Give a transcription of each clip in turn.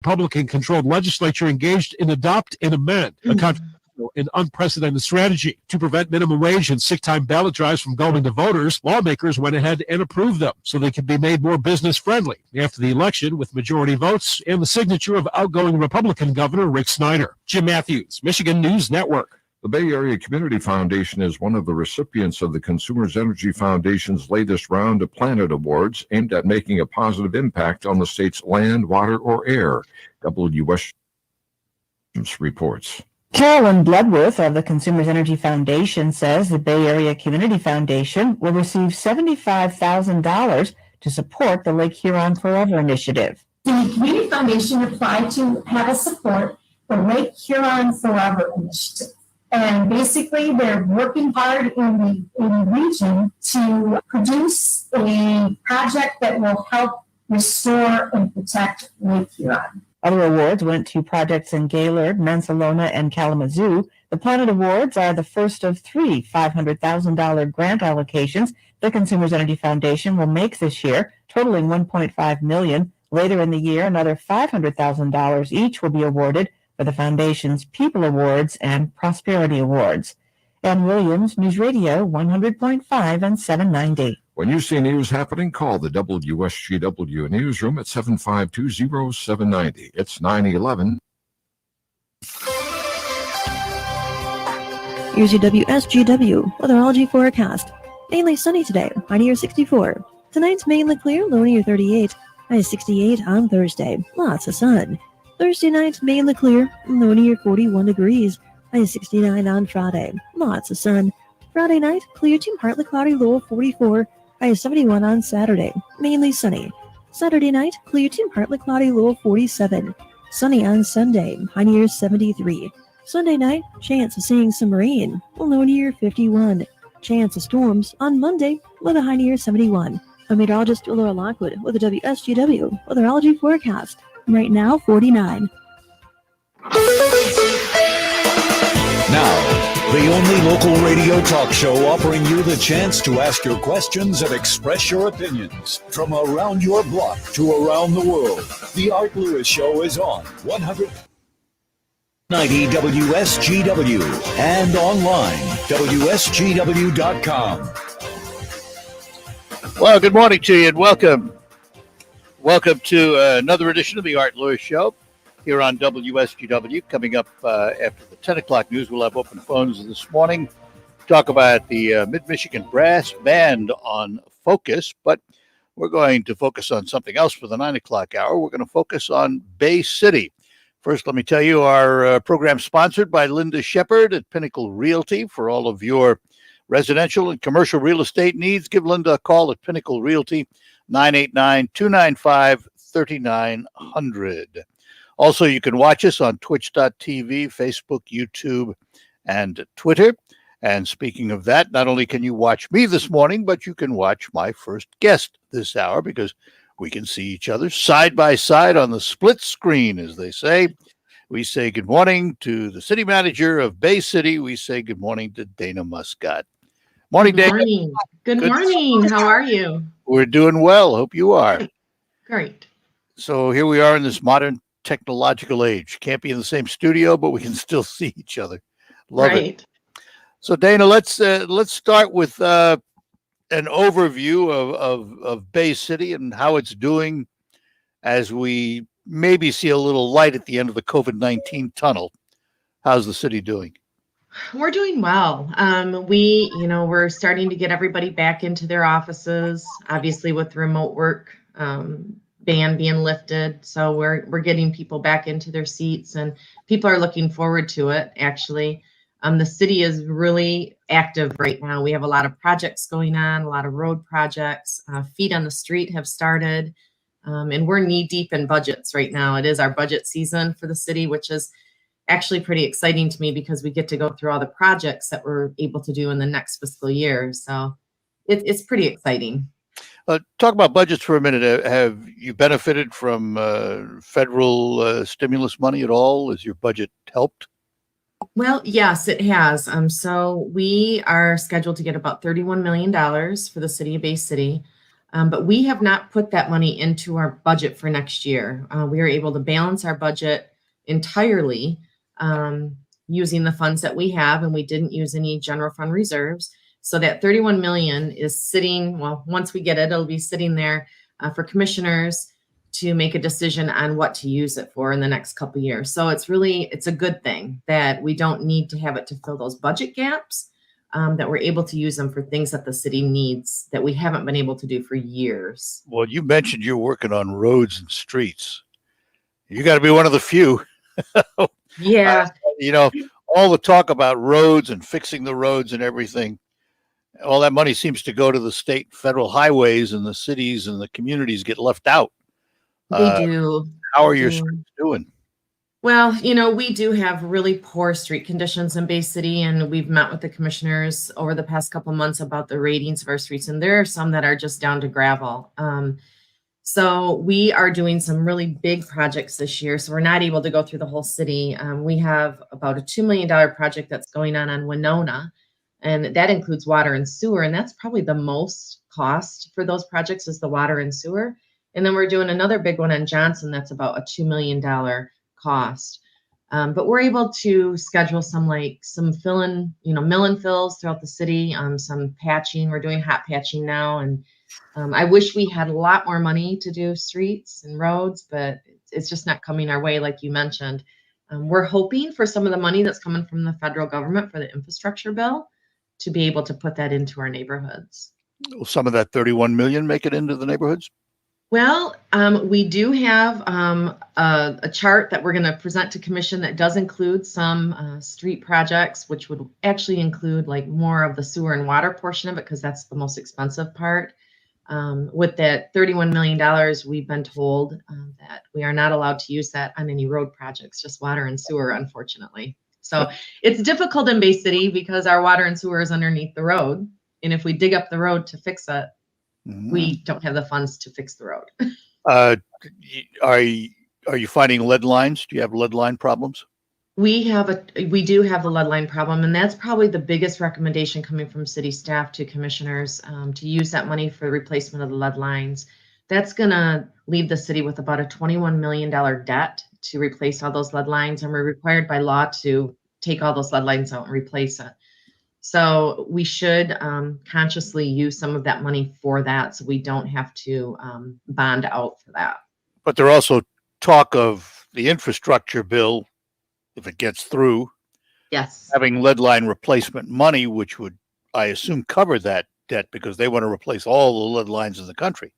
Republican-controlled legislature engaged in adopt and amend a controversial and unprecedented strategy to prevent minimum wage and sick-time ballot drives from going to voters. Lawmakers went ahead and approved them so they could be made more business-friendly after the election with majority votes and the signature of outgoing Republican Governor Rick Snyder. Jim Matthews, Michigan News Network. The Bay Area Community Foundation is one of the recipients of the Consumers Energy Foundation's latest round of Planet Awards aimed at making a positive impact on the state's land, water, or air. WS reports. Carolyn Bloodworth of the Consumers Energy Foundation says the Bay Area Community Foundation will receive $75,000 to support the Lake Huron Forever initiative. The Community Foundation applied to have us support the Lake Huron Forever initiative. And basically, they're working hard in the region to produce a project that will help restore and protect Lake Huron. Other awards went to projects in Gaylord, Mansalona, and Kalamazoo. The Planet Awards are the first of three $500,000 grant allocations the Consumers Energy Foundation will make this year, totaling $1.5 million. Later in the year, another $500,000 each will be awarded for the Foundation's People Awards and Prosperity Awards. Ann Williams, News Radio 100.5 and 790. When you see news happening, call the WSGW newsroom at 752-0790. It's 911. Here's your WSGW weatherology forecast. Mainly sunny today, high near 64. Tonight's mainly clear, low near 38. High 68 on Thursday, lots of sun. Thursday night, mainly clear, low near 41 degrees. High 69 on Friday, lots of sun. Friday night, clear to partly cloudy, low of 44. High 71 on Saturday, mainly sunny. Saturday night, clear to partly cloudy, low of 47. Sunny on Sunday, high near 73. Sunday night, chance of seeing some rain, low near 51. Chance of storms on Monday, with a high near 71. I'm meteorologist Laura Lockwood with the WSGW weatherology forecast. Right now, 49. Now, the only local radio talk show offering you the chance to ask your questions and express your opinions from around your block to around the world. The Art Lewis Show is on 190 WSGW and online, WSGW.com. Well, good morning to you and welcome. Welcome to another edition of the Art Lewis Show here on WSGW. Coming up after the 10 o'clock news, we'll have open phones this morning. Talk about the MidMichigan Brass Band on Focus, but we're going to focus on something else for the 9 o'clock hour. We're going to focus on Bay City. First, let me tell you, our program sponsored by Linda Shepard at Pinnacle Realty. For all of your residential and commercial real estate needs, give Linda a call at Pinnacle Realty, 989-295-3900. Also, you can watch us on twitch.tv, Facebook, YouTube, and Twitter. And speaking of that, not only can you watch me this morning, but you can watch my first guest this hour because we can see each other side by side on the split screen, as they say. We say good morning to the city manager of Bay City. We say good morning to Dana Muscott. Morning, Dana. Morning. Good morning. How are you? We're doing well. Hope you are. Great. So here we are in this modern technological age. Can't be in the same studio, but we can still see each other. Love it. So Dana, let's start with an overview of Bay City and how it's doing as we maybe see a little light at the end of the COVID-19 tunnel. How's the city doing? We're doing well. We're starting to get everybody back into their offices, obviously with the remote work ban being lifted. So we're getting people back into their seats and people are looking forward to it, actually. The city is really active right now. We have a lot of projects going on, a lot of road projects. Feet on the street have started, and we're knee deep in budgets right now. It is our budget season for the city, which is actually pretty exciting to me because we get to go through all the projects that we're able to do in the next fiscal year. So it's pretty exciting. Talk about budgets for a minute. Have you benefited from federal stimulus money at all? Has your budget helped? Well, yes, it has. So we are scheduled to get about $31 million for the city of Bay City. But we have not put that money into our budget for next year. We are able to balance our budget entirely using the funds that we have, and we didn't use any general fund reserves. So that 31 million is sitting, well, once we get it, it'll be sitting there for commissioners to make a decision on what to use it for in the next couple of years. So it's a good thing that we don't need to have it to fill those budget gaps, that we're able to use them for things that the city needs that we haven't been able to do for years. Well, you mentioned you're working on roads and streets. You got to be one of the few. Yeah. All the talk about roads and fixing the roads and everything, all that money seems to go to the state and federal highways, and the cities and the communities get left out. They do. How are your streets doing? Well, we do have really poor street conditions in Bay City, and we've met with the commissioners over the past couple of months about the ratings of our streets, and there are some that are just down to gravel. So we are doing some really big projects this year, so we're not able to go through the whole city. We have about a $2 million project that's going on Winona, and that includes water and sewer, and that's probably the most cost for those projects is the water and sewer. And then we're doing another big one on Johnson that's about a $2 million cost. But we're able to schedule some fill in, mill and fills throughout the city, some patching. We're doing hot patching now. And I wish we had a lot more money to do streets and roads, but it's just not coming our way, like you mentioned. We're hoping for some of the money that's coming from the federal government for the infrastructure bill to be able to put that into our neighborhoods. Will some of that 31 million make it into the neighborhoods? Well, we do have a chart that we're going to present to commission that does include some street projects, which would actually include more of the sewer and water portion of it, because that's the most expensive part. With that $31 million, we've been told that we are not allowed to use that on any road projects, just water and sewer, unfortunately. So it's difficult in Bay City because our water and sewer is underneath the road. And if we dig up the road to fix it, we don't have the funds to fix the road. Are you finding lead lines? Do you have lead line problems? We do have the lead line problem, and that's probably the biggest recommendation coming from city staff to commissioners, to use that money for the replacement of the lead lines. That's going to leave the city with about a $21 million debt to replace all those lead lines, and we're required by law to take all those lead lines out and replace it. So we should consciously use some of that money for that, so we don't have to bond out for that. But there also talk of the infrastructure bill, if it gets through, yes, having lead line replacement money, which would, I assume, cover that debt because they want to replace all the lead lines in the country.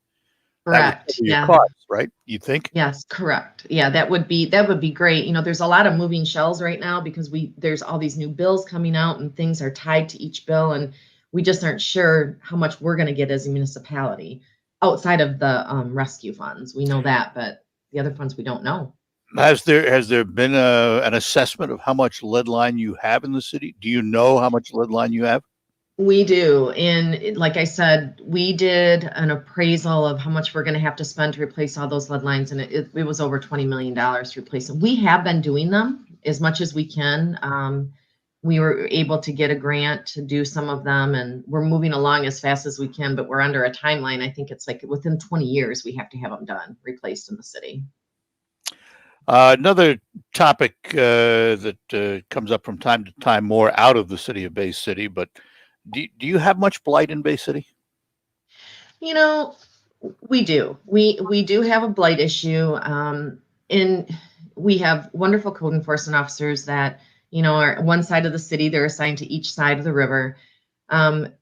Correct. Yeah. Costs, right? You think? Yes, correct. Yeah, that would be great. There's a lot of moving shells right now because there's all these new bills coming out and things are tied to each bill, and we just aren't sure how much we're going to get as a municipality outside of the rescue funds. We know that, but the other funds we don't know. Has there been an assessment of how much lead line you have in the city? Do you know how much lead line you have? We do. And like I said, we did an appraisal of how much we're going to have to spend to replace all those lead lines. And it was over $20 million to replace them. We have been doing them as much as we can. We were able to get a grant to do some of them, and we're moving along as fast as we can, but we're under a timeline. I think it's within 20 years, we have to have them done, replaced in the city. Another topic that comes up from time to time, more out of the city of Bay City, but do you have much blight in Bay City? We do. We do have a blight issue. And we have wonderful code enforcement officers that, are one side of the city, they're assigned to each side of the river. But,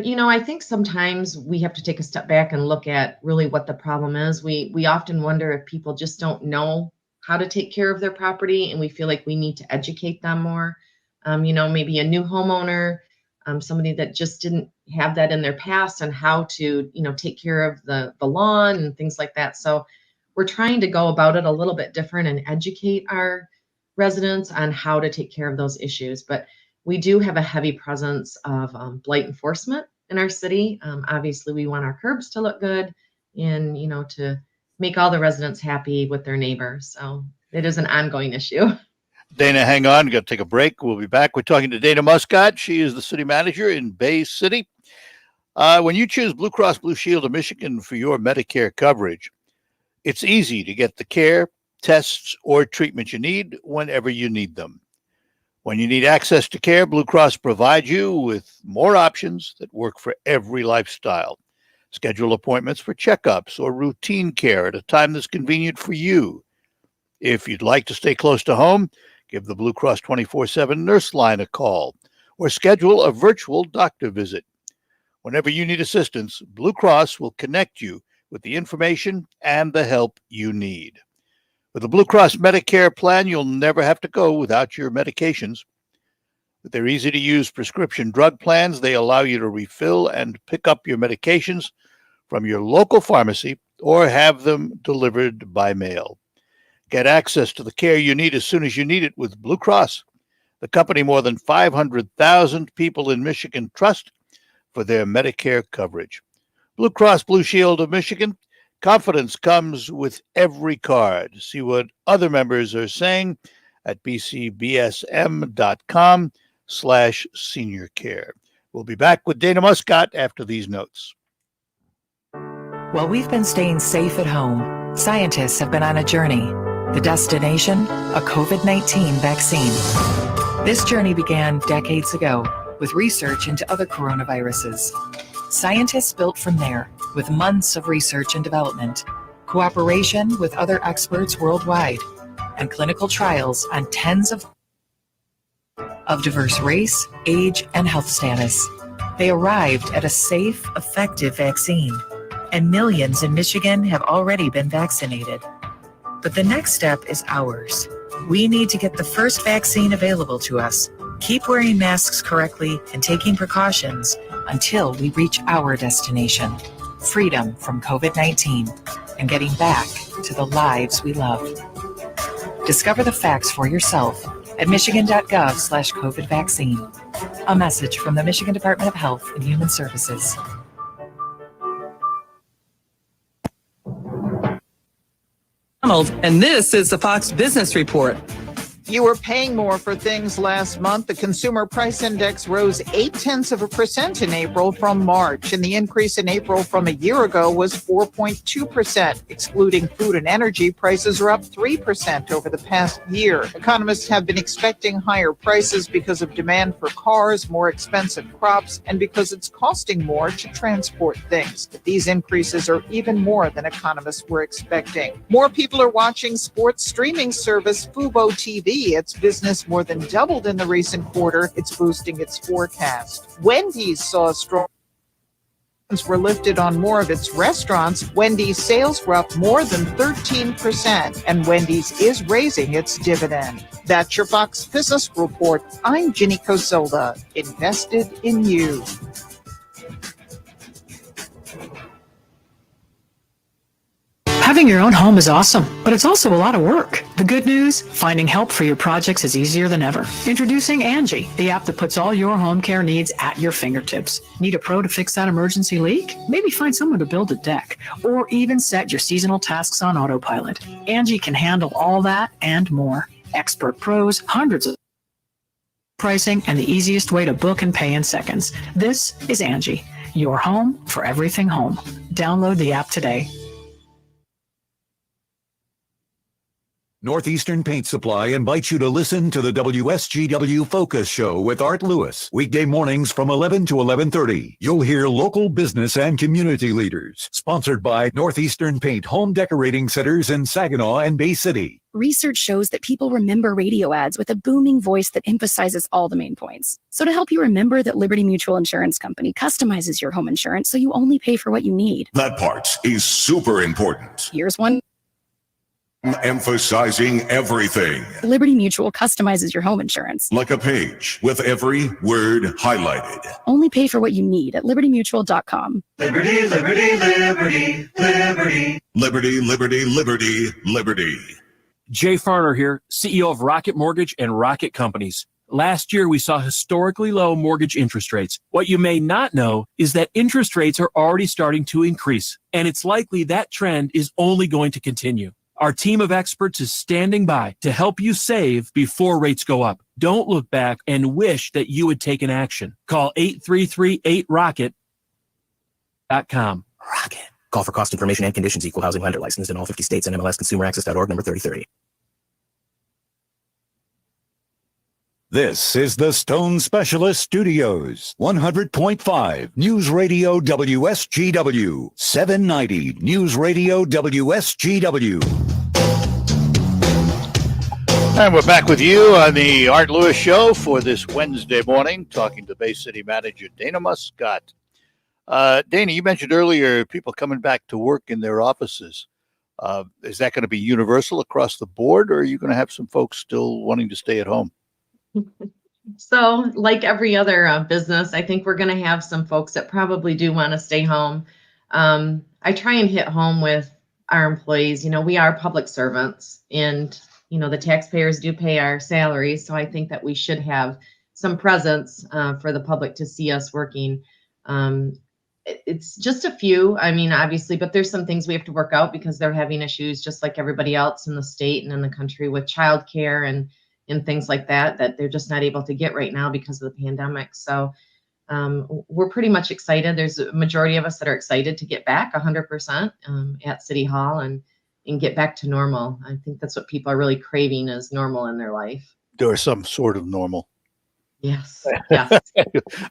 I think sometimes we have to take a step back and look at really what the problem is. We often wonder if people just don't know how to take care of their property, and we feel like we need to educate them more. Maybe a new homeowner, somebody that just didn't have that in their past on how to, take care of the lawn and things like that. So we're trying to go about it a little bit different and educate our residents on how to take care of those issues. But we do have a heavy presence of blight enforcement in our city. Obviously, we want our curbs to look good and, to make all the residents happy with their neighbors. So it is an ongoing issue. Dana, hang on. We've got to take a break. We'll be back. We're talking to Dana Muscott. She is the city manager in Bay City. When you choose Blue Cross Blue Shield of Michigan for your Medicare coverage, it's easy to get the care, tests, or treatment you need whenever you need them. When you need access to care, Blue Cross provides you with more options that work for every lifestyle. Schedule appointments for checkups or routine care at a time that's convenient for you. If you'd like to stay close to home, give the Blue Cross 24/7 nurse line a call or schedule a virtual doctor visit. Whenever you need assistance, Blue Cross will connect you with the information and the help you need. With the Blue Cross Medicare plan, you'll never have to go without your medications. With their easy-to-use prescription drug plans, they allow you to refill and pick up your medications from your local pharmacy or have them delivered by mail. Get access to the care you need as soon as you need it with Blue Cross, the company more than 500,000 people in Michigan trust for their Medicare coverage. Blue Cross Blue Shield of Michigan, confidence comes with every card. See what other members are saying at bcbsm.com/seniorcare. We'll be back with Dana Muscott after these notes. While we've been staying safe at home, scientists have been on a journey. The destination, a COVID-19 vaccine. This journey began decades ago with research into other coronaviruses. Scientists built from there with months of research and development, cooperation with other experts worldwide, and clinical trials on tens of diverse race, age, and health status. They arrived at a safe, effective vaccine, and millions in Michigan have already been vaccinated. But the next step is ours. We need to get the first vaccine available to us. Keep wearing masks correctly and taking precautions until we reach our destination, freedom from COVID-19 and getting back to the lives we love. Discover the facts for yourself at michigan.gov/COVID vaccine. A message from the Michigan Department of Health and Human Services. And this is the Fox Business Report. You were paying more for things last month. The Consumer Price Index rose 0.8% in April from March, and the increase in April from a year ago was 4.2%. Excluding food and energy, prices are up 3% over the past year. Economists have been expecting higher prices because of demand for cars, more expensive crops, and because it's costing more to transport things. But these increases are even more than economists were expecting. More people are watching sports streaming service Fubo TV. Its business more than doubled in the recent quarter. It's boosting its forecast. Wendy's saw strong were lifted on more of its restaurants. Wendy's sales were up more than 13%, and Wendy's is raising its dividend. That's your Fox Business Report. I'm Ginny Cosilda. Invested in you. Having your own home is awesome, but it's also a lot of work. The good news, finding help for your projects is easier than ever. Introducing Angie, the app that puts all your home care needs at your fingertips. Need a pro to fix that emergency leak? Maybe find someone to build a deck, or even set your seasonal tasks on autopilot. Angie can handle all that and more. Expert pros, hundreds of pricing, and the easiest way to book and pay in seconds. This is Angie, your home for everything home. Download the app today. Northeastern Paint Supply invites you to listen to the WSGW Focus Show with Art Lewis. Weekday mornings from 11 to 11:30. You'll hear local business and community leaders. Sponsored by Northeastern Paint Home Decorating Centers in Saginaw and Bay City. Research shows that people remember radio ads with a booming voice that emphasizes all the main points. So to help you remember that Liberty Mutual Insurance Company customizes your home insurance so you only pay for what you need. That part is super important. Here's one. Emphasizing everything. Liberty Mutual customizes your home insurance. Like a page with every word highlighted. Only pay for what you need at libertymutual.com. Liberty, liberty, liberty, liberty. Liberty, liberty, liberty, liberty. Jay Farner here, CEO of Rocket Mortgage and Rocket Companies. Last year, we saw historically low mortgage interest rates. What you may not know is that interest rates are already starting to increase, and it's likely that trend is only going to continue. Our team of experts is standing by to help you save before rates go up. Don't look back and wish that you had taken action. Call 833-8-ROCKET. rocket.com. Rocket. Call for cost information and conditions. Equal housing lender licensed in all 50 states and MLSConsumerAccess.org number 3030. This is the Stone Specialist Studios, 100.5 News Radio WSGW, 790 News Radio WSGW. And we're back with you on the Art Lewis Show for this Wednesday morning, talking to Bay City Manager Dana Muscott. Dana, you mentioned earlier people coming back to work in their offices. Is that going to be universal across the board, or are you going to have some folks still wanting to stay at home? So, like every other business, I think we're going to have some folks that probably do want to stay home. I try and hit home with our employees. You know, we are public servants, and, you know, the taxpayers do pay our salaries. So I think that we should have some presence for the public to see us working. It's just a few, I mean, obviously, but there's some things we have to work out because they're having issues just like everybody else in the state and in the country with childcare and things like that they're just not able to get right now because of the pandemic. So we're pretty much excited. There's a majority of us that are excited to get back 100% at City Hall and get back to normal. I think that's what people are really craving, is normal in their life. Or some sort of normal. Yes. Yes.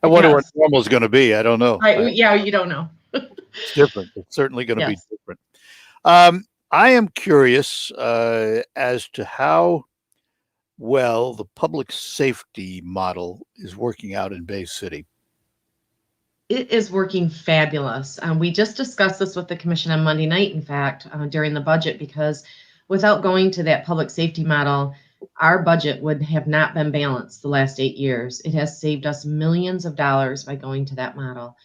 I wonder what normal is going to be. I don't know. Yeah, you don't know. It's different. It's certainly going to be different. I am curious as to how well the public safety model is working out in Bay City. It is working fabulous. We just discussed this with the commission on Monday night, in fact, during the budget, because without going to that public safety model, our budget would have not been balanced the last 8 years. It has saved us millions of dollars by going to that model.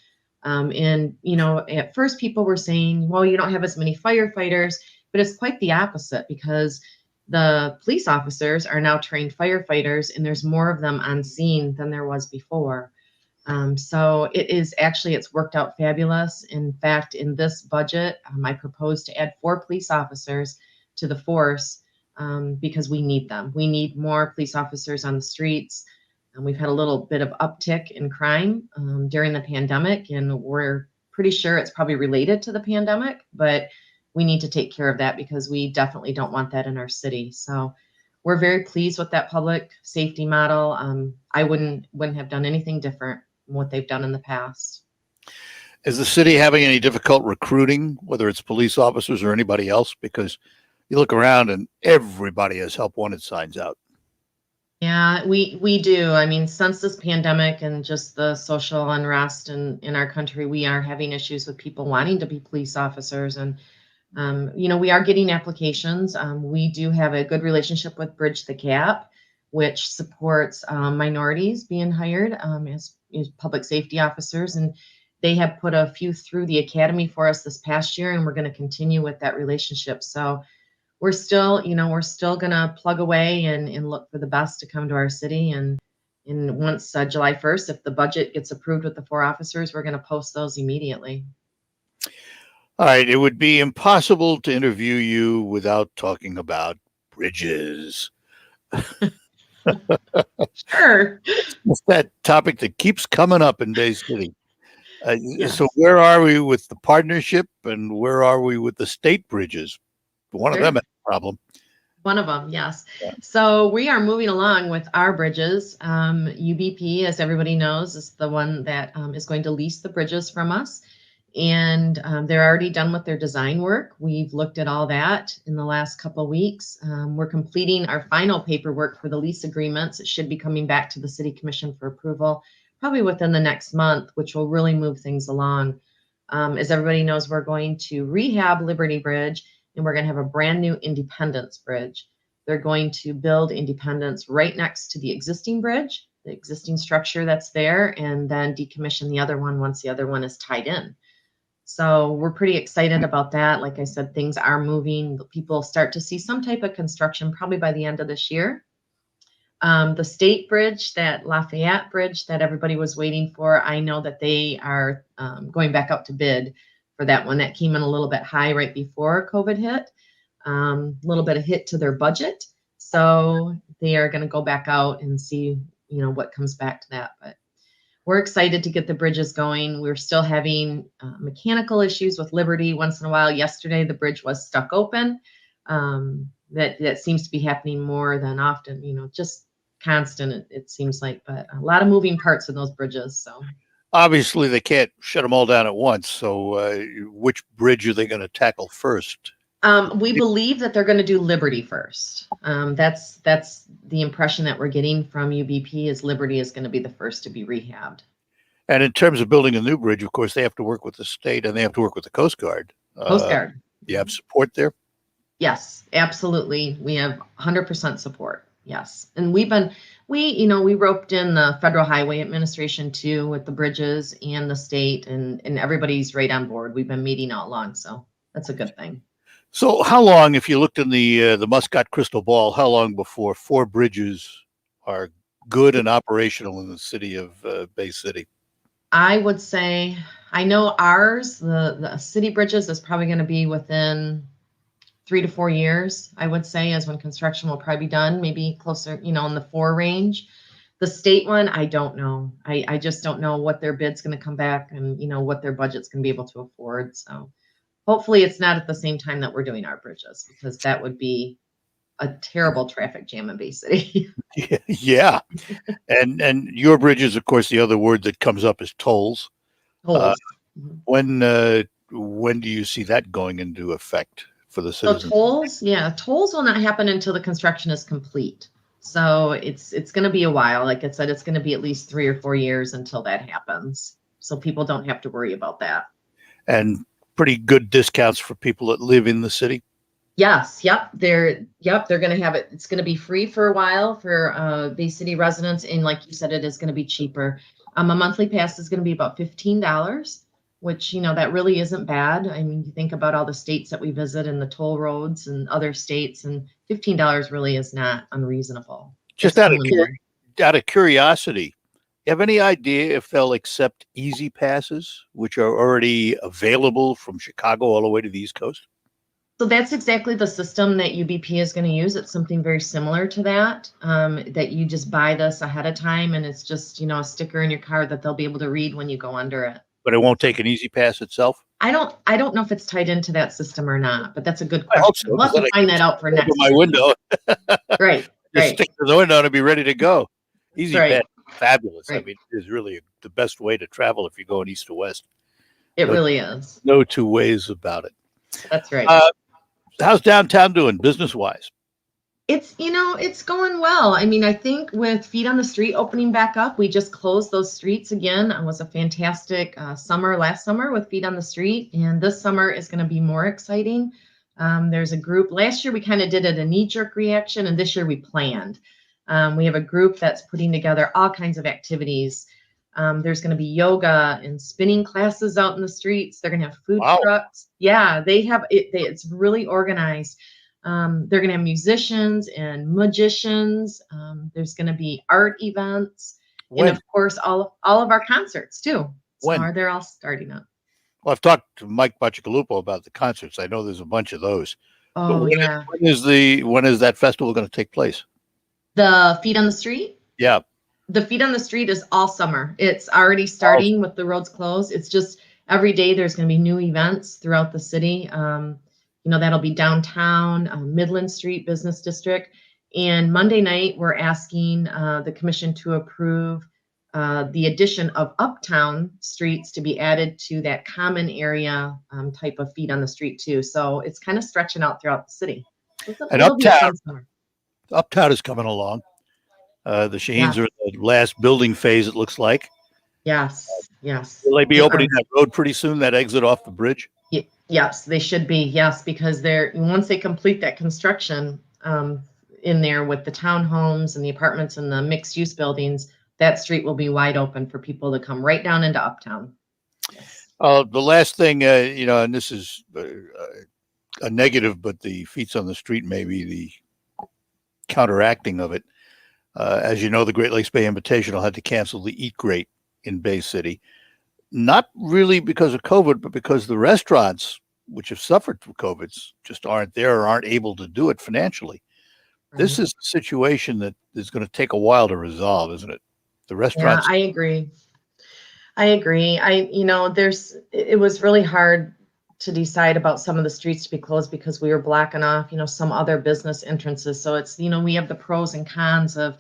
And, you know, at first people were saying, well, you don't have as many firefighters, but it's quite the opposite, because the police officers are now trained firefighters, and there's more of them on scene than there was before. So it is actually, it's worked out fabulous. In fact, in this budget, I propose to add 4 police officers to the force because we need them. We need more police officers on the streets. We've had a little bit of uptick in crime during the pandemic, and we're pretty sure it's probably related to the pandemic, but we need to take care of that because we definitely don't want that in our city. So we're very pleased with that public safety model. I wouldn't have done anything different from what they've done in the past. Is the city having any difficult recruiting, whether it's police officers or anybody else? Because you look around and everybody has help wanted signs out. Yeah, we do. I mean, since this pandemic and just the social unrest in our country, we are having issues with people wanting to be police officers. And you know, we are getting applications. We do have a good relationship with Bridge the Gap, which supports minorities being hired as public safety officers. And they have put a few through the academy for us this past year, and we're going to continue with that relationship. So we're still going to plug away and look for the best to come to our city. And once July 1st, if the budget gets approved with the 4 officers, we're going to post those immediately. All right. It would be impossible to interview you without talking about bridges. Sure. It's that topic that keeps coming up in Bay City. So where are we with the partnership, and where are we with the state bridges? One of them has a problem. One of them, yes. Yeah. So we are moving along with our bridges. UBP, as everybody knows, is the one that is going to lease the bridges from us. And they're already done with their design work. We've looked at all that in the last couple of weeks. We're completing our final paperwork for the lease agreements. It should be coming back to the City Commission for approval probably within the next month, which will really move things along. As everybody knows, we're going to rehab Liberty Bridge, and we're going to have a brand new Independence Bridge. They're going to build Independence right next to the existing bridge, the existing structure that's there, and then decommission the other one once the other one is tied in. So we're pretty excited about that. Like I said, things are moving. People start to see some type of construction probably by the end of this year. The state bridge, that Lafayette Bridge that everybody was waiting for, I know that they are going back out to bid for that one. That came in a little bit high right before COVID hit, a little bit of hit to their budget. So they are going to go back out and see, what comes back to that. But we're excited to get the bridges going. We're still having mechanical issues with Liberty once in a while. Yesterday, the bridge was stuck open. That seems to be happening more than often, just constant, it seems like, but a lot of moving parts in those bridges. So Obviously, they can't shut them all down at once. So which bridge are they going to tackle first? We believe that they're going to do Liberty first. That's the impression that we're getting from UBP is Liberty is going to be the first to be rehabbed. And in terms of building a new bridge, of course, they have to work with the state and they have to work with the Coast Guard. Coast Guard. You have support there? Yes, absolutely. We have 100% support. Yes. And we roped in the Federal Highway Administration too with the bridges and the state and everybody's right on board. We've been meeting all along. So that's a good thing. So how long, if you looked in the Muscott crystal ball, how long before 4 bridges are good and operational in the city of Bay City? I would say, I know ours, the city bridges is probably going to be within 3 to 4 years, I would say, is when construction will probably be done, maybe closer, in the 4 range. The state one, I don't know. I just don't know what their bid's going to come back and, what their budget's going to be able to afford. So hopefully it's not at the same time that we're doing our bridges, because that would be a terrible traffic jam in Bay City. Yeah. And your bridges, of course, the other word that comes up is tolls. Tolls. When do you see that going into effect for the citizens? So tolls will not happen until the construction is complete. So it's going to be a while. Like I said, it's going to be at least 3 or 4 years until that happens. So people don't have to worry about that. And pretty good discounts for people that live in the city. Yes. Yep. They're going to have it. It's going to be free for a while for Bay City residents. And like you said, it is going to be cheaper. A monthly pass is going to be about $15, which, that really isn't bad. I mean, you think about all the states that we visit and the toll roads and other states, and $15 really is not unreasonable. Just out of curiosity, you have any idea if they'll accept easy passes, which are already available from Chicago all the way to the East Coast? So that's exactly the system that UBP is going to use. It's something very similar to that, that you just buy this ahead of time, and it's just, a sticker in your car that they'll be able to read when you go under it. But it won't take an easy pass itself? I don't know if it's tied into that system or not, but that's a good I question. hope so. We'll have to find that out for next my year. window. Right. Just stick to the window and be ready to go. Easy Right. pass, fabulous. Right. I mean, it is really the best way to travel if you're going east to west. It really is. No two ways about it. That's right. How's downtown doing business-wise? It's going well. I mean, I think with Feet on the Street opening back up, we just closed those streets again. It was a fantastic summer last summer with Feet on the Street, and this summer is going to be more exciting. There's a group. Last year we kind of did it a knee-jerk reaction, and this year we planned. We have a group that's putting together all kinds of activities. There's going to be yoga and spinning classes out in the streets. They're going to have food trucks. Yeah, they have it. It's really organized. They're going to have musicians and magicians. There's going to be art events, and of course, all of our concerts too. So they're all starting up. Well, I've talked to Mike Bacigalupo about the concerts. I know there's a bunch of those. Oh, yeah. When is that festival going to take place? The Feet on the Street? Yeah. The Feet on the Street is all summer. It's already starting with the roads closed. It's just every day there's going to be new events throughout the city. That'll be downtown, Midland Street Business District. And Monday night, we're asking the commission to approve the addition of uptown streets to be added to that common area type of Feet on the Street too. So it's kind of stretching out throughout the city. And uptown is coming along. The Shaheens are in the last building phase, it looks like. Yes. Will they be opening that road pretty soon, that exit off the bridge? Yes, they should be. Yes, because once they complete that construction in there with the townhomes and the apartments and the mixed use buildings, that street will be wide open for people to come right down into uptown. The last thing, and this is a negative, but the Feet on the Street may be the counteracting of it. As you know, the Great Lakes Bay Invitational had to cancel the Eat Great in Bay City. Not really because of COVID, but because the restaurants, which have suffered from COVID, just aren't there or aren't able to do it financially. Mm-hmm. This is a situation that is going to take a while to resolve, isn't it? The restaurants. Yeah, I agree. I agree. It was really hard to decide about some of the streets to be closed because we were blocking off, some other business entrances. So it's, we have the pros and cons of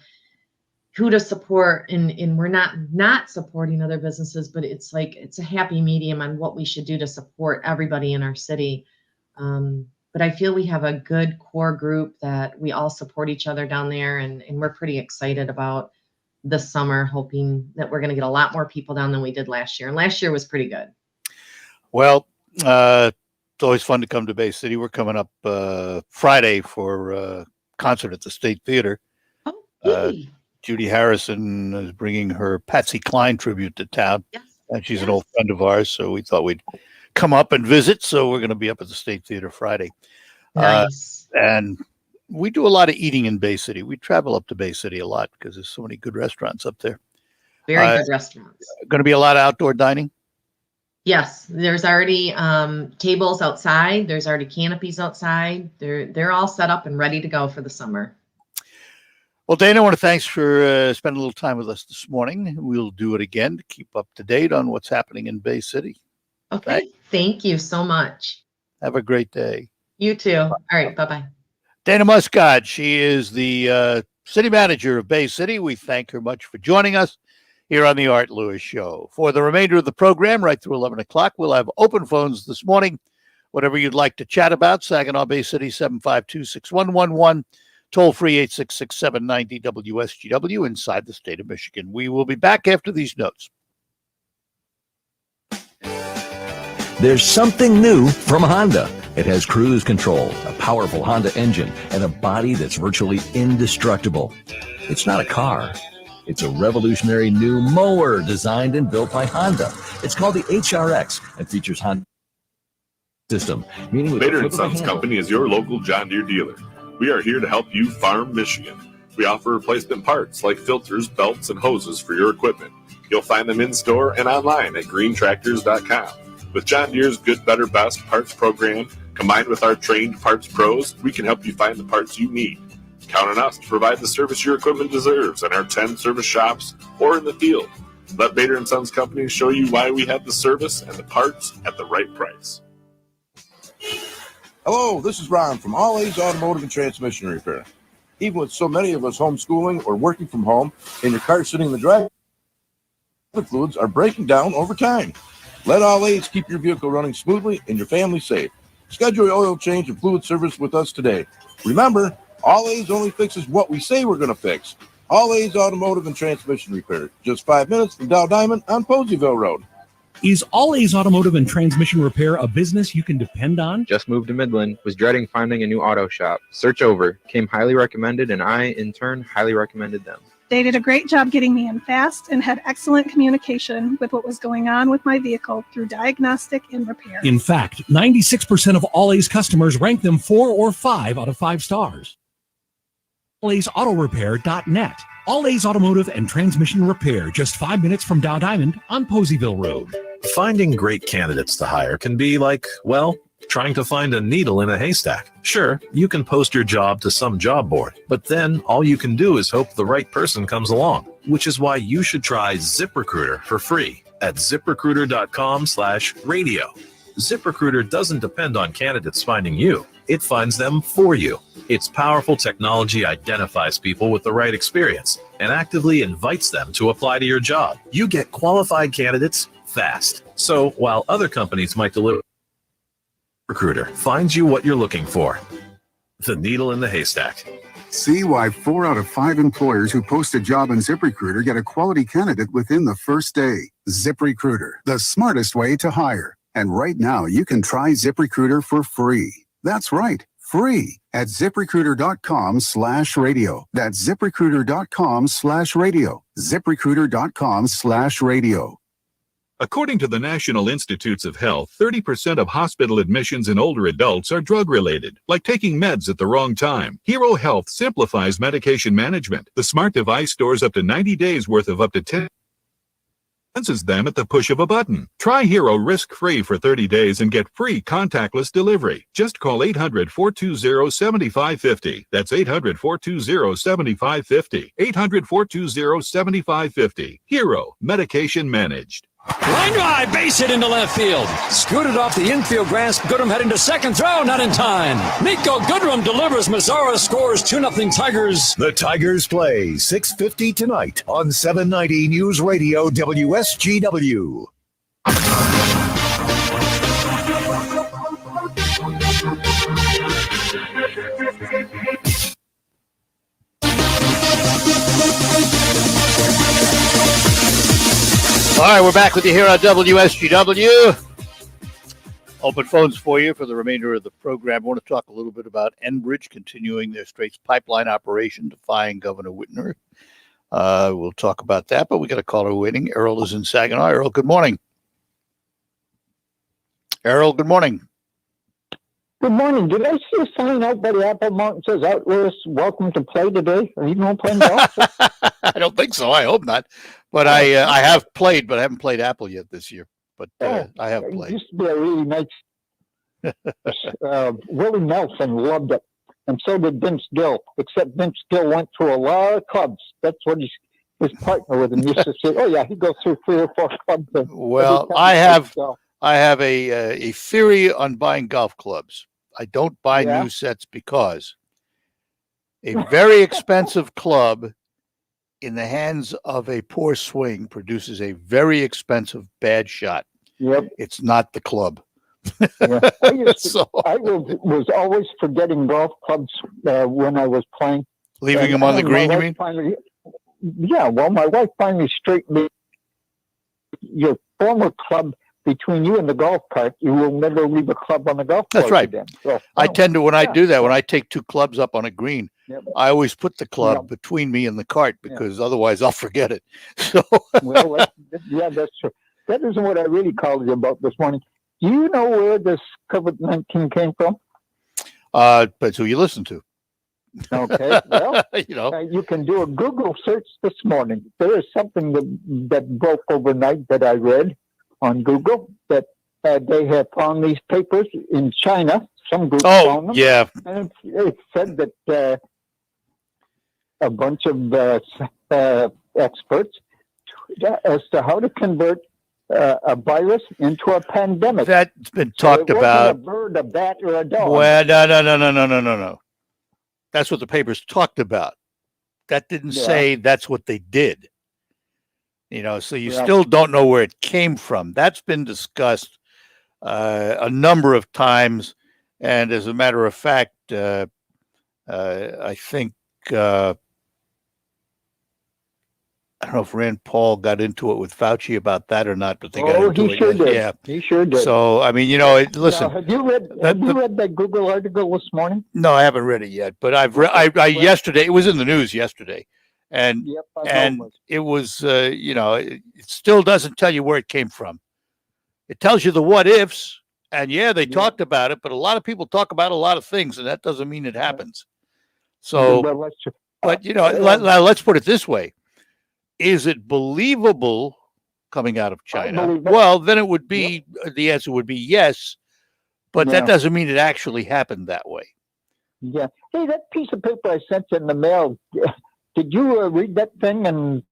who to support, and we're not supporting other businesses, but it's like, it's a happy medium on what we should do to support everybody in our city. But I feel we have a good core group that we all support each other down there, and we're pretty excited about this summer, hoping that we're going to get a lot more people down than we did last year. And last year was pretty good. Well, it's always fun to come to Bay City. We're coming up Friday for a concert at the State Theater. Yay. Judy Harrison is bringing her Patsy Cline tribute to town. Yes. And she's an old friend of ours, so we thought we'd come up and visit. So we're going to be up at the State Theater Friday. Nice. And we do a lot of eating in Bay City. We travel up to Bay City a lot because there's so many good restaurants up there. Very good restaurants. Going to be a lot of outdoor dining? Yes, there's already tables outside. There's already canopies outside. They're all set up and ready to go for the summer. Well, Dana, I want to thanks for spending a little time with us this morning. We'll do it again to keep up to date on what's happening in Bay City. Okay. Thank you so much. Have a great day. You too. All right. Bye-bye. Dana Muscott, she is the city manager of Bay City. We thank her much for joining us here on the Art Lewis Show. For the remainder of the program, right through 11 o'clock, we'll have open phones this morning. Whatever you'd like to chat about, Saginaw Bay City, 752-6111. Toll free 866-790-WSGW inside the state of Michigan. We will be back after these notes. There's something new from Honda. It has cruise control, a powerful Honda engine, and a body that's virtually indestructible. It's not a car. It's a revolutionary new mower designed and built by Honda. It's called the HRX and features Honda system, meaning Bader & Sons Company is your local John Deere dealer. We are here to help you farm Michigan. We offer replacement parts like filters, belts, and hoses for your equipment. You'll find them in store and online at greentractors.com. With John Deere's Good, Better, Best parts program, combined with our trained parts pros, we can help you find the parts you need. Count on us to provide the service your equipment deserves in our 10 service shops or in the field. Let Bader & Sons Company show you why we have the service and the parts at the right price. Hello, this is Ron from All A's Automotive and Transmission Repair. Even with so many of us homeschooling or working from home and your car sitting in the driveway, fluids are breaking down over time. Let All A's keep your vehicle running smoothly and your family safe. Schedule your oil change and fluid service with us today. Remember, All A's only fixes what we say we're going to fix. All A's Automotive and Transmission Repair. Just 5 minutes from Dow Diamond on Poseyville Road. Is All A's Automotive and Transmission Repair a business you can depend on? Just moved to Midland, was dreading finding a new auto shop. Search over, came highly recommended, and I, in turn, highly recommended them. They did a great job getting me in fast and had excellent communication with what was going on with my vehicle through diagnostic and repair. In fact, 96% of All A's customers rank them 4 or 5 out of 5 stars. AllA'sAutoRepair.net. All A's Automotive and Transmission Repair, just 5 minutes from Dow Diamond on Poseyville Road. Finding great candidates to hire can be like, well, trying to find a needle in a haystack. Sure, you can post your job to some job board, but then all you can do is hope the right person comes along, which is why you should try ZipRecruiter for free at ZipRecruiter.com/radio. ZipRecruiter doesn't depend on candidates finding you. It finds them for you. Its powerful technology identifies people with the right experience and actively invites them to apply to your job. You get qualified candidates fast. So while other companies might deliver, Recruiter finds you what you're looking for. The needle in the haystack. See why 4 out of 5 employers who post a job on ZipRecruiter get a quality candidate within the first day. ZipRecruiter, the smartest way to hire. And right now, you can try ZipRecruiter for free. That's right, free at ZipRecruiter.com/radio. That's ZipRecruiter.com/radio. ZipRecruiter.com/radio. According to the National Institutes of Health, 30% of hospital admissions in older adults are drug-related, like taking meds at the wrong time. Hero Health simplifies medication management. The smart device stores up to 90 days worth of up to 10 senses them at the push of a button. Try Hero risk-free for 30 days and get free contactless delivery. Just call 800-420-7550. That's 800-420-7550. 800-420-7550. Hero, medication managed. Line drive, base hit into left field. Scooted off the infield grass. Goodrum heading to second throw, not in time. Nico Goodrum delivers. Mazzara scores 2-0 Tigers. The Tigers play 6:50 tonight on 790 News Radio WSGW. All right, we're back with you here on WSGW. Open phones for you for the remainder of the program. I want to talk a little bit about Enbridge continuing their Straits pipeline operation, defying Governor Whitmer. We'll talk about that, but we got a caller waiting. Errol is in Saginaw. Errol, good morning. Errol, good morning. Good morning. Did I see a sign out by the Apple Mountain says, "Art Lewis, welcome to play today"? Are you going to play golf? I don't think so. I hope not. But I have played, but I haven't played Apple yet this year. But I have played. It used to be a really nice. Willie Nelson loved it, and so did Vince Gill. Except Vince Gill went through a lot of clubs. That's what his partner with him used to say. Oh yeah, he goes through 3 or 4 clubs. Well, I have a theory on buying golf clubs. I don't buy new sets because a very expensive club in the hands of a poor swing produces a very expensive bad shot. Yep. It's not the club. Yeah. I was always forgetting golf clubs when I was playing. Leaving them on the green, you mean? Well, my wife finally straightened me. Your former club between you and the golf cart, you will never leave a club on the golf course. That's right. Again. So, I tend to, when I do that, when I take 2 clubs up on a green, I always put the club between me and the cart because otherwise I'll forget it. So well, that's true. That isn't what I really called you about this morning. Do you know where this COVID-19 came from? But who you listen to. Okay. Well, you can do a Google search this morning. There is something that broke overnight that I read on Google that they have found these papers in China. Some group found them. Yeah. And it said that a bunch of experts as to how to convert a virus into a pandemic. That's been talked about. A bird, a bat, or a dog. Well, no. That's what the papers talked about. That didn't say that's what they did. So you still don't know where it came from. That's been discussed a number of times. And as a matter of fact, I think, I don't know if Rand Paul got into it with Fauci about that or not, but they got into it. Sure did. Yeah, he sure did. So, I mean, listen. Now, have you read that Google article this morning? No, I haven't read it yet, but I've read. Yesterday, it was in the news yesterday, and it was, it still doesn't tell you where it came from. It tells you the what ifs, and they talked about it, but a lot of people talk about a lot of things, and that doesn't mean it happens. So, but let's put it this way. Is it believable coming out of China? Well, then it would be, the answer would be yes, but that doesn't mean it actually happened that way. Yeah. Hey, that piece of paper I sent you in the mail, did you read that thing and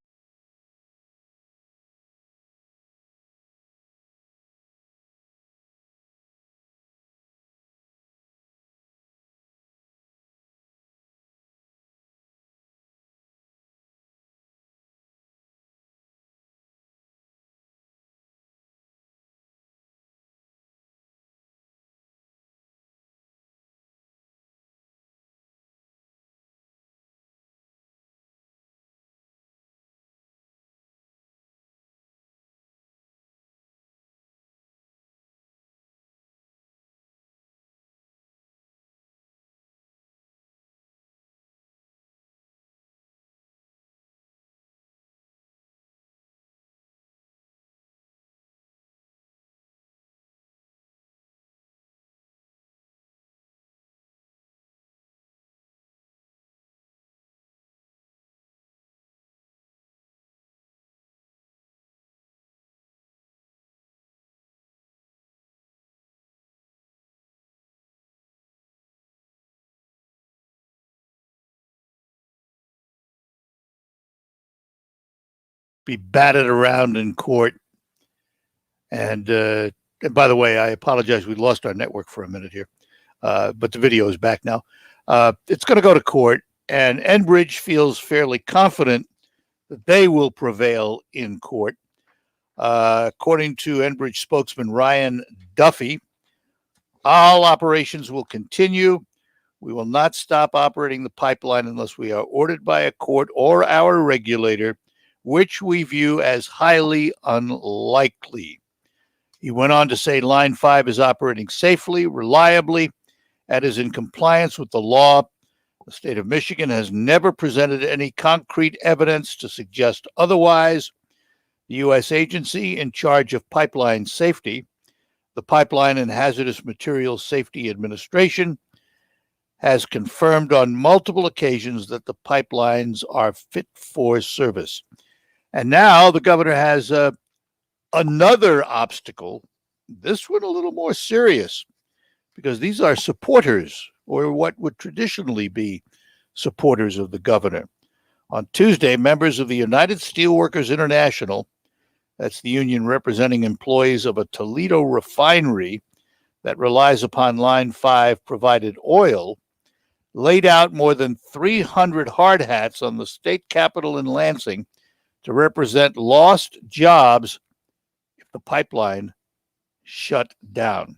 be batted around in court And by the way, I apologize. We lost our network for a minute here, but the video is back now. It's going to go to court, and Enbridge feels fairly confident that they will prevail in court. According to Enbridge spokesman Ryan Duffy, all operations will continue. We will not stop operating the pipeline unless we are ordered by a court or our regulator, which we view as highly unlikely. He went on to say Line 5 is operating safely, reliably, and is in compliance with the law. The state of Michigan has never presented any concrete evidence to suggest otherwise. The U.S. agency in charge of pipeline safety, the Pipeline and Hazardous Materials Safety Administration, has confirmed on multiple occasions that the pipelines are fit for service. And now the governor has another obstacle, this one a little more serious, because these are supporters, or what would traditionally be supporters of the governor. On Tuesday, members of the United Steelworkers International, that's the union representing employees of a Toledo refinery that relies upon Line 5 provided oil, laid out more than 300 hard hats on the state capitol in Lansing to represent lost jobs if the pipeline shut down.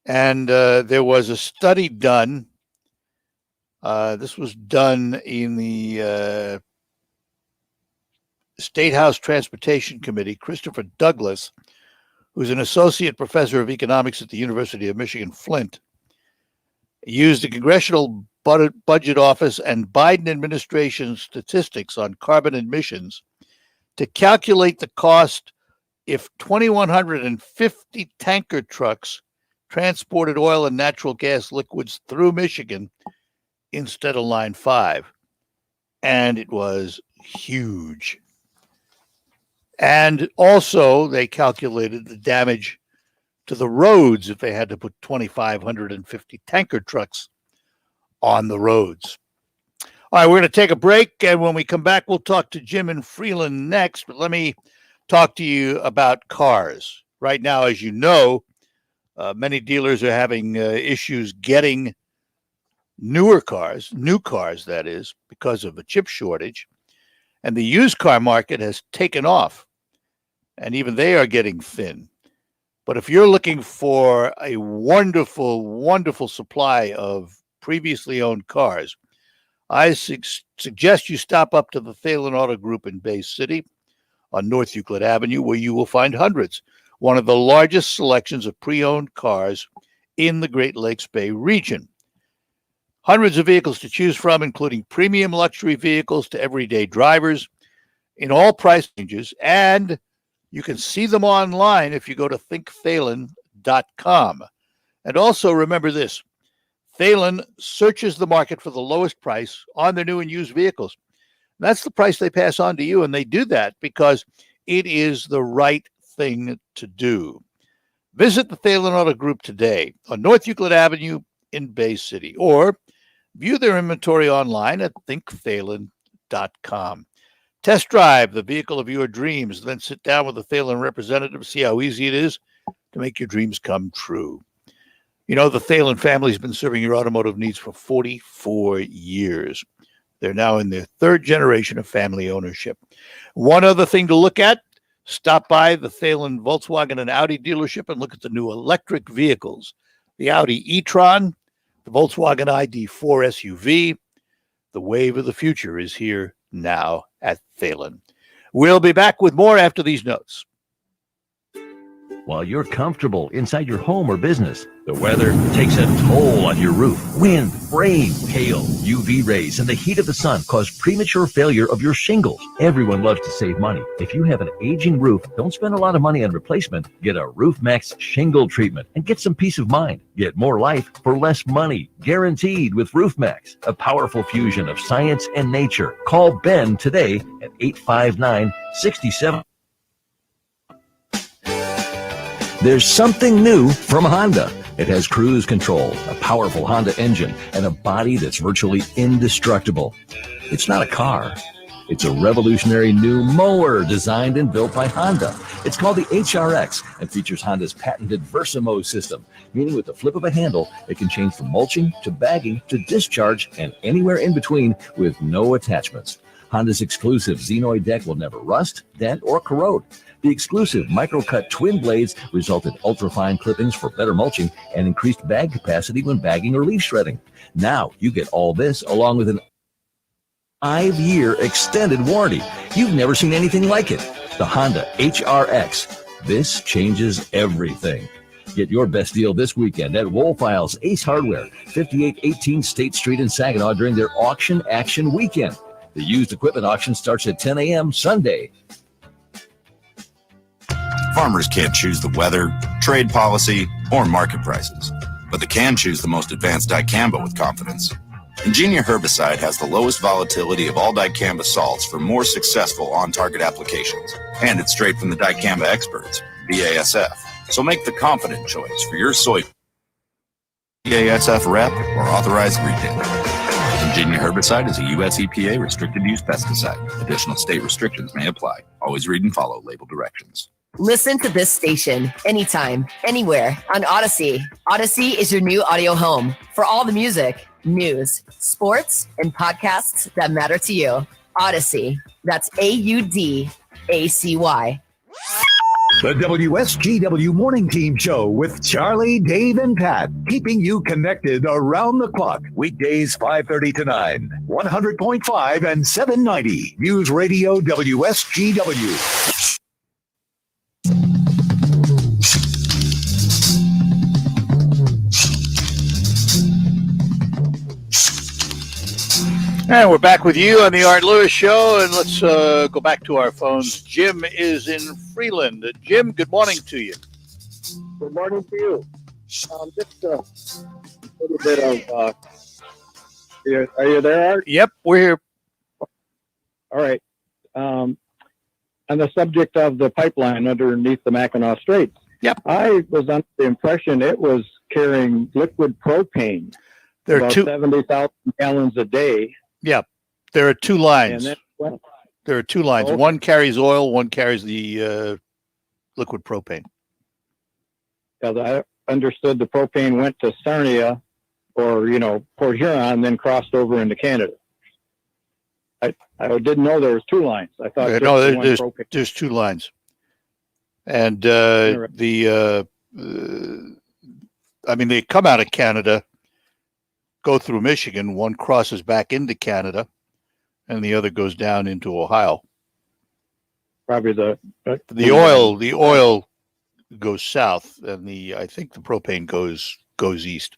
And there was a study done. This was done in the State House Transportation Committee. Christopher Douglas, who's an associate professor of economics at the University of Michigan, Flint, used the Congressional Budget Office and Biden administration statistics on carbon emissions to calculate the cost if 2,150 tanker trucks transported oil and natural gas liquids through Michigan instead of Line 5. And it was huge. And also, they calculated the damage to the roads if they had to put 2,550 tanker trucks on the roads. All right, we're going to take a break, and when we come back, we'll talk to Jim in Freeland next. But let me talk to you about cars. Right now, as you know, many dealers are having issues getting new cars, that is, because of a chip shortage. And the used car market has taken off, and even they are getting thin. But if you're looking for a wonderful, wonderful supply of previously owned cars, I suggest you stop up to the Thalen Auto Group in Bay City on North Euclid Avenue, where you will find hundreds, one of the largest selections of pre-owned cars in the Great Lakes Bay region. Hundreds of vehicles to choose from, including premium luxury vehicles to everyday drivers in all price ranges, and you can see them online if you go to thinkthalen.com. And also remember this, Thalen searches the market for the lowest price on their new and used vehicles. That's the price they pass on to you, and they do that because it is the right thing to do. Visit the Thalen Auto Group today on North Euclid Avenue in Bay City, or view their inventory online at thinkthalen.com. Test drive the vehicle of your dreams, then sit down with a Thalen representative, see how easy it is to make your dreams come true. You know, the Thalen family has been serving your automotive needs for 44 years. They're now in their third generation of family ownership. One other thing to look at, stop by the Thalen Volkswagen and Audi dealership and look at the new electric vehicles. The Audi e-tron, the Volkswagen ID4 SUV. The wave of the future is here now at Thalen. We'll be back with more after these notes. While you're comfortable inside your home or business, the weather takes a toll on your roof. Wind, rain, hail, UV rays, and the heat of the sun cause premature failure of your shingles. Everyone loves to save money. If you have an aging roof, don't spend a lot of money on replacement. Get a Roof Max shingle treatment and get some peace of mind. Get more life for less money, guaranteed with Roof Max, a powerful fusion of science and nature. Call Ben today at 859-67. There's something new from Honda. It has cruise control, a powerful Honda engine, and a body that's virtually indestructible. It's not a car. It's a revolutionary new mower designed and built by Honda. It's called the HRX and features Honda's patented Versamo system, meaning with the flip of a handle, it can change from mulching to bagging to discharge and anywhere in between with no attachments. Honda's exclusive Xenoid deck will never rust, dent, or corrode. The exclusive micro-cut twin blades result in ultra-fine clippings for better mulching and increased bag capacity when bagging or leaf shredding. Now you get all this along with an 5-year extended warranty. You've never seen anything like it. The Honda HRX. This changes everything. Get your best deal this weekend at Woolfiles Ace Hardware, 5818 State Street in Saginaw during their Auction Action Weekend. The used equipment auction starts at 10 a.m. Sunday. Farmers can't choose the weather, trade policy, or market prices, but they can choose the most advanced dicamba with confidence. Ingenia herbicide has the lowest volatility of all dicamba salts for more successful on-target applications, and it's straight from the dicamba experts, BASF. So make the confident choice for your soy BASF rep or authorized retailer. Ingenia herbicide is a U.S. EPA restricted use pesticide. Additional state restrictions may apply. Always read and follow label directions. Listen to this station anytime, anywhere on Odyssey. Odyssey is your new audio home for all the music, news, sports, and podcasts that matter to you. Odyssey. That's AUDACY. The WSGW Morning Team Show with Charlie, Dave, and Pat, keeping you connected around the clock. Weekdays 5:30 to 9, 100.5 and 790. News Radio WSGW. And we're back with you on the Art Lewis Show, and let's go back to our phones. Jim is in Freeland. Jim, good morning to you. Good morning to you. Just a little bit of, are you there, Art? Yep, we're here. All right. On the subject of the pipeline underneath the Mackinac Straits. Yep. I was under the impression it was carrying liquid propane. There are 70,000 gallons a day. Yeah, there are two lines. And there are two lines. Okay. One carries oil, one carries the liquid propane. Because I understood the propane went to Sarnia or, Port Huron, then crossed over into Canada. I didn't know there was two lines. I thought there's two lines. And they come out of Canada, go through Michigan, one crosses back into Canada, and the other goes down into Ohio. Probably the oil goes south, and I think the propane goes east.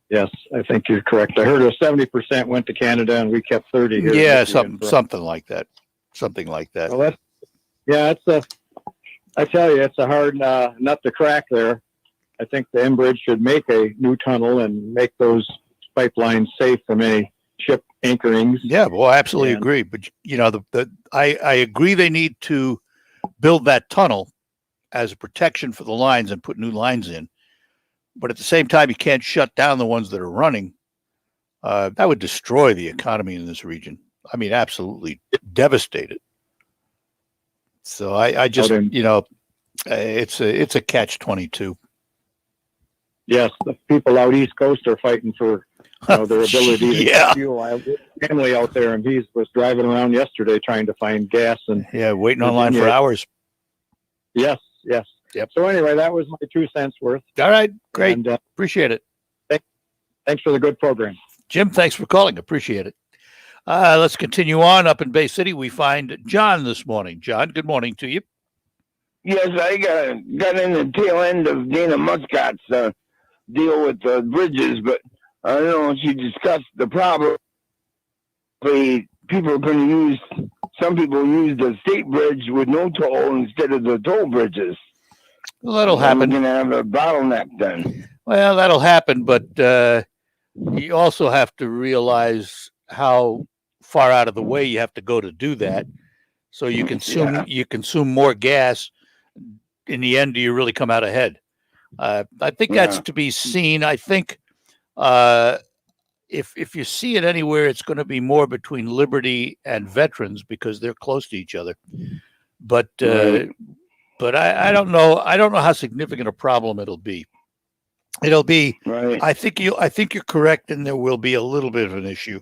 Yes, I think you're correct. I heard 70% went to Canada, and we kept 30 here. Yeah, something like that. Something like that. Well, I tell you, it's a hard nut to crack there. I think the Enbridge should make a new tunnel and make those pipelines safe from any ship anchorings. Yeah, well, I absolutely agree. But I agree they need to build that tunnel as a protection for the lines and put new lines in. But at the same time, you can't shut down the ones that are running. That would destroy the economy in this region. I mean, absolutely devastate it. So I just, it's a catch-22. Yes, the people out East Coast are fighting for their ability to get fuel. I have a family out there, and he was driving around yesterday trying to find gas and waiting online for hours. Yes. Yep. So anyway, that was my 2 cents worth. All right, great. And, appreciate it. Thanks for the good program, Jim. Thanks for calling. Appreciate it. Let's continue on. Up in Bay City, we find John this morning. John, good morning to you. Yes, I got in the tail end of Dana Muscott's deal with the bridges, but I don't know if she discussed the problem. People are going to use, some people use the state bridge with no toll instead of the toll bridges. Well, that'll happen. We're going to have a bottleneck then. Well, that'll happen, but you also have to realize how far out of the way you have to go to do that. So you consume more gas. In the end, do you really come out ahead? I think that's to be seen. I think if if you see it anywhere, it's going to be more between Liberty and Veterans because they're close to each other. But I don't know. I don't know how significant a problem it'll be. It'll be. Right. I think you're correct, and there will be a little bit of an issue.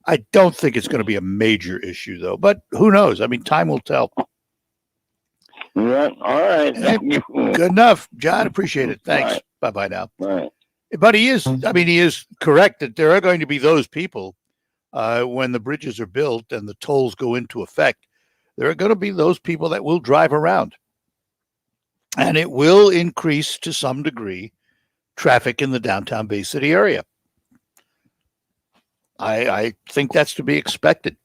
I don't think it's going to be a major issue, though. But who knows? I mean, time will tell. Yeah. All right. Thank you. Good enough, John. Appreciate it. Thanks. Right. Bye-bye now. Right. But he is correct that there are going to be those people when the bridges are built and the tolls go into effect. There are going to be those people that will drive around. And it will increase to some degree traffic in the downtown Bay City area. I think that's to be expected.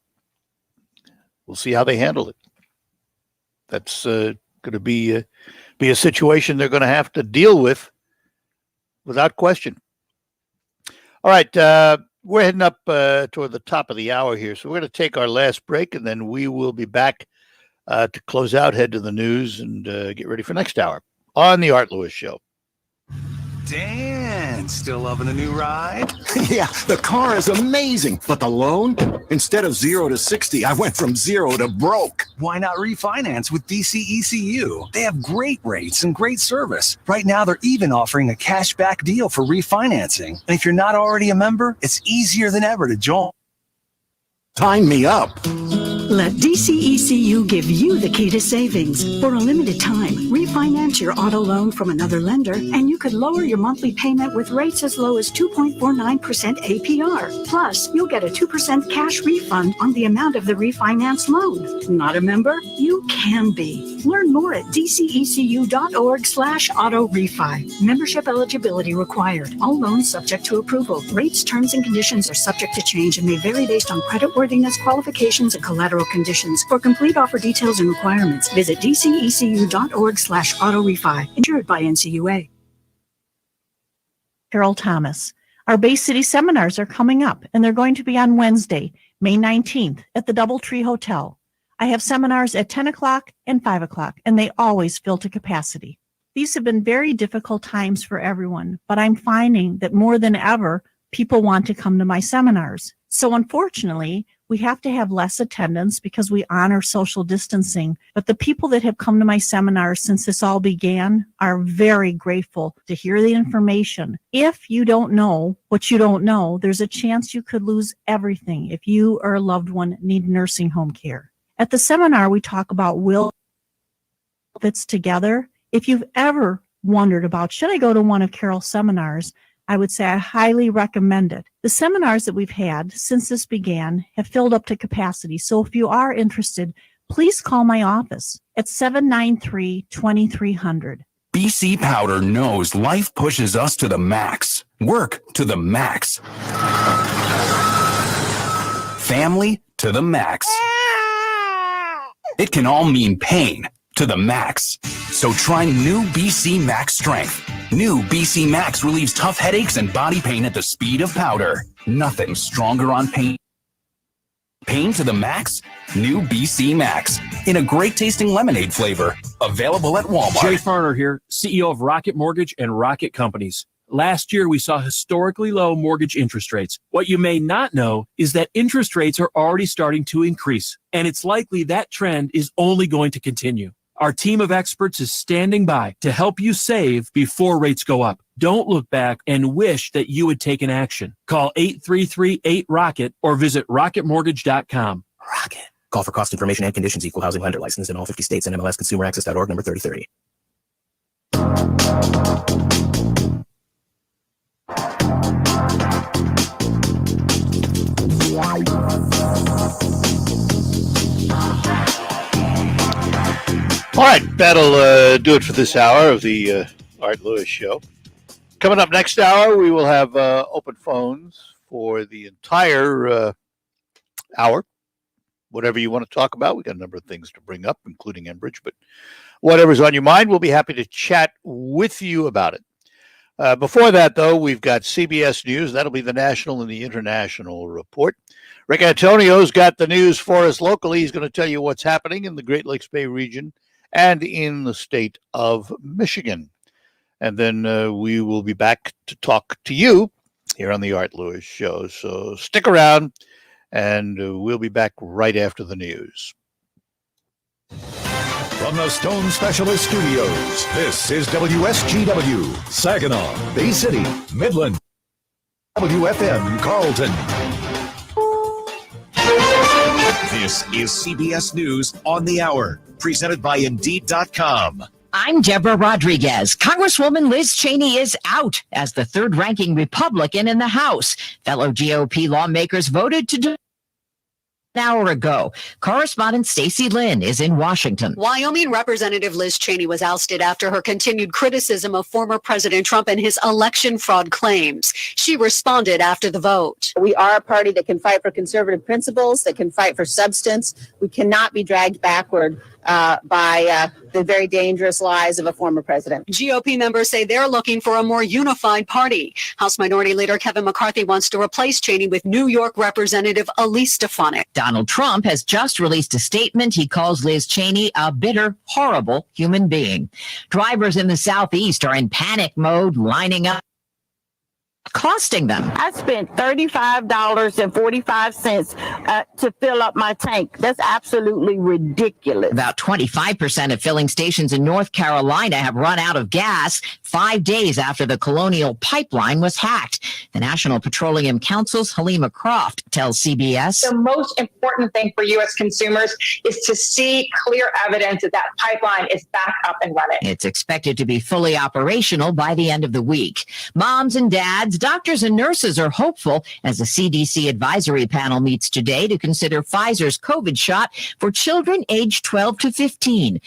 We'll see how they handle it. That's going to be a situation they're going to have to deal with without question. All right, we're heading up toward the top of the hour here, so we're going to take our last break, and then we will be back to close out, head to the news, and get ready for next hour on the Art Lewis Show. Dan, still loving the new ride? Yeah, the car is amazing, but the loan? Instead of 0 to 60, I went from 0 to broke. Why not refinance with DCECU? They have great rates and great service. Right now, they're even offering a cashback deal for refinancing. And if you're not already a member, it's easier than ever to join. Sign me up. Let DCECU give you the key to savings. For a limited time, refinance your auto loan from another lender, and you could lower your monthly payment with rates as low as 2.49% APR. Plus, you'll get a 2% cash refund on the amount of the refinance loan. Not a member? You can be. Learn more at dcecu.org/auto-refi. Membership eligibility required. All loans subject to approval. Rates, terms, and conditions are subject to change and may vary based on creditworthiness, qualifications, and collateral conditions. For complete offer details and requirements, visit dcecu.org/auto-refi. Insured by NCUA. Carol Thomas. Our Bay City seminars are coming up, and they're going to be on Wednesday, May 19th at the Doubletree Hotel. I have seminars at 10 o'clock and 5 o'clock, and they always fill to capacity. These have been very difficult times for everyone, but I'm finding that more than ever, people want to come to my seminars. So unfortunately, we have to have less attendance because we honor social distancing. But the people that have come to my seminars since this all began are very grateful to hear the information. If you don't know what you don't know, there's a chance you could lose everything if you or a loved one need nursing home care. At the seminar, we talk about will fits together. If you've ever wondered about, should I go to one of Carol's seminars, I would say I highly recommend it. The seminars that we've had since this began have filled up to capacity. So if you are interested, please call my office at 793-2300. BC Powder knows life pushes us to the max. Work to the max. Family to the max. It can all mean pain to the max. So try new BC Max Strength. New BC Max relieves tough headaches and body pain at the speed of powder. Nothing stronger on pain. Pain to the max? New BC Max. In a great tasting lemonade flavor. Available at Walmart. Jay Farner here, CEO of Rocket Mortgage and Rocket Companies. Last year, we saw historically low mortgage interest rates. What you may not know is that interest rates are already starting to increase, and it's likely that trend is only going to continue. Our team of experts is standing by to help you save before rates go up. Don't look back and wish that you had taken action. Call 833-8-ROCKET or visit rocketmortgage.com. Rocket. Call for cost information and conditions. Equal housing lender licensed in all 50 states and MLSConsumerAccess.org number 3030. All right, that'll do it for this hour of the Art Lewis Show. Coming up next hour, we will have open phones for the entire hour. Whatever you want to talk about, we got a number of things to bring up, including Enbridge, but whatever's on your mind, we'll be happy to chat with you about it. Before that, though, we've got CBS News. That'll be the national and the international report. Rick Antonio's got the news for us locally. He's going to tell you what's happening in the Great Lakes Bay region and in the state of Michigan. And then we will be back to talk to you here on the Art Lewis Show. So stick around, and we'll be back right after the news. From the Stone Specialist Studios, this is WSGW, Saginaw, Bay City, Midland, WFM, Carlton. This is CBS News on the Hour, presented by Indeed.com. I'm Deborah Rodriguez. Congresswoman Liz Cheney is out as the third-ranking Republican in the House. Fellow GOP lawmakers voted to an hour ago. Correspondent Stacey Lynn is in Washington. Wyoming Representative Liz Cheney was ousted after her continued criticism of former President Trump and his election fraud claims. She responded after the vote. We are a party that can fight for conservative principles, that can fight for substance. We cannot be dragged backward by the very dangerous lies of a former president. GOP members say they're looking for a more unified party. House Minority Leader Kevin McCarthy wants to replace Cheney with New York Representative Elise Stefanik. Donald Trump has just released a statement. He calls Liz Cheney a bitter, horrible human being. Drivers in the Southeast are in panic mode, lining up, costing them. I spent $35.45 to fill up my tank. That's absolutely ridiculous. About 25% of filling stations in North Carolina have run out of gas 5 days after the Colonial Pipeline was hacked. The National Petroleum Council's Halima Croft tells CBS. The most important thing for U.S. consumers is to see clear evidence that that pipeline is back up and running. It's expected to be fully operational by the end of the week. Moms and dads, doctors and nurses are hopeful as the CDC advisory panel meets today to consider Pfizer's COVID shot for children aged 12 to 15.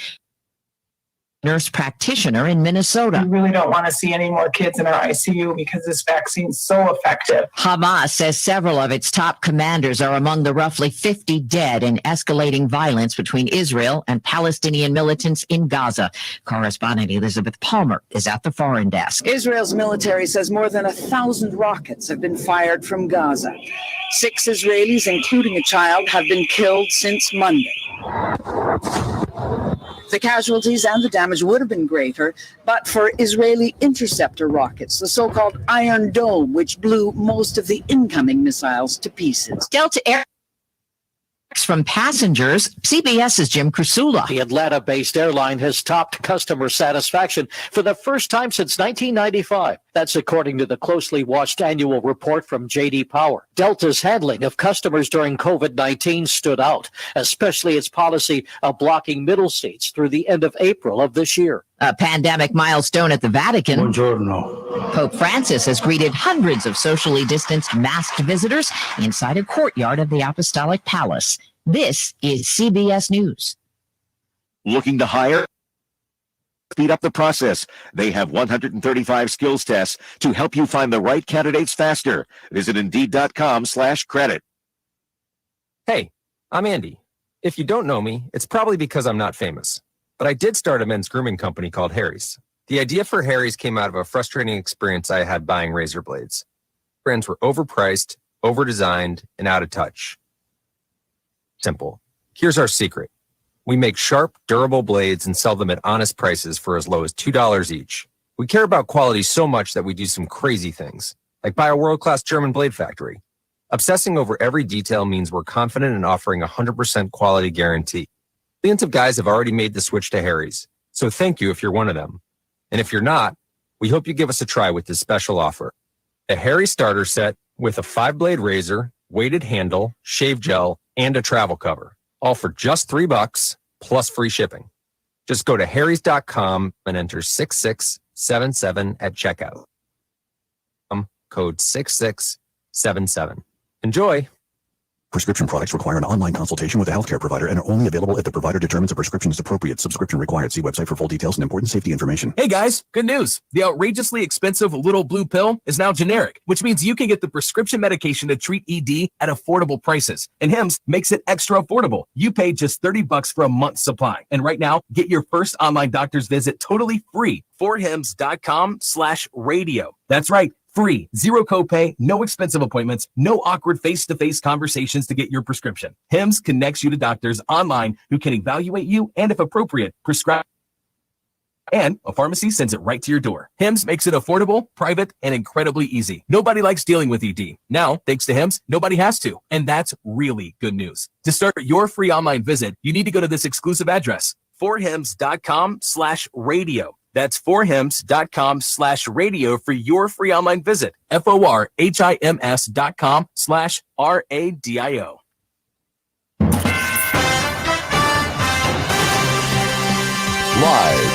Nurse practitioner in Minnesota. We really don't want to see any more kids in our ICU because this vaccine's so effective. Hamas says several of its top commanders are among the roughly 50 dead in escalating violence between Israel and Palestinian militants in Gaza. Correspondent Elizabeth Palmer is at the foreign desk. Israel's military says more than 1,000 rockets have been fired from Gaza. 6 Israelis, including a child, have been killed since Monday. The casualties and the damage would have been greater, but for Israeli interceptor rockets, the so-called Iron Dome, which blew most of the incoming missiles to pieces. Delta Air from passengers, CBS's Jim Krasula. The Atlanta-based airline has topped customer satisfaction for the first time since 1995. That's according to the closely watched annual report from J.D. Power. Delta's handling of customers during COVID-19 stood out, especially its policy of blocking middle seats through the end of April of this year. A pandemic milestone at the Vatican. Buongiorno. Pope Francis has greeted hundreds of socially distanced masked visitors inside a courtyard of the Apostolic Palace. This is CBS News. Looking to hire? Speed up the process. They have 135 skills tests to help you find the right candidates faster. Visit Indeed.com/credit. Hey, I'm Andy. If you don't know me, it's probably because I'm not famous. But I did start a men's grooming company called Harry's. The idea for Harry's came out of a frustrating experience I had buying razor blades. Brands were overpriced, overdesigned, and out of touch. Simple. Here's our secret. We make sharp, durable blades and sell them at honest prices for as low as $2 each. We care about quality so much that we do some crazy things, like buy a world-class German blade factory. Obsessing over every detail means we're confident in offering a 100% quality guarantee. Millions of guys have already made the switch to Harry's, so thank you if you're one of them. And if you're not, we hope you give us a try with this special offer. A Harry starter set with a 5-blade razor, weighted handle, shave gel, and a travel cover. All for just $3 plus free shipping. Just go to harrys.com and enter 6677 at checkout. Code 6677. Enjoy. Prescription products require an online consultation with a healthcare provider and are only available if the provider determines a prescription is appropriate. Subscription required. See website for full details and important safety information. Hey guys, good news. The outrageously expensive little blue pill is now generic, which means you can get the prescription medication to treat ED at affordable prices. And Hims makes it extra affordable. You pay just $30 for a month's supply. And right now, get your first online doctor's visit totally free. 4hims.com/radio. That's right. Free, zero copay, no expensive appointments, no awkward face-to-face conversations to get your prescription. Hims connects you to doctors online who can evaluate you and, if appropriate, prescribe. And a pharmacy sends it right to your door. HIMSS makes it affordable, private, and incredibly easy. Nobody likes dealing with ED. Now, thanks to HIMSS, nobody has to. And that's really good news. To start your free online visit, you need to go to this exclusive address, forhims.com/radio. That's forhims.com/radio for your free online visit. forhims.com/radio. Live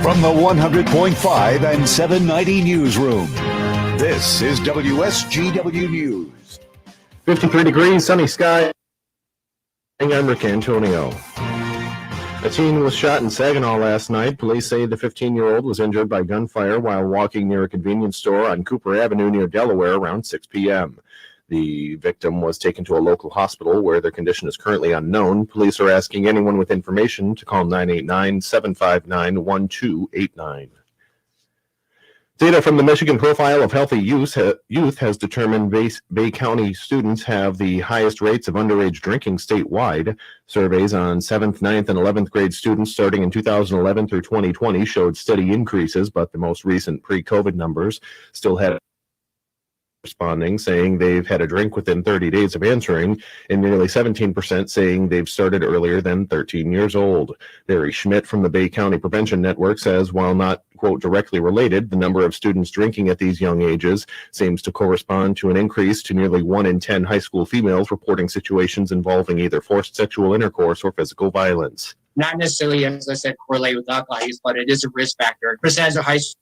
from the 100.5 and 790 newsroom, this is WSGW News. 53 degrees, sunny sky. I'm Rick Antonio. A teen was shot in Saginaw last night. Police say the 15-year-old was injured by gunfire while walking near a convenience store on Cooper Avenue near Delaware around 6 p.m. The victim was taken to a local hospital where their condition is currently unknown. Police are asking anyone with information to call 989-759-1289. Data from the Michigan Profile of Healthy Youth has determined Bay County students have the highest rates of underage drinking statewide. Surveys on 7th, 9th, and 11th grade students starting in 2011 through 2020 showed steady increases, but the most recent pre-COVID numbers still had responding, saying they've had a drink within 30 days of answering, and nearly 17% saying they've started earlier than 13 years old. Barry Schmidt from the Bay County Prevention Network says while not, quote, directly related, the number of students drinking at these young ages seems to correspond to an increase to nearly 1 in 10 high school females reporting situations involving either forced sexual intercourse or physical violence. Not necessarily, as I said, correlate with alcohol use, but it is a risk factor. Percentage of high school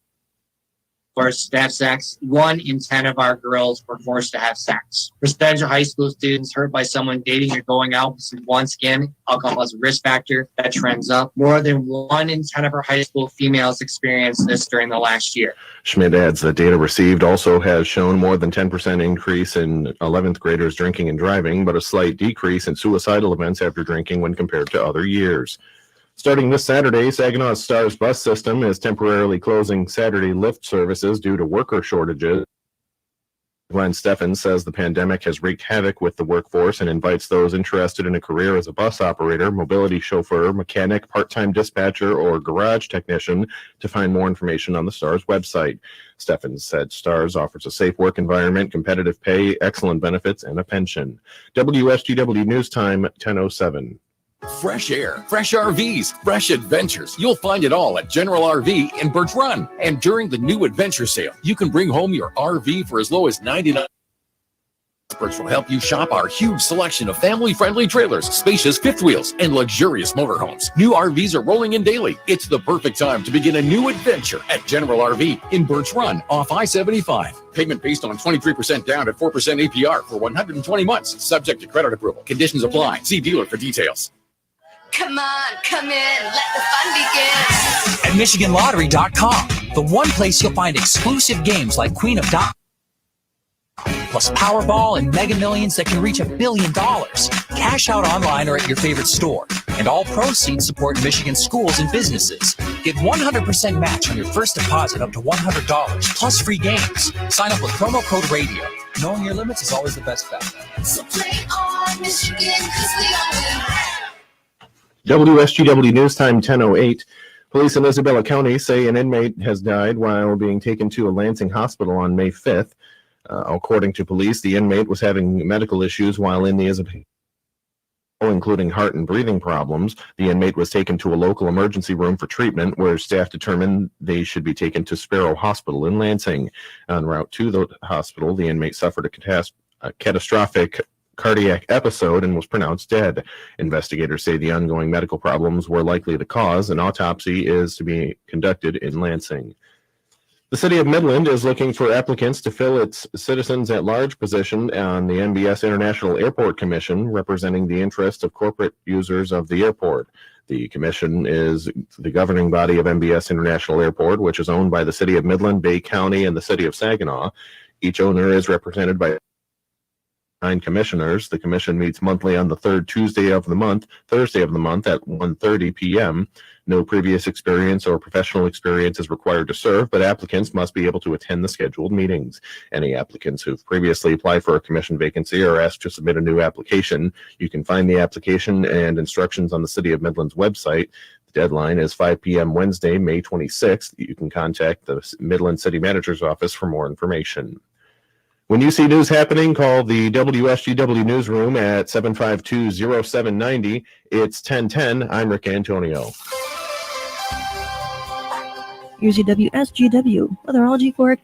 forced to have sex. 1 in 10 of our girls were forced to have sex. Percentage of high school students hurt by someone dating or going out. Once again, alcohol is a risk factor. That trends up. More than 1 in 10 of our high school females experienced this during the last year. Schmidt adds that data received also has shown more than 10% increase in 11th graders drinking and driving, but a slight decrease in suicidal events after drinking when compared to other years. Starting this Saturday, Saginaw's STARS bus system is temporarily closing Saturday lift services due to worker shortages. Glenn Steffens says the pandemic has wreaked havoc with the workforce and invites those interested in a career as a bus operator, mobility chauffeur, mechanic, part-time dispatcher, or garage technician to find more information on the STARS website. Steffens said STARS offers a safe work environment, competitive pay, excellent benefits, and a pension. WSGW News Time, 10:07. Fresh air, fresh RVs, fresh adventures. You'll find it all at General RV in Birch Run. And during the new adventure sale, you can bring home your RV for as low as $99. Experts will help you shop our huge selection of family-friendly trailers, spacious fifth wheels, and luxurious motorhomes. New RVs are rolling in daily. It's the perfect time to begin a new adventure at General RV in Birch Run off I-75. Payment based on 23% down at 4% APR for 120 months, subject to credit approval. Conditions apply. See dealer for details. Come on, come in, let the fun begin. At MichiganLottery.com, the one place you'll find exclusive games like Queen of Diamonds, plus Powerball and Mega Millions that can reach $1 billion. Cash out online or at your favorite store. And all proceeds support Michigan schools and businesses. Get 100% match on your first deposit up to $100, plus free games. Sign up with promo code RADIO. Knowing your limits is always the best bet. So play on, Michigan, because we all win. WSGW News Time, 10:08. Police in Isabella County say an inmate has died while being taken to a Lansing hospital on May 5th. According to police, the inmate was having medical issues while in the Isabella, including heart and breathing problems. The inmate was taken to a local emergency room for treatment where staff determined they should be taken to Sparrow Hospital in Lansing. En route to the hospital, the inmate suffered a catastrophic cardiac episode and was pronounced dead. Investigators say the ongoing medical problems were likely the cause. An autopsy is to be conducted in Lansing. The City of Midland is looking for applicants to fill its Citizens at Large position on the MBS International Airport Commission, representing the interest of corporate users of the airport. The commission is the governing body of MBS International Airport, which is owned by the City of Midland, Bay County, and the City of Saginaw. Each owner is represented by 9 commissioners. The commission meets monthly on the third Thursday of the month at 1:30 p.m. No previous experience or professional experience is required to serve, but applicants must be able to attend the scheduled meetings. Any applicants who've previously applied for a commission vacancy are asked to submit a new application. You can find the application and instructions on the City of Midland's website. Deadline is 5 p.m. Wednesday, May 26th. You can contact the Midland City Manager's office for more information. When you see news happening, call the WSGW newsroom at 752-0790. It's 1010. I'm Rick Antonio. Here's your WSGW weatherology for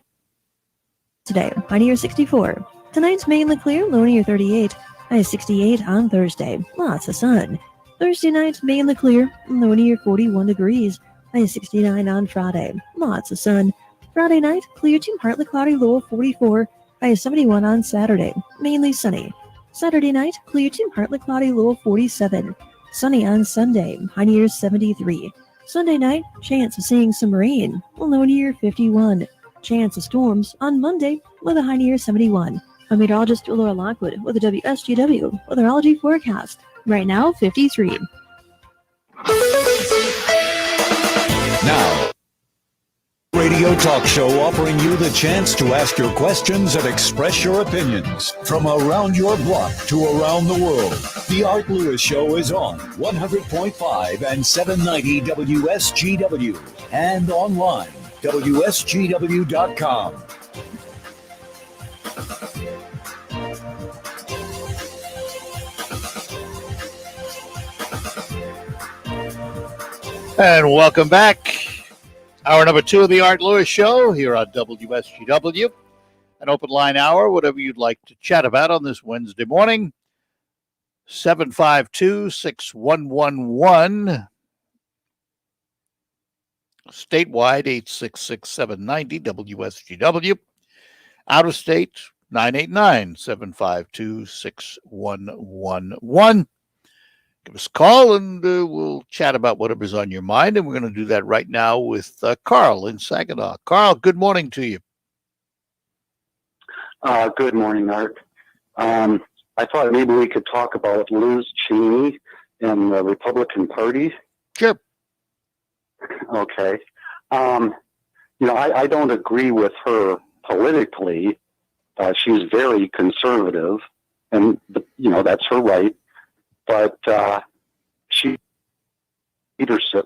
today. High near 64. Tonight's mainly clear, low near 38. High 68 on Thursday. Lots of sun. Thursday night, mainly clear, low near 41 degrees. High 69 on Friday. Lots of sun. Friday night, clear to partly cloudy, low of 44. High 71 on Saturday. Mainly sunny. Saturday night, clear to partly cloudy, low of 47. Sunny on Sunday. High near 73. Sunday night, chance of seeing some rain, low near 51. Chance of storms on Monday with a high near 71. I'm meteorologist Laura Lockwood with the WSGW weatherology forecast. Right now, 53. Now, radio talk show offering you the chance to ask your questions and express your opinions from around your block to around the world. The Art Lewis Show is on 100.5 and 790 WSGW and online, WSGW.com. And welcome back. Hour number 2 of the Art Lewis Show here on WSGW. An open line hour, whatever you'd like to chat about on this Wednesday morning. 752-6111. Statewide, 866-790 WSGW. Out of state, 989-752-6111. Give us a call and we'll chat about whatever's on your mind. And we're going to do that right now with Carl in Saginaw. Carl, good morning to you. Good morning, Art. I thought maybe we could talk about Liz Cheney and the Republican Party. Sure. Okay. I don't agree with her politically. She's very conservative, and, that's her right. But she leadership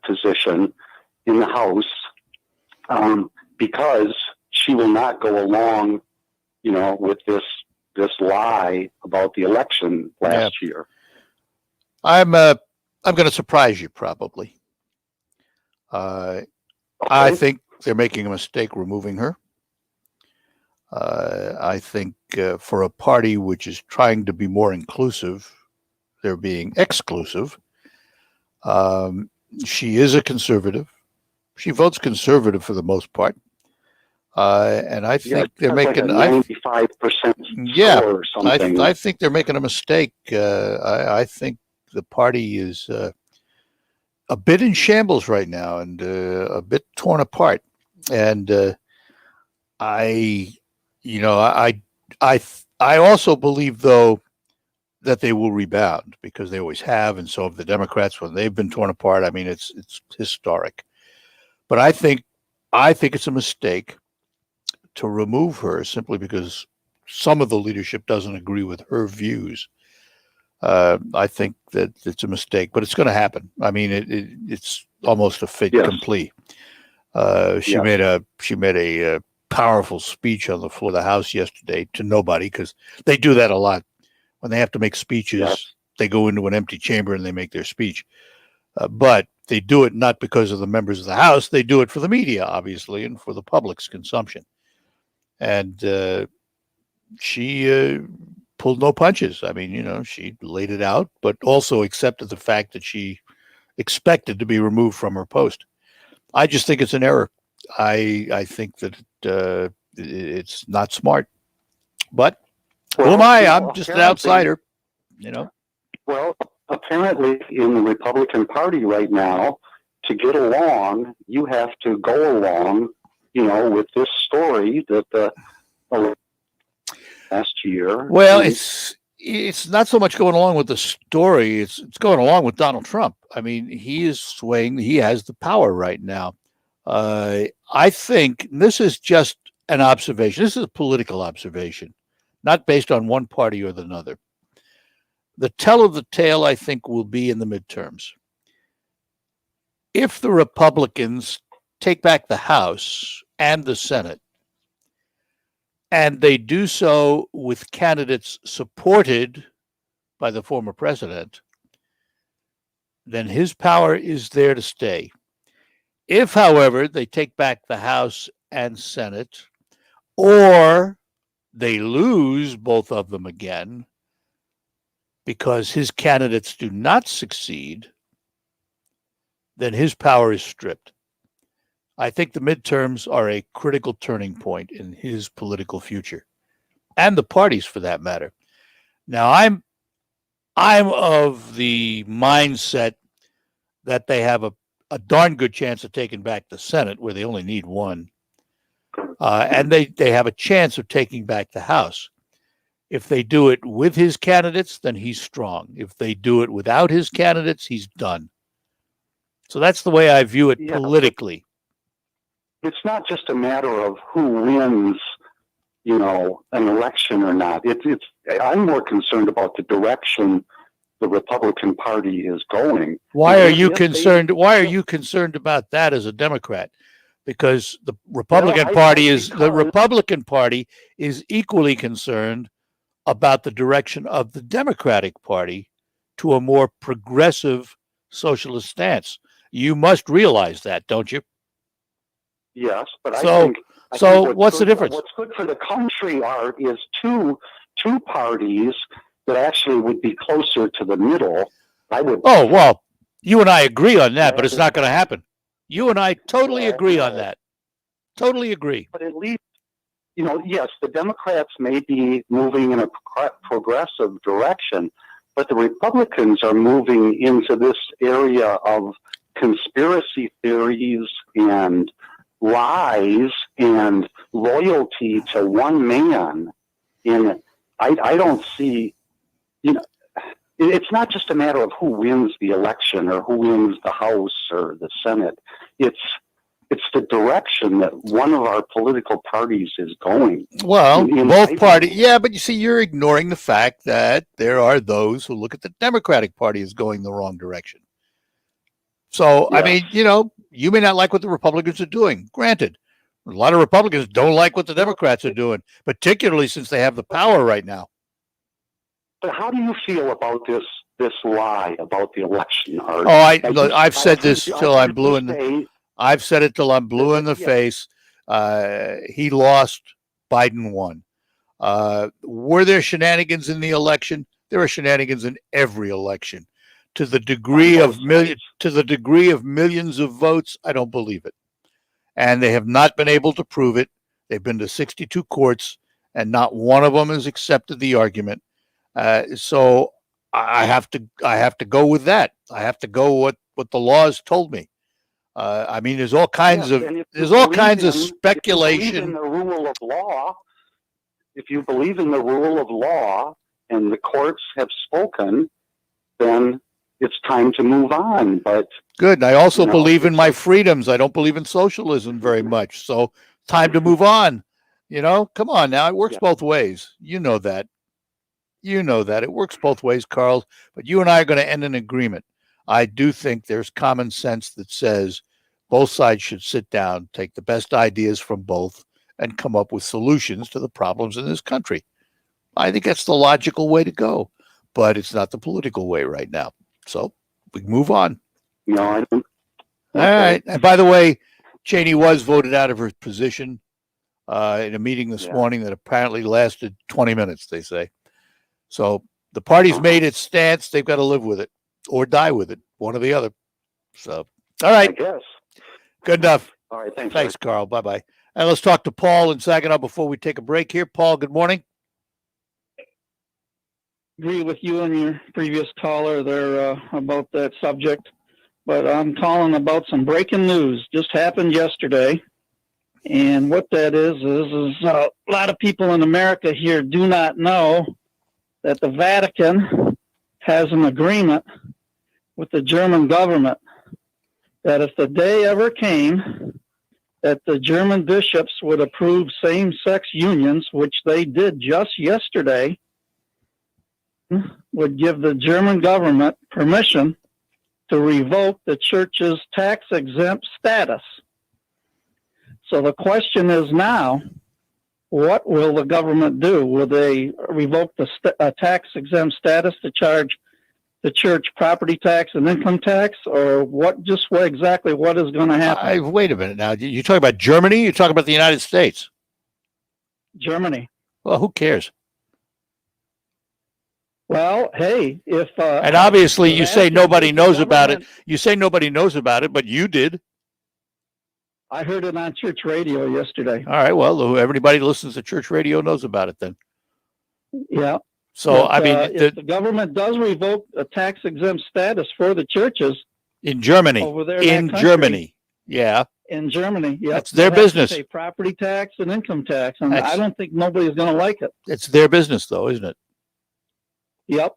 position in the House because she will not go along, with this lie about the election last year. I'm going to surprise you probably. I think they're making a mistake removing her. I think for a party which is trying to be more inclusive, they're being exclusive. She is a conservative. She votes conservative for the most part. And I think they're making 95% or something. I think they're making a mistake. I think the party is a bit in shambles right now and a bit torn apart. And I also believe, though, that they will rebound because they always have, and so have the Democrats when they've been torn apart. I mean, it's historic. But I think it's a mistake to remove her simply because some of the leadership doesn't agree with her views. I think that it's a mistake, but it's going to happen. I mean, it's almost a fait accompli. She made a powerful speech on the floor of the House yesterday to nobody, because they do that a lot. When they have to make speeches, they go into an empty chamber and they make their speech. But they do it not because of the members of the House. They do it for the media, obviously, and for the public's consumption. And she pulled no punches. I mean, she laid it out, but also accepted the fact that she expected to be removed from her post. I just think it's an error. I think that it's not smart. But who am I? I'm just an outsider, Well, apparently in the Republican Party right now, to get along, you have to go along, with this story that the last year. Well, it's not so much going along with the story. It's going along with Donald Trump. I mean, he is swaying. He has the power right now. I think this is just an observation. This is a political observation, not based on one party or another. The tell of the tale, I think, will be in the midterms. if the Republicans take back the House and the Senate, and they do so with candidates supported by the former president, then his power is there to stay. If, however, they take back the House and Senate, or they lose both of them again because his candidates do not succeed, then his power is stripped. I think the midterms are a critical turning point in his political future, and the party's for that matter. Now, I'm of the mindset that they have a darn good chance of taking back the Senate, where they only need one. And they have a chance of taking back the House. If they do it with his candidates, then he's strong. If they do it without his candidates, he's done. So that's the way I view it politically. It's not just a matter of who wins, an election or not. I'm more concerned about the direction the Republican Party is going. Why are you concerned? Why are you concerned about that as a Democrat? Because the Republican Party is equally concerned about the direction of the Democratic Party to a more progressive socialist stance. You must realize that, don't you? Yes, but I think what's the difference? What's good for the country is two parties that actually would be closer to the middle. Oh, well, you and I agree on that, but it's not going to happen. You and I totally agree on that. Totally agree. But at least, yes, the Democrats may be moving in a progressive direction, but the Republicans are moving into this area of conspiracy theories and lies and loyalty to one man. And I don't see, it's not just a matter of who wins the election or who wins the House or the Senate. It's the direction that one of our political parties is going. Well, both parties, yeah, but you see, you're ignoring the fact that there are those who look at the Democratic Party as going the wrong direction. So, yeah. I mean, you may not like what the Republicans are doing. Granted, a lot of Republicans don't like what the Democrats are doing, particularly since they have the power right now. But how do you feel about this lie about the election? Art? I've said this till I'm blue in the. I've said it till I'm blue in the face. He lost. Biden won. Were there shenanigans in the election? There are shenanigans in every election. To the degree of millions of votes, I don't believe it. And they have not been able to prove it. They've been to 62 courts, and not one of them has accepted the argument. So I have to go with that. I have to go what the laws told me. I mean, there's all kinds of speculation. If you believe in the rule of law and the courts have spoken, then it's time to move on. But good. I also believe in my freedoms. I don't believe in socialism very much. So time to move on. Come on now. It works both ways. You know that. It works both ways, Carl. But you and I are going to end in agreement. I do think there's common sense that says both sides should sit down, take the best ideas from both, and come up with solutions to the problems in this country. I think that's the logical way to go, but it's not the political way right now. So we move on. No, I don't. All right. And by the way, Cheney was voted out of her position in a meeting this morning that apparently lasted 20 minutes, they say. So the party's made its stance. They've got to live with it or die with it, one or the other. So, all right. I guess. Good enough. All right. Thanks. Thanks, Carl. Bye-bye. And let's talk to Paul in Saginaw before we take a break here. Paul, good morning. Agree with you and your previous caller there about that subject, but I'm calling about some breaking news. Just happened yesterday, and what that is a lot of people in America here do not know that the Vatican has an agreement with the German government that if the day ever came that the German bishops would approve same-sex unions, which they did just yesterday, would give the German government permission to revoke the church's tax-exempt status. So the question is now, what will the government do? Will they revoke the tax-exempt status to charge the church property tax and income tax, or what is going to happen? Wait a minute now. You talking about Germany? You're talking about the United States? Germany. Well, who cares? Well, hey, if and obviously you say nobody knows about it. You say nobody knows about it, but you did. I heard it on church radio yesterday. All right. Well, everybody who listens to church radio knows about it then. Yeah. So, but, if the government does revoke a tax-exempt status for the churches in Germany, over there in Germany, yeah, in Germany, yeah, that's their business. Pay property tax and income tax, and I don't think nobody's going to like it. It's their business, though, isn't it? Yep.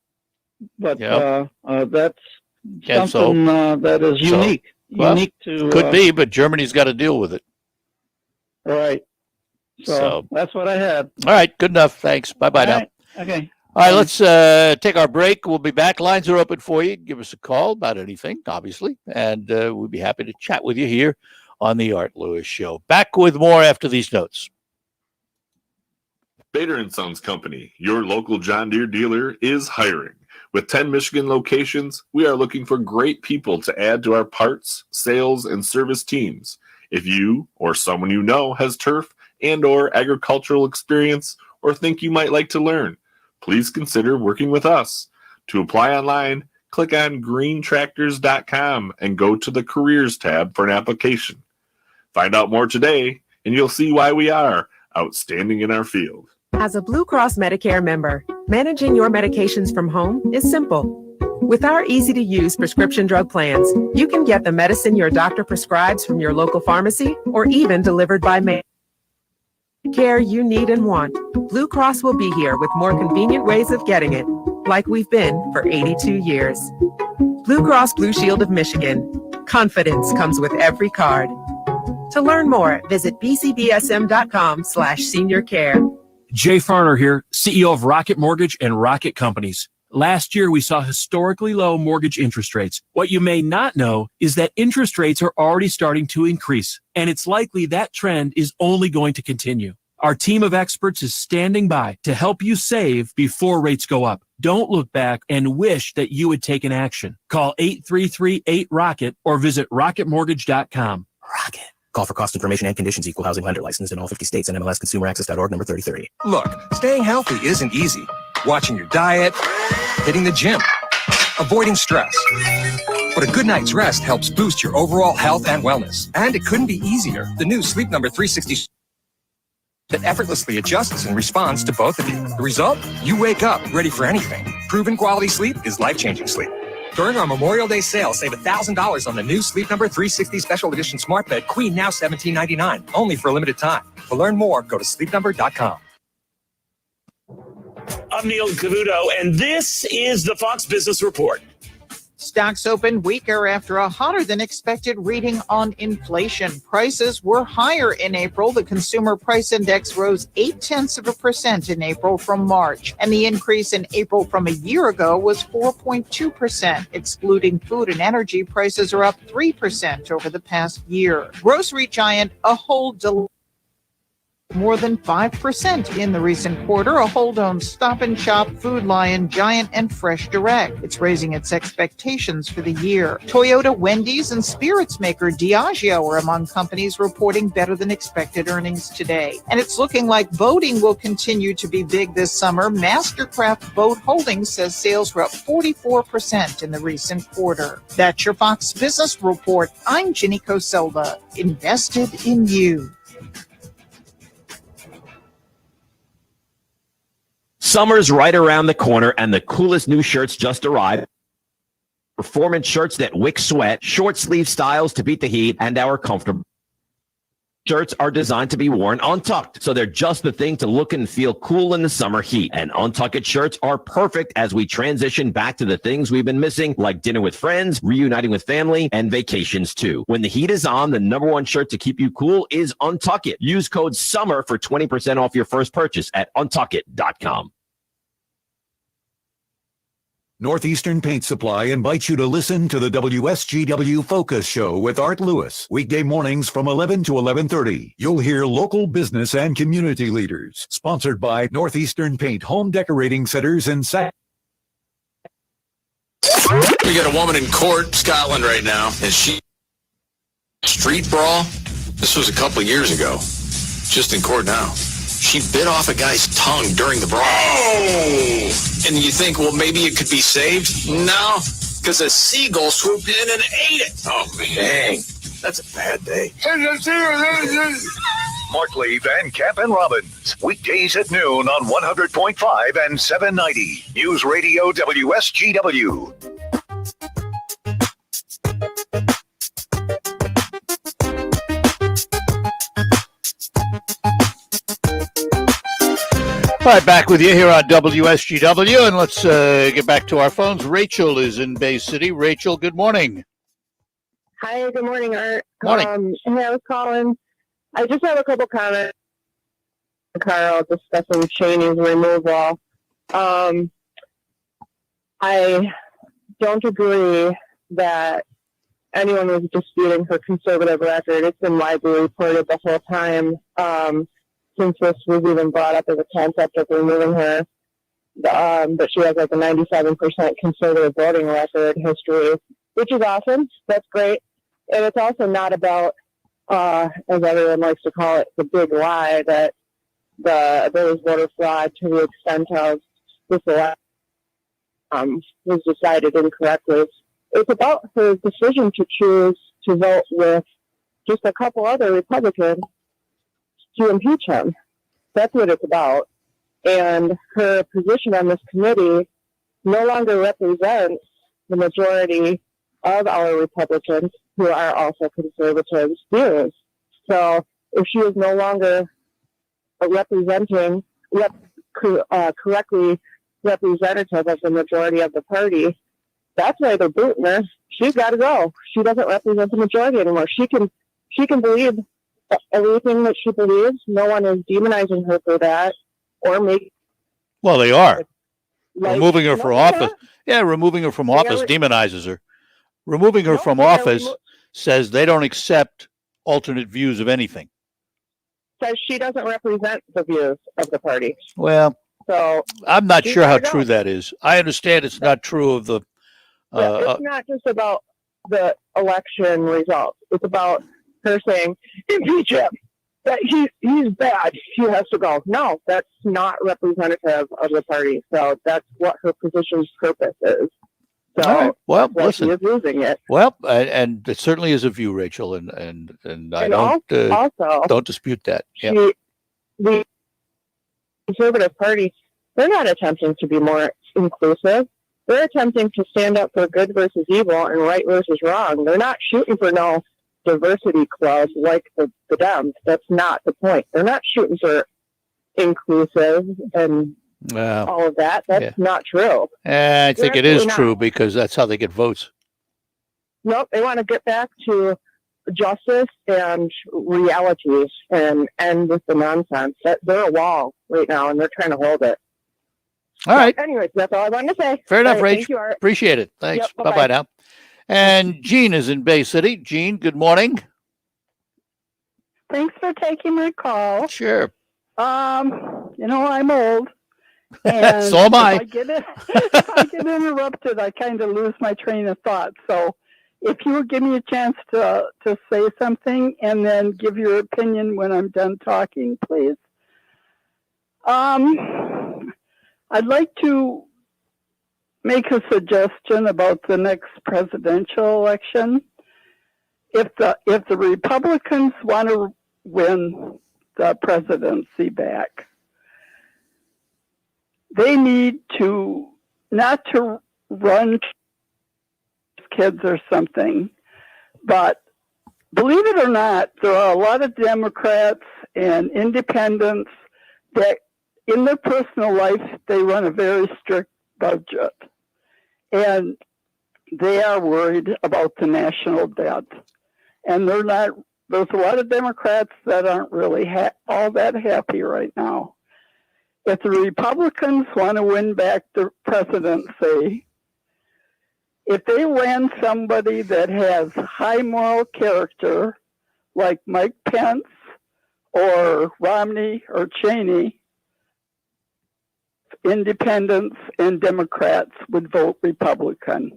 But Yep. That's something that is unique. Unique to could be, but Germany's got to deal with it. All right. So that's what I had. All right. Good enough. Thanks. Bye-bye now. Right. Okay. All right, let's take our break. We'll be back. Lines are open for you. Give us a call about anything, obviously, and we'll be happy to chat with you here on the Art Lewis Show. Back with more after these notes. Bader & Sons Company, your local John Deere dealer, is hiring. With 10 Michigan locations, we are looking for great people to add to our parts, sales, and service teams. If you or someone you know has turf and or agricultural experience or think you might like to learn, please consider working with us. To apply online, click on greentractors.com and go to the Careers tab for an application. Find out more today, and you'll see why we are outstanding in our field. As a Blue Cross Medicare member, managing your medications from home is simple. With our easy-to-use prescription drug plans, you can get the medicine your doctor prescribes from your local pharmacy or even delivered by mail. Care you need and want, Blue Cross will be here with more convenient ways of getting it, like we've been for 82 years. Blue Cross Blue Shield of Michigan. Confidence comes with every card. To learn more, visit bcbsm.com/seniorcare. Jay Farner here, CEO of Rocket Mortgage and Rocket Companies. Last year, we saw historically low mortgage interest rates. What you may not know is that interest rates are already starting to increase, and it's likely that trend is only going to continue. Our team of experts is standing by to help you save before rates go up. Don't look back and wish that you had taken action. Call 833-8ROCKET or visit rocketmortgage.com. Rocket. Call for cost information and conditions. Equal housing lender licensed in all 50 states and MLSConsumerAccess.org number 3030. Look, staying healthy isn't easy. Watching your diet, hitting the gym, avoiding stress. But a good night's rest helps boost your overall health and wellness. And it couldn't be easier. The new Sleep Number 360 that effortlessly adjusts and responds to both of you. The result? You wake up ready for anything. Proven quality sleep is life-changing sleep. During our Memorial Day sale, save $1,000 on the new Sleep Number 360 Special Edition Smart Bed, Queen, now $17.99, only for a limited time. To learn more, go to sleepnumber.com. I'm Neil Cavuto, and this is the Fox Business Report. Stocks opened weaker after a hotter than expected reading on inflation. Prices were higher in April. The consumer price index rose 0.8% in April from March, and the increase in April from a year ago was 4.2%. Excluding food and energy, prices are up 3% over the past year. Grocery giant Ahold more than 5% in the recent quarter. Ahold owns Stop and Shop, Food Lion, Giant, and Fresh Direct. It's raising its expectations for the year. Toyota, Wendy's, and spirits maker Diageo are among companies reporting better than expected earnings today. And it's looking like boating will continue to be big this summer. Mastercraft Boat Holdings says sales were up 44% in the recent quarter. That's your Fox Business Report. I'm Ginny Coselda. Invested in you. Summer's right around the corner, and the coolest new shirts just arrived. Performance shirts that wick sweat, short sleeve styles to beat the heat, and our comfortable shirts are designed to be worn untucked, so they're just the thing to look and feel cool in the summer heat. And untucked shirts are perfect as we transition back to the things we've been missing, like dinner with friends, reuniting with family, and vacations too. When the heat is on, the #1 shirt to keep you cool is Untuckit. Use code SUMMER for 20% off your first purchase at untuckit.com. Northeastern Paint Supply invites you to listen to the WSGW Focus Show with Art Lewis. Weekday mornings from 11 to 11:30. You'll hear local business and community leaders. Sponsored by Northeastern Paint Home Decorating Centers in Sac. We got a woman in court, Scotland, right now, and she street brawl. This was a couple of years ago. Just in court now. She bit off a guy's tongue during the brawl. Oh! And you think, well, maybe it could be saved? No, because a seagull swooped in and ate it. Oh, man. Dang. That's a bad day. Mark Lee, Van Camp, and Robbins. Weekdays at noon on 100.5 and 790. News Radio WSGW. All right, back with you here on WSGW, and let's get back to our phones. Rachel is in Bay City. Rachel, good morning. Hi, good morning, Art. Morning. Hey, I was calling. I just have a couple comments. Carl discussing Cheney's removal. I don't agree that anyone was disputing her conservative record. It's been widely reported the whole time. Since this was even brought up as a concept of removing her, but she has like a 97% conservative voting record history, which is awesome. That's great. And it's also not about, as everyone likes to call it, the big lie that there was voter fraud to the extent of this election was decided incorrectly. It's about her decision to choose to vote with just a couple other Republicans to impeach him. That's what it's about. And her position on this committee no longer represents the majority of our Republicans who are also conservatives views. So if she is no longer representing correctly representative of the majority of the party, that's why they're booting her. She's got to go. She doesn't represent the majority anymore. She can believe everything that she believes. No one is demonizing her for that or making. Well, they are. Like, removing her from office. Yeah, removing her from office demonizes her. Removing her from office says they don't accept alternate views of anything. Says she doesn't represent the views of the party. Well, so I'm not she's sure how gotta go. true that is. I understand it's not true of the. It's not just about the election results. It's about her saying, impeach him. That he's bad. He has to go. No, that's not representative of the party. So that's what her position's purpose is. So all right. Well, that's why listen. she is losing it. Well, and it certainly is a view, Rachel, and I don't also don't dispute that. Yeah. The Conservative Party, they're not attempting to be more inclusive. They're attempting to stand up for good versus evil and right versus wrong. They're not shooting for no diversity club like the Dems. That's not the point. They're not shooting for inclusive and all of that. That's not true. I think it is absolutely true not. because that's how they get votes. Nope, they want to get back to justice and realities and end with the nonsense. They're a wall right now, and they're trying to hold it. All right. Anyways, that's all I wanted to say. Fair enough, All right, Rach. thank you, Art. Appreciate it. Thanks. Yep, Bye-bye now. And Jean is in Bay City. Jean, good morning. Thanks for taking my call. Sure. I'm old. And So am I. If I get interrupted, I kind of lose my train of thought. So if you would give me a chance to say something and then give your opinion when I'm done talking, please. I'd like to make a suggestion about the next presidential election. If the Republicans want to win the presidency back, they need to not to run kids or something, but believe it or not, there are a lot of Democrats and independents that in their personal life, they run a very strict budget. And they are worried about the national debt. And there's a lot of Democrats that aren't really all that happy right now. If the Republicans want to win back the presidency, if they ran somebody that has high moral character, like Mike Pence or Romney or Cheney, independents and Democrats would vote Republican.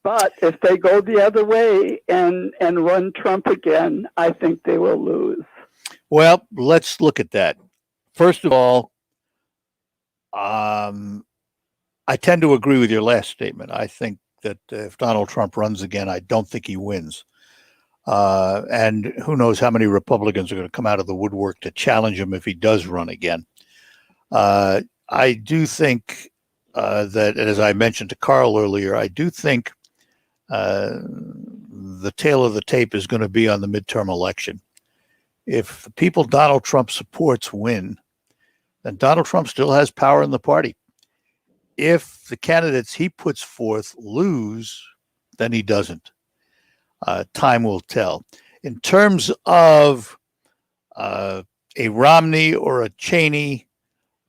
But if they go the other way and run Trump again, I think they will lose. Well, let's look at that. First of all, I tend to agree with your last statement. I think that if Donald Trump runs again, I don't think he wins. And who knows how many Republicans are going to come out of the woodwork to challenge him if he does run again. I do think that, as I mentioned to Carl earlier, I do think the tail of the tape is going to be on the midterm election. If the people Donald Trump supports win, then Donald Trump still has power in the party. If the candidates he puts forth lose, then he doesn't. Time will tell. In terms of a Romney or a Cheney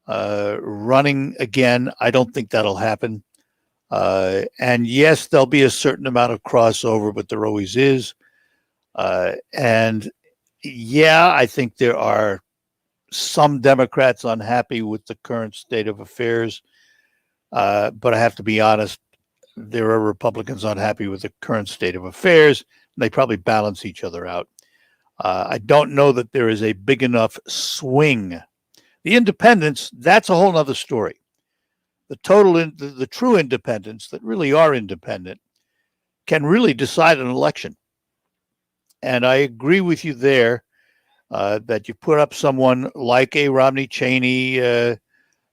running again, I don't think that'll happen. And yes, there'll be a certain amount of crossover, but there always is. And yeah, I think there are some Democrats unhappy with the current state of affairs. But I have to be honest, there are Republicans unhappy with the current state of affairs. And they probably balance each other out. I don't know that there is a big enough swing. The independents, that's a whole other story. The true independents that really are independent can really decide an election. And I agree with you there that you put up someone like a Romney Cheney,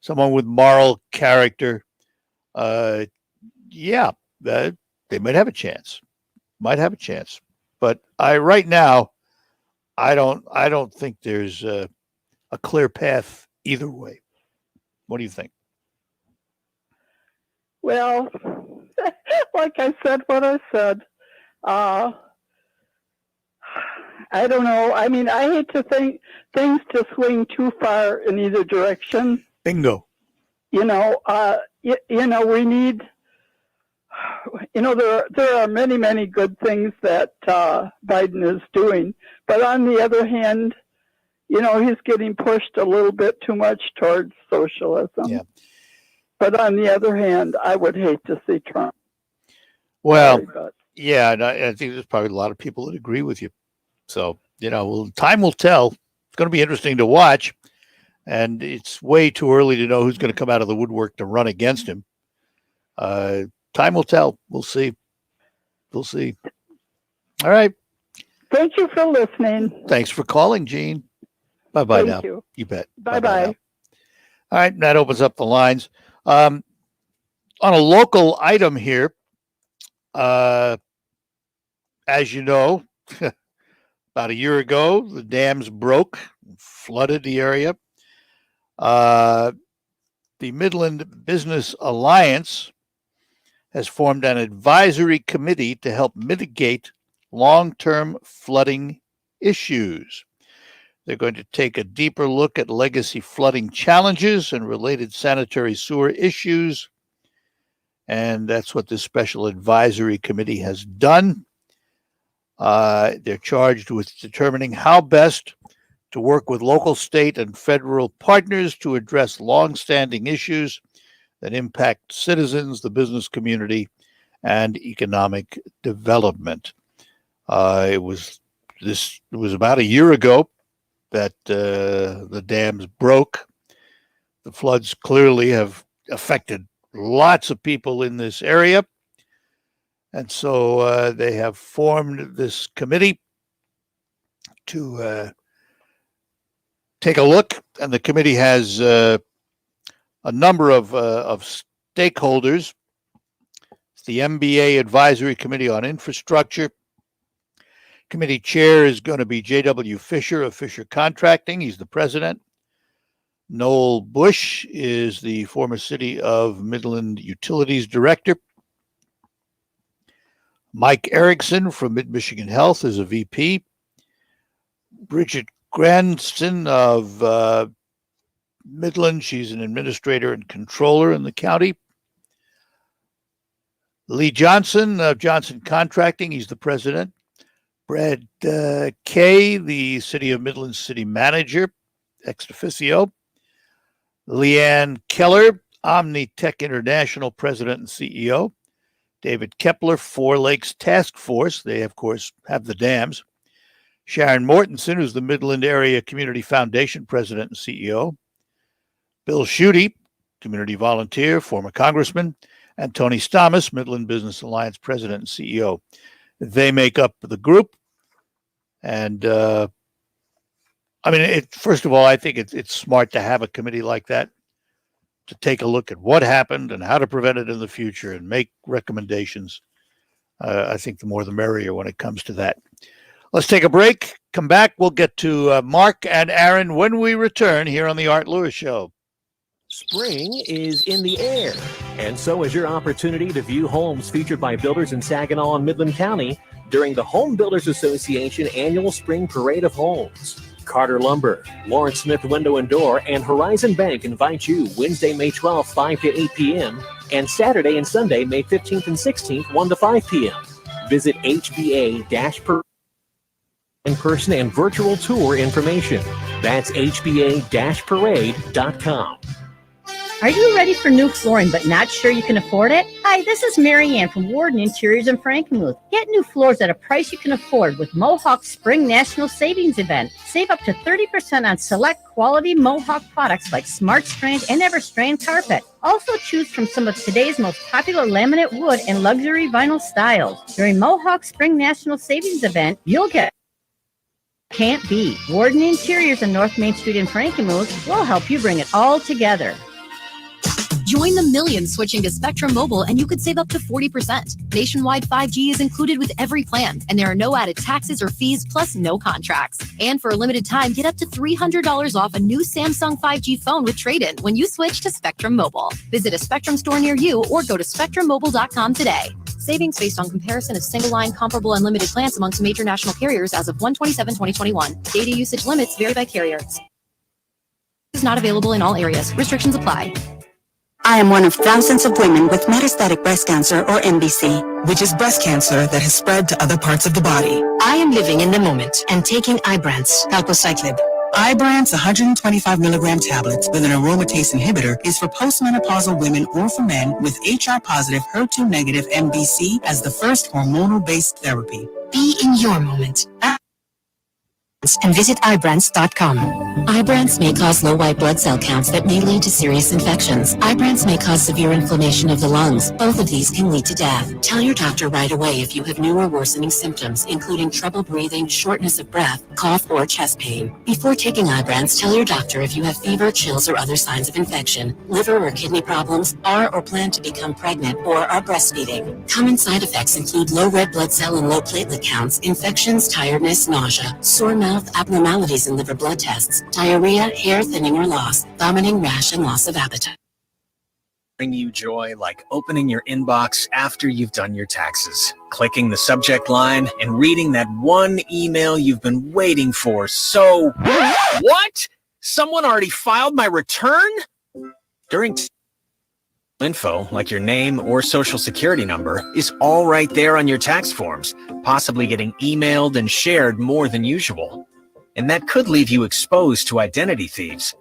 someone with moral character. Yeah, they might have a chance. But right now, I don't think there's a clear path either way. What do you think? Well, like I said, what I said, I don't know. I mean, I hate to think things to swing too far in either direction. Bingo. We need, there are many, many good things that Biden is doing. But on the other hand, he's getting pushed a little bit too much towards socialism. Yeah. But on the other hand, I would hate to see Trump. Well, yeah, and I think there's probably a lot of people that agree with you. So, time will tell. It's going to be interesting to watch. And it's way too early to know who's going to come out of the woodwork to run against him. Time will tell. We'll see. All right. Thank you for listening. Thanks for calling, Gene. Bye-bye now. Thank you. You bet. Bye-bye. All right, that opens up the lines. On a local item here, as you know, about a year ago, the dams broke, flooded the area. The Midland Business Alliance has formed an advisory committee to help mitigate long-term flooding issues. They're going to take a deeper look at legacy flooding challenges and related sanitary sewer issues. And that's what this special advisory committee has done. They're charged with determining how best to work with local, state, and federal partners to address long-standing issues that impact citizens, the business community, and economic development. It was about a year ago that the dams broke. The floods clearly have affected lots of people in this area. And so they have formed this committee to take a look. And the committee has a number of stakeholders. It's the MBA Advisory Committee on Infrastructure. Committee chair is going to be J.W. Fisher of Fisher Contracting. He's the president. Noel Bush is the former City of Midland Utilities Director. Mike Erickson from MidMichigan Health is a VP. Bridget Granson of Midland, she's an administrator and controller in the county. Lee Johnson of Johnson Contracting, he's the president. Brad Kay, the City of Midland City Manager, ex officio. Leanne Keller, Omnitech International President and CEO. David Kepler, Four Lakes Task Force. They, of course, have the dams. Sharon Mortensen, who's the Midland Area Community Foundation President and CEO. Bill Schutte, community volunteer, former congressman. And Tony Stamas, Midland Business Alliance President and CEO. They make up the group. And, first of all, I think it's smart to have a committee like that to take a look at what happened and how to prevent it in the future and make recommendations. I think the more the merrier when it comes to that. Let's take a break. Come back. We'll get to Mark and Aaron when we return here on the Art Lewis Show. Spring is in the air, and so is your opportunity to view homes featured by builders in Saginaw and Midland County during the Home Builders Association Annual Spring Parade of Homes. Carter Lumber, Lawrence Smith Window and Door, and Horizon Bank invite you Wednesday, May 12th, 5 to 8 p.m., and Saturday and Sunday, May 15th and 16th, 1 to 5 p.m. Visit HBA-Parade in-person and virtual tour information. That's HBA-Parade.com. Are you ready for new flooring but not sure you can afford it? Hi, this is Mary Ann from Warden Interiors in Frankenmuth. Get new floors at a price you can afford with Mohawk's Spring National Savings Event. Save up to 30% on select quality Mohawk products like Smart Strand and Everstrand carpet. Also choose from some of today's most popular laminate wood and luxury vinyl styles. During Mohawk's Spring National Savings Event, you'll get can't be. Warden Interiors on North Main Street in Frankenmuth will help you bring it all together. Join the millions switching to Spectrum Mobile and you could save up to 40%. Nationwide 5G is included with every plan, and there are no added taxes or fees, plus no contracts. And for a limited time, get up to $300 off a new Samsung 5G phone with trade-in when you switch to Spectrum Mobile. Visit a Spectrum store near you or go to SpectrumMobile.com today. Savings based on comparison of single-line comparable unlimited plans amongst major national carriers as of 1/27/2021. Data usage limits vary by carrier. Is not available in all areas. Restrictions apply. I am one of thousands of women with metastatic breast cancer, or MBC, which is breast cancer that has spread to other parts of the body. I am living in the moment and taking Ibrance, palbociclib. Ibrance 125 milligram tablets with an aromatase inhibitor is for postmenopausal women or for men with HR-positive, HER2-negative MBC as the first hormonal-based therapy. Be in your moment. And visit Ibrance.com. Ibrance may cause low white blood cell counts that may lead to serious infections. Ibrance may cause severe inflammation of the lungs. Both of these can lead to death. Tell your doctor right away if you have new or worsening symptoms, including trouble breathing, shortness of breath, cough, or chest pain. Before taking Ibrance, tell your doctor if you have fever, chills, or other signs of infection, liver or kidney problems, are or plan to become pregnant, or are breastfeeding. Common side effects include low red blood cell and low platelet counts, infections, tiredness, nausea, sore mouth, abnormalities in liver blood tests, diarrhea, hair thinning or loss, vomiting, rash, and loss of appetite. Bring you joy like opening your inbox after you've done your taxes, clicking the subject line, and reading that one email you've been waiting for. So, what? Someone already filed my return? During info, like your name or social security number, is all right there on your tax forms, possibly getting emailed and shared more than usual. And that could leave you exposed to identity thieves.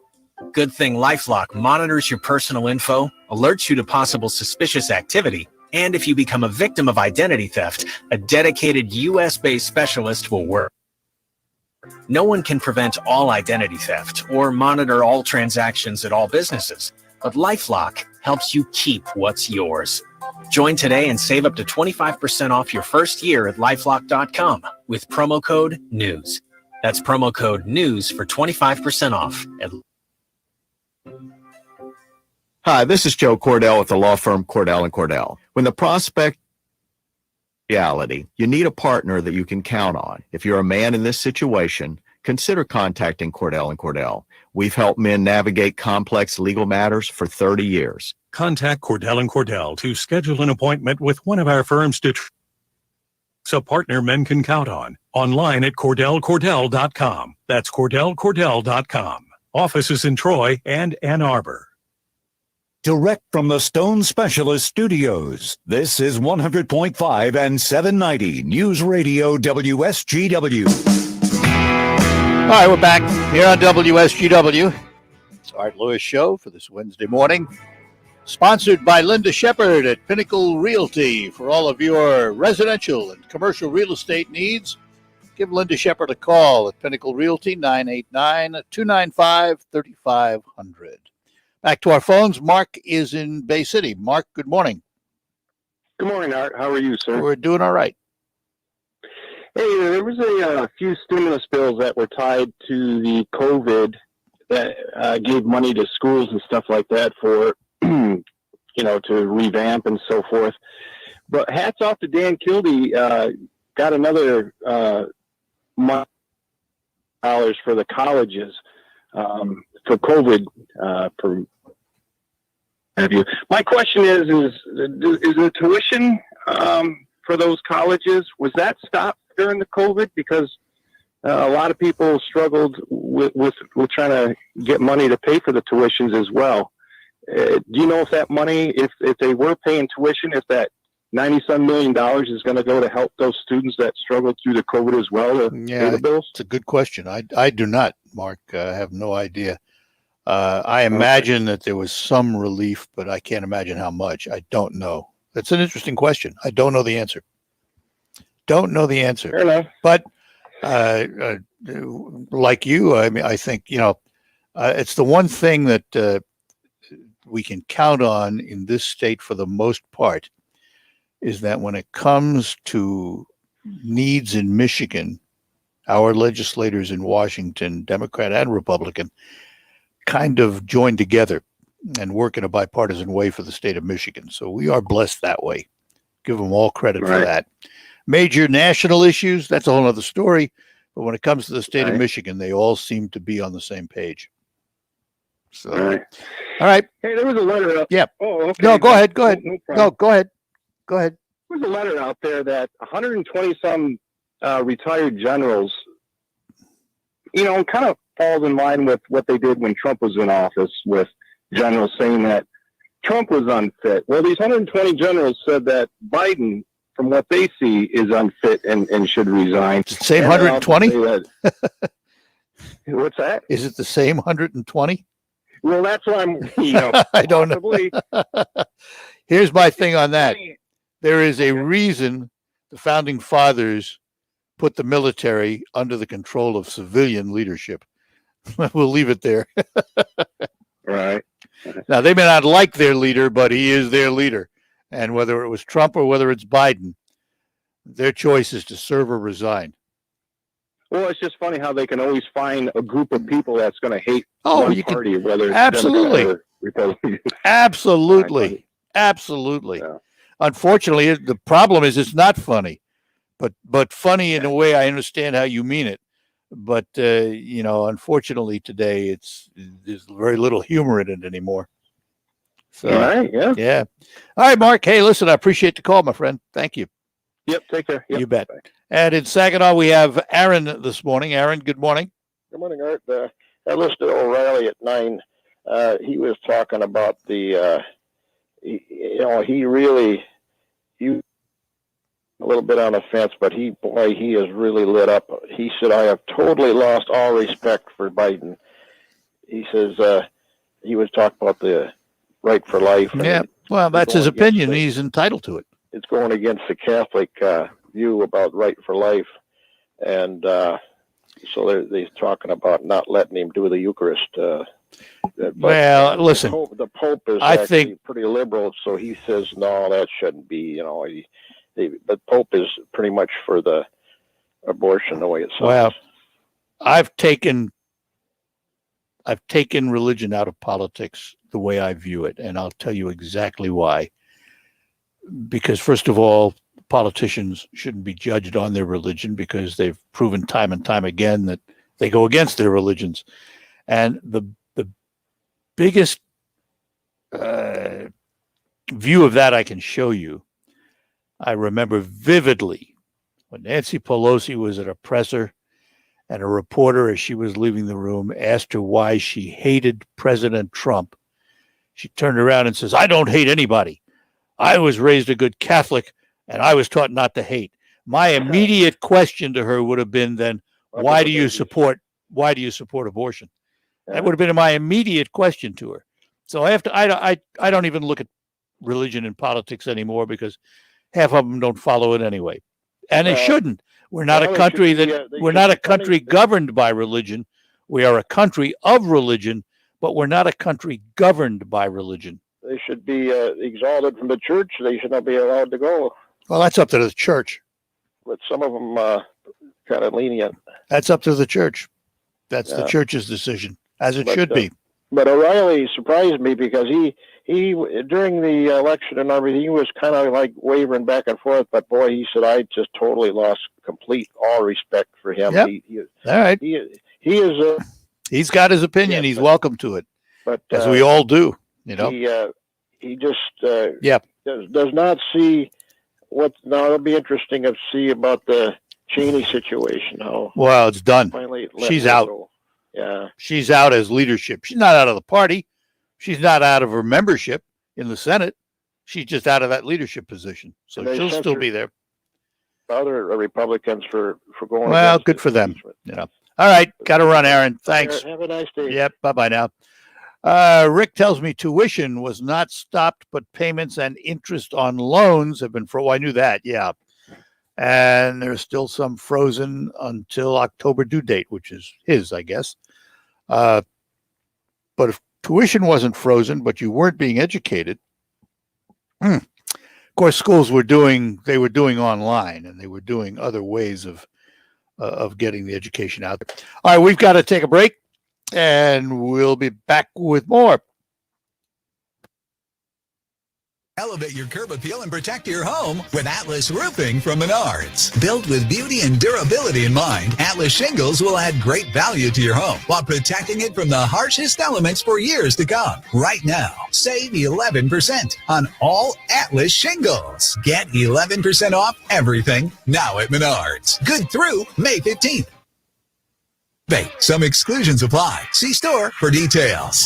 Good thing LifeLock monitors your personal info, alerts you to possible suspicious activity, and if you become a victim of identity theft, a dedicated US-based specialist will work. No one can prevent all identity theft or monitor all transactions at all businesses, but LifeLock helps you keep what's yours. Join today and save up to 25% off your first year at LifeLock.com with promo code NEWS. That's promo code NEWS for 25% off. Hi, this is Joe Cordell with the law firm Cordell & Cordell. When the prospect reality, you need a partner that you can count on. If you're a man in this situation, consider contacting Cordell & Cordell. We've helped men navigate complex legal matters for 30 years. Contact Cordell & Cordell to schedule an appointment with one of our firms to a partner men can count on. Online at CordellCordell.com. That's CordellCordell.com. Offices in Troy and Ann Arbor. Direct from the Stone Specialist Studios, this is 100.5 and 790 News Radio WSGW. All right, we're back here on WSGW. It's Art Lewis Show for this Wednesday morning. Sponsored by Linda Shepard at Pinnacle Realty. For all of your residential and commercial real estate needs, give Linda Shepard a call at Pinnacle Realty, 989-295-3500. Back to our phones. Mark is in Bay City. Mark, good morning. Good morning, Art. How are you, sir? We're doing all right. Hey, there was a few stimulus bills that were tied to the COVID that gave money to schools and stuff like that for, to revamp and so forth. But hats off to Dan Kildee, got another $1 for the colleges for COVID. My question is the tuition for those colleges, was that stopped during the COVID? Because a lot of people struggled with trying to get money to pay for the tuitions as well. Do you know if that money, if they were paying tuition, if that $90-some million is going to go to help those students that struggled through the COVID as well to pay the bills? It's a good question. I do not, Mark. I have no idea. I imagine that there was some relief, but I can't imagine how much. I don't know. That's an interesting question. I don't know the answer. Don't know the answer. Fair enough. But like you, I mean, I think, it's the one thing that we can count on in this state for the most part is that when it comes to needs in Michigan, our legislators in Washington, Democrat and Republican, kind of join together and work in a bipartisan way for the state of Michigan. So we are blessed that way. Give them all credit for that. Major national issues, that's a whole other story. But when it comes to the state of Michigan, they all seem to be on the same page. So, all right. Hey, there was a letter up. Yeah. Oh, okay. No, go ahead. Go ahead. No, No, go ahead. Go ahead. There was a letter out there that 120-some retired generals, kind of falls in line with what they did when Trump was in office, with generals saying that Trump was unfit. Well, these 120 generals said that Biden, from what they see, is unfit and should resign. Same 120? What's that? Is it the same 120? Well, that's what I'm, I don't know. Here's my thing on that. There is a reason the founding fathers put the military under the control of civilian leadership. We'll leave it there. Right. Now, they may not like their leader, but he is their leader. And whether it was Trump or whether it's Biden, their choice is to serve or resign. Well, it's just funny how they can always find a group of people that's going to hate one party, whether it's absolutely, Democrat or Republican. absolutely, absolutely. Yeah. Unfortunately, the problem is it's not funny, but funny in a way I understand how you mean it. But unfortunately today there's very little humor in it anymore. So, all right, yeah. All right, Mark. Hey, listen, I appreciate the call, my friend. Thank you. Yep, take care. Yep. You bet. Bye. And in Saginaw, we have Aaron this morning. Aaron, good morning. Good morning, Art. I listened to O'Reilly at 9. He was talking about the, he really, a little bit on the fence, but he is really lit up. He said, I have totally lost all respect for Biden. He says, he was talking about the right for life. Yeah, well, that's his opinion. He's entitled to it. It's going against the Catholic view about right for life. And so they're talking about not letting him do the Eucharist. Well, listen, the Pope is actually pretty liberal, so he says, no, that shouldn't be, but Pope is pretty much for the abortion the way it sounds. Well, I've taken religion out of politics the way I view it, and I'll tell you exactly why. Because first of all, politicians shouldn't be judged on their religion because they've proven time and time again that they go against their religions. And the biggest view of that I can show you, I remember vividly when Nancy Pelosi was at a presser and a reporter, as she was leaving the room, asked her why she hated President Trump. She turned around and says, "I don't hate anybody. I was raised a good Catholic, and I was taught not to hate." My immediate question to her would have been then, why do you support abortion? That would have been my immediate question to her. So I don't even look at religion and politics anymore because half of them don't follow it anyway, and they shouldn't. We're not a country we're not a country governed by religion. We are a country of religion, but we're not a country governed by religion. They should be exalted from the church. They should not be allowed to go. Well, that's up to the church. But some of them kind of lenient. That's up to the church. That's the church's decision, as it should be. But O'Reilly surprised me because he during the election and everything, he was kind of like wavering back and forth. But boy, he said, I just totally lost all respect for him. Yep. All right. He is. He's got his opinion. He's welcome to it. But as we all do, you know. He just does not see what. Now it'll be interesting to see about the Cheney situation. Well, it's done. Finally, she's out. Go. Yeah, she's out as leadership. She's not out of the party. She's not out of her membership in the Senate. She's just out of that leadership position. So she'll still be there. Other Republicans for going. Well, good for them. You know. All right, got to run, Aaron. Thanks. Have a nice day. Yep. Bye now. Rick tells me tuition was not stopped, but payments and interest on loans have been frozen. I knew that. Yeah. And there's still some frozen until October due date, which is his, I guess. But if tuition wasn't frozen, but you weren't being educated, of course, schools were doing online, and they were doing other ways of getting the education out there. All right, we've got to take a break, and we'll be back with more. Elevate your curb appeal and protect your home with Atlas Roofing from Menards. Built with beauty and durability in mind, Atlas Shingles will add great value to your home while protecting it from the harshest elements for years to come. Right now, save 11% on all Atlas Shingles. Get 11% off everything now at Menards. Good through May 15th. Some exclusions apply. See store for details.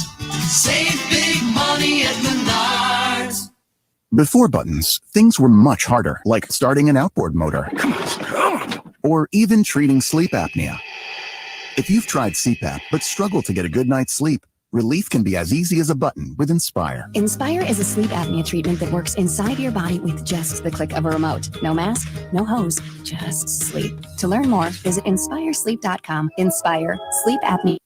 Save big money at Menards. Before buttons, things were much harder, like starting an outboard motor. Or even treating sleep apnea. If you've tried CPAP but struggle to get a good night's sleep, relief can be as easy as a button with Inspire. Inspire is a sleep apnea treatment that works inside your body with just the click of a remote. No mask, no hose, just sleep. To learn more, visit inspiresleep.com. Inspire, sleep apnea.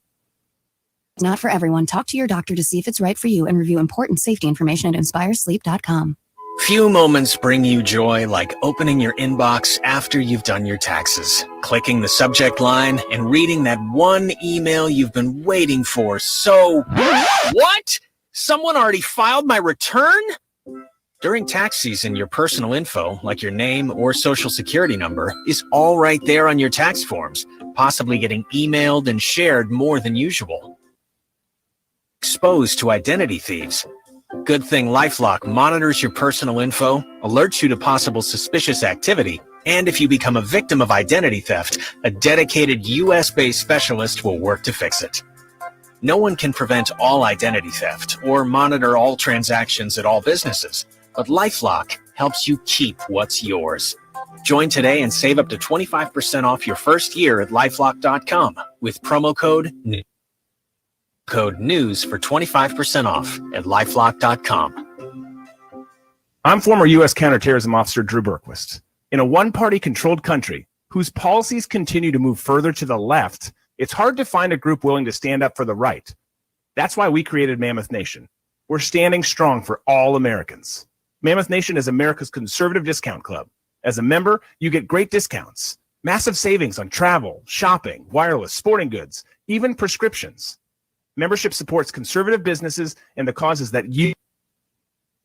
It's not for everyone. Talk to your doctor to see if it's right for you and review important safety information at inspiresleep.com. Few moments bring you joy like opening your inbox after you've done your taxes, clicking the subject line, and reading that one email you've been waiting for. So, what? Someone already filed my return? During tax season, your personal info, like your name or social security number, is all right there on your tax forms, possibly getting emailed and shared more than usual. Exposed to identity thieves. Good thing LifeLock monitors your personal info, alerts you to possible suspicious activity, and if you become a victim of identity theft, a dedicated US-based specialist will work to fix it. No one can prevent all identity theft or monitor all transactions at all businesses, but LifeLock helps you keep what's yours. Join today and save up to 25% off your first year at LifeLock.com with promo code NEWS for 25% off at LifeLock.com. I'm former U.S. counterterrorism officer Drew Berquist. In a one-party controlled country whose policies continue to move further to the left, it's hard to find a group willing to stand up for the right. That's why we created Mammoth Nation. We're standing strong for all Americans. Mammoth Nation is America's conservative discount club. As a member, you get great discounts, massive savings on travel, shopping, wireless, sporting goods, even prescriptions. Membership supports conservative businesses and the causes that you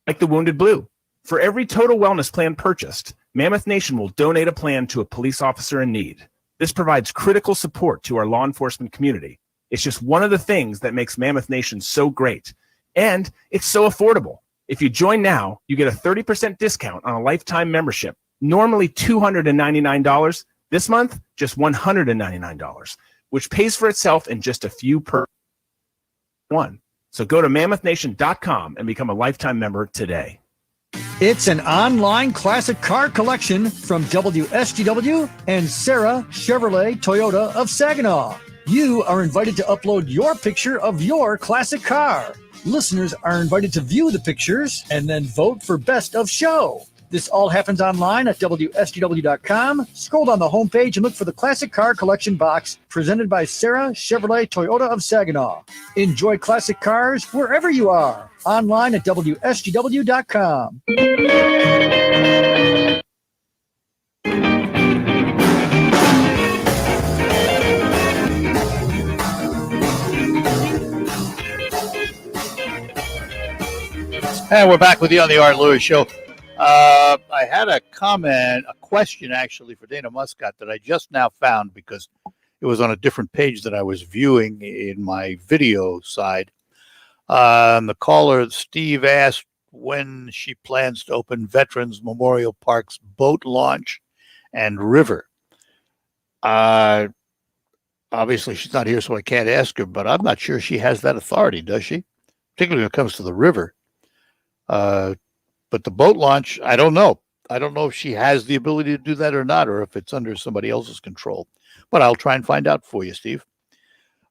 like the Wounded Blue. For every total wellness plan purchased, Mammoth Nation will donate a plan to a police officer in need. This provides critical support to our law enforcement community. It's just one of the things that makes Mammoth Nation so great. And it's so affordable. If you join now, you get a 30% discount on a lifetime membership. Normally $299. This month, just $199, which pays for itself in just a few per one. So go to MammothNation.com and become a lifetime member today. It's an online classic car collection from WSGW and Sarah Chevrolet Toyota of Saginaw. You are invited to upload your picture of your classic car. Listeners are invited to view the pictures and then vote for Best of Show. This all happens online at WSGW.com. Scroll down the homepage and look for the Classic Car Collection box presented by Sarah Chevrolet Toyota of Saginaw. Enjoy classic cars wherever you are. Online at WSGW.com. And we're back with you on the Art Lewis Show. I had a question actually for Dana Muscott that I just now found because it was on a different page that I was viewing in my video side. The caller, Steve, asked when she plans to open Veterans Memorial Park's boat launch and river. Obviously, she's not here, so I can't ask her, but I'm not sure she has that authority, does she? Particularly when it comes to the river. But the boat launch, I don't know. I don't know if she has the ability to do that or not, or if it's under somebody else's control. But I'll try and find out for you, Steve.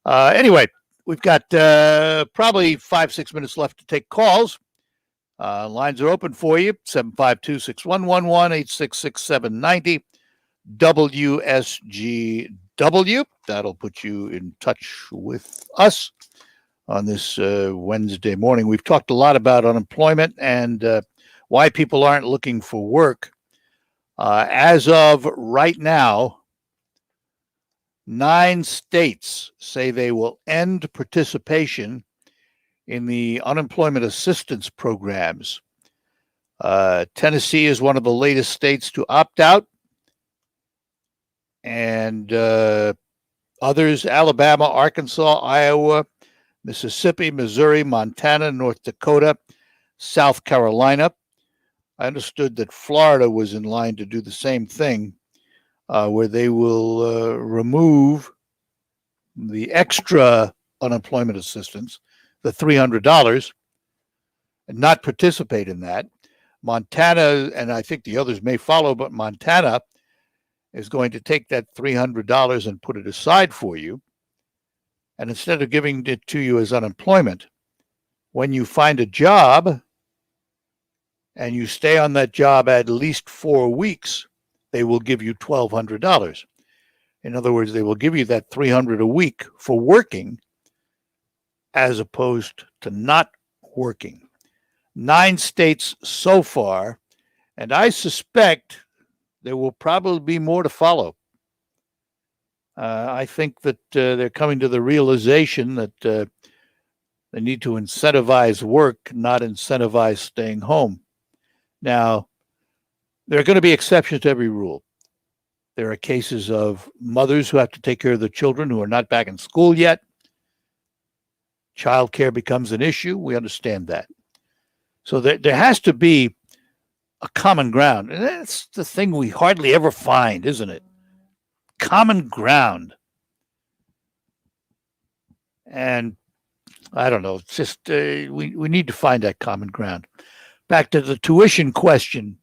Anyway, we've got probably 5-6 minutes left to take calls. Lines are open for you, 752-6111, 866-790, WSGW. That'll put you in touch with us on this Wednesday morning. We've talked a lot about unemployment and why people aren't looking for work. As of right now, 9 states say they will end participation in the unemployment assistance programs. Tennessee is one of the latest states to opt out. And others, Alabama, Arkansas, Iowa, Mississippi, Missouri, Montana, North Dakota, South Carolina. I understood that Florida was in line to do the same thing, where they will remove the extra unemployment assistance, the $300, and not participate in that. Montana, and I think the others may follow, but Montana is going to take that $300 and put it aside for you. And instead of giving it to you as unemployment, when you find a job and you stay on that job at least 4 weeks, they will give you $1,200. In other words, they will give you that $300 a week for working as opposed to not working. 9 states so far, and I suspect there will probably be more to follow. I think that they're coming to the realization that they need to incentivize work, not incentivize staying home. Now, there are going to be exceptions to every rule. There are cases of mothers who have to take care of their children who are not back in school yet. Childcare becomes an issue. We understand that. So there has to be a common ground. And that's the thing we hardly ever find, isn't it? Common ground. And I don't know. It's just we need to find that common ground. Back to the tuition question.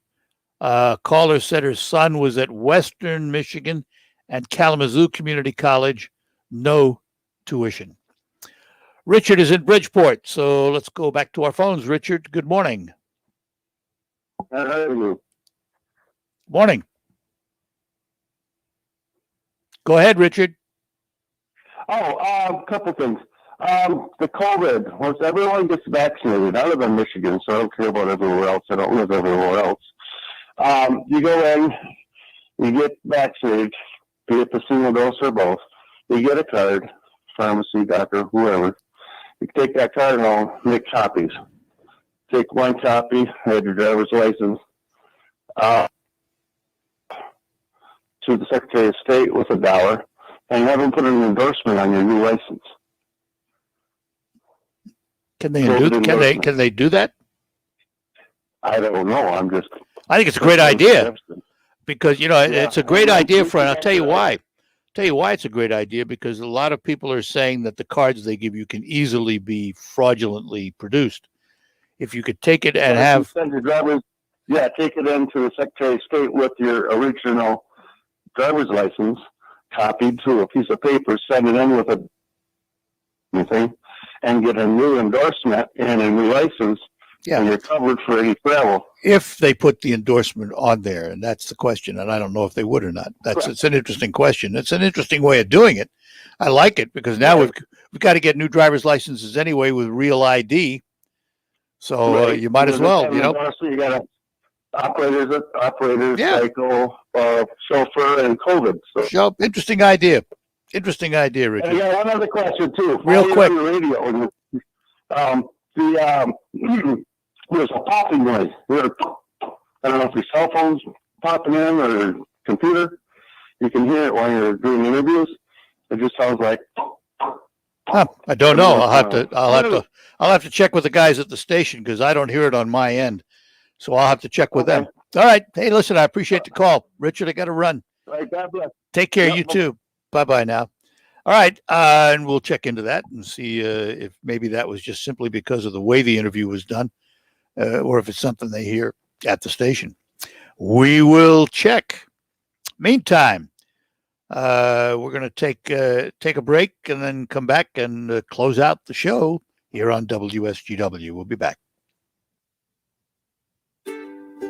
Caller said her son was at Western Michigan and Kalamazoo Community College. No tuition. Richard is in Bridgeport, so let's go back to our phones. Richard, good morning. Morning. Go ahead, Richard. A couple things. The COVID, once everyone gets vaccinated, I live in Michigan, so I don't care about everywhere else. I don't live everywhere else. You go in, you get vaccinated, be it the single dose or both. You get a card, pharmacy, doctor, whoever. You take that card home, make copies. Take one copy, add your driver's license, to the Secretary of State with $1, and have them put an endorsement on your new license. Can they do that? I don't know. I think it's a great idea because it's a great idea for, and I'll tell you why. Tell you why it's a great idea, because a lot of people are saying that the cards they give you can easily be fraudulently produced. If you could take it and have send your driver's, take it into the Secretary of State with your original driver's license copied to a piece of paper, send it in with anything, and get a new endorsement and a new license, and you're covered for any travel. if they put the endorsement on there, and that's the question, and I don't know if they would or not. It's an interesting question. It's an interesting way of doing it. I like it because now we've got to get new driver's licenses anyway with real ID. So you might as well, you know. So you got operators, cycle, chauffeur, and COVID. So interesting idea. Interesting idea, Richard. And I got one other question too. Real quick. Radio. There's a popping noise. I don't know if your cell phone's popping in or computer. You can hear it while you're doing interviews. It just sounds like. I don't know. I'll have to check with the guys at the station because I don't hear it on my end. So I'll have to check with them. All right. Hey, listen, I appreciate the call, Richard. I got to run. All right, God bless. Take care. You too. Bye now. All right. And we'll check into that and see if maybe that was just simply because of the way the interview was done, or if it's something they hear at the station. We will check. Meantime, we're going to take a break and then come back and close out the show here on WSGW. We'll be back.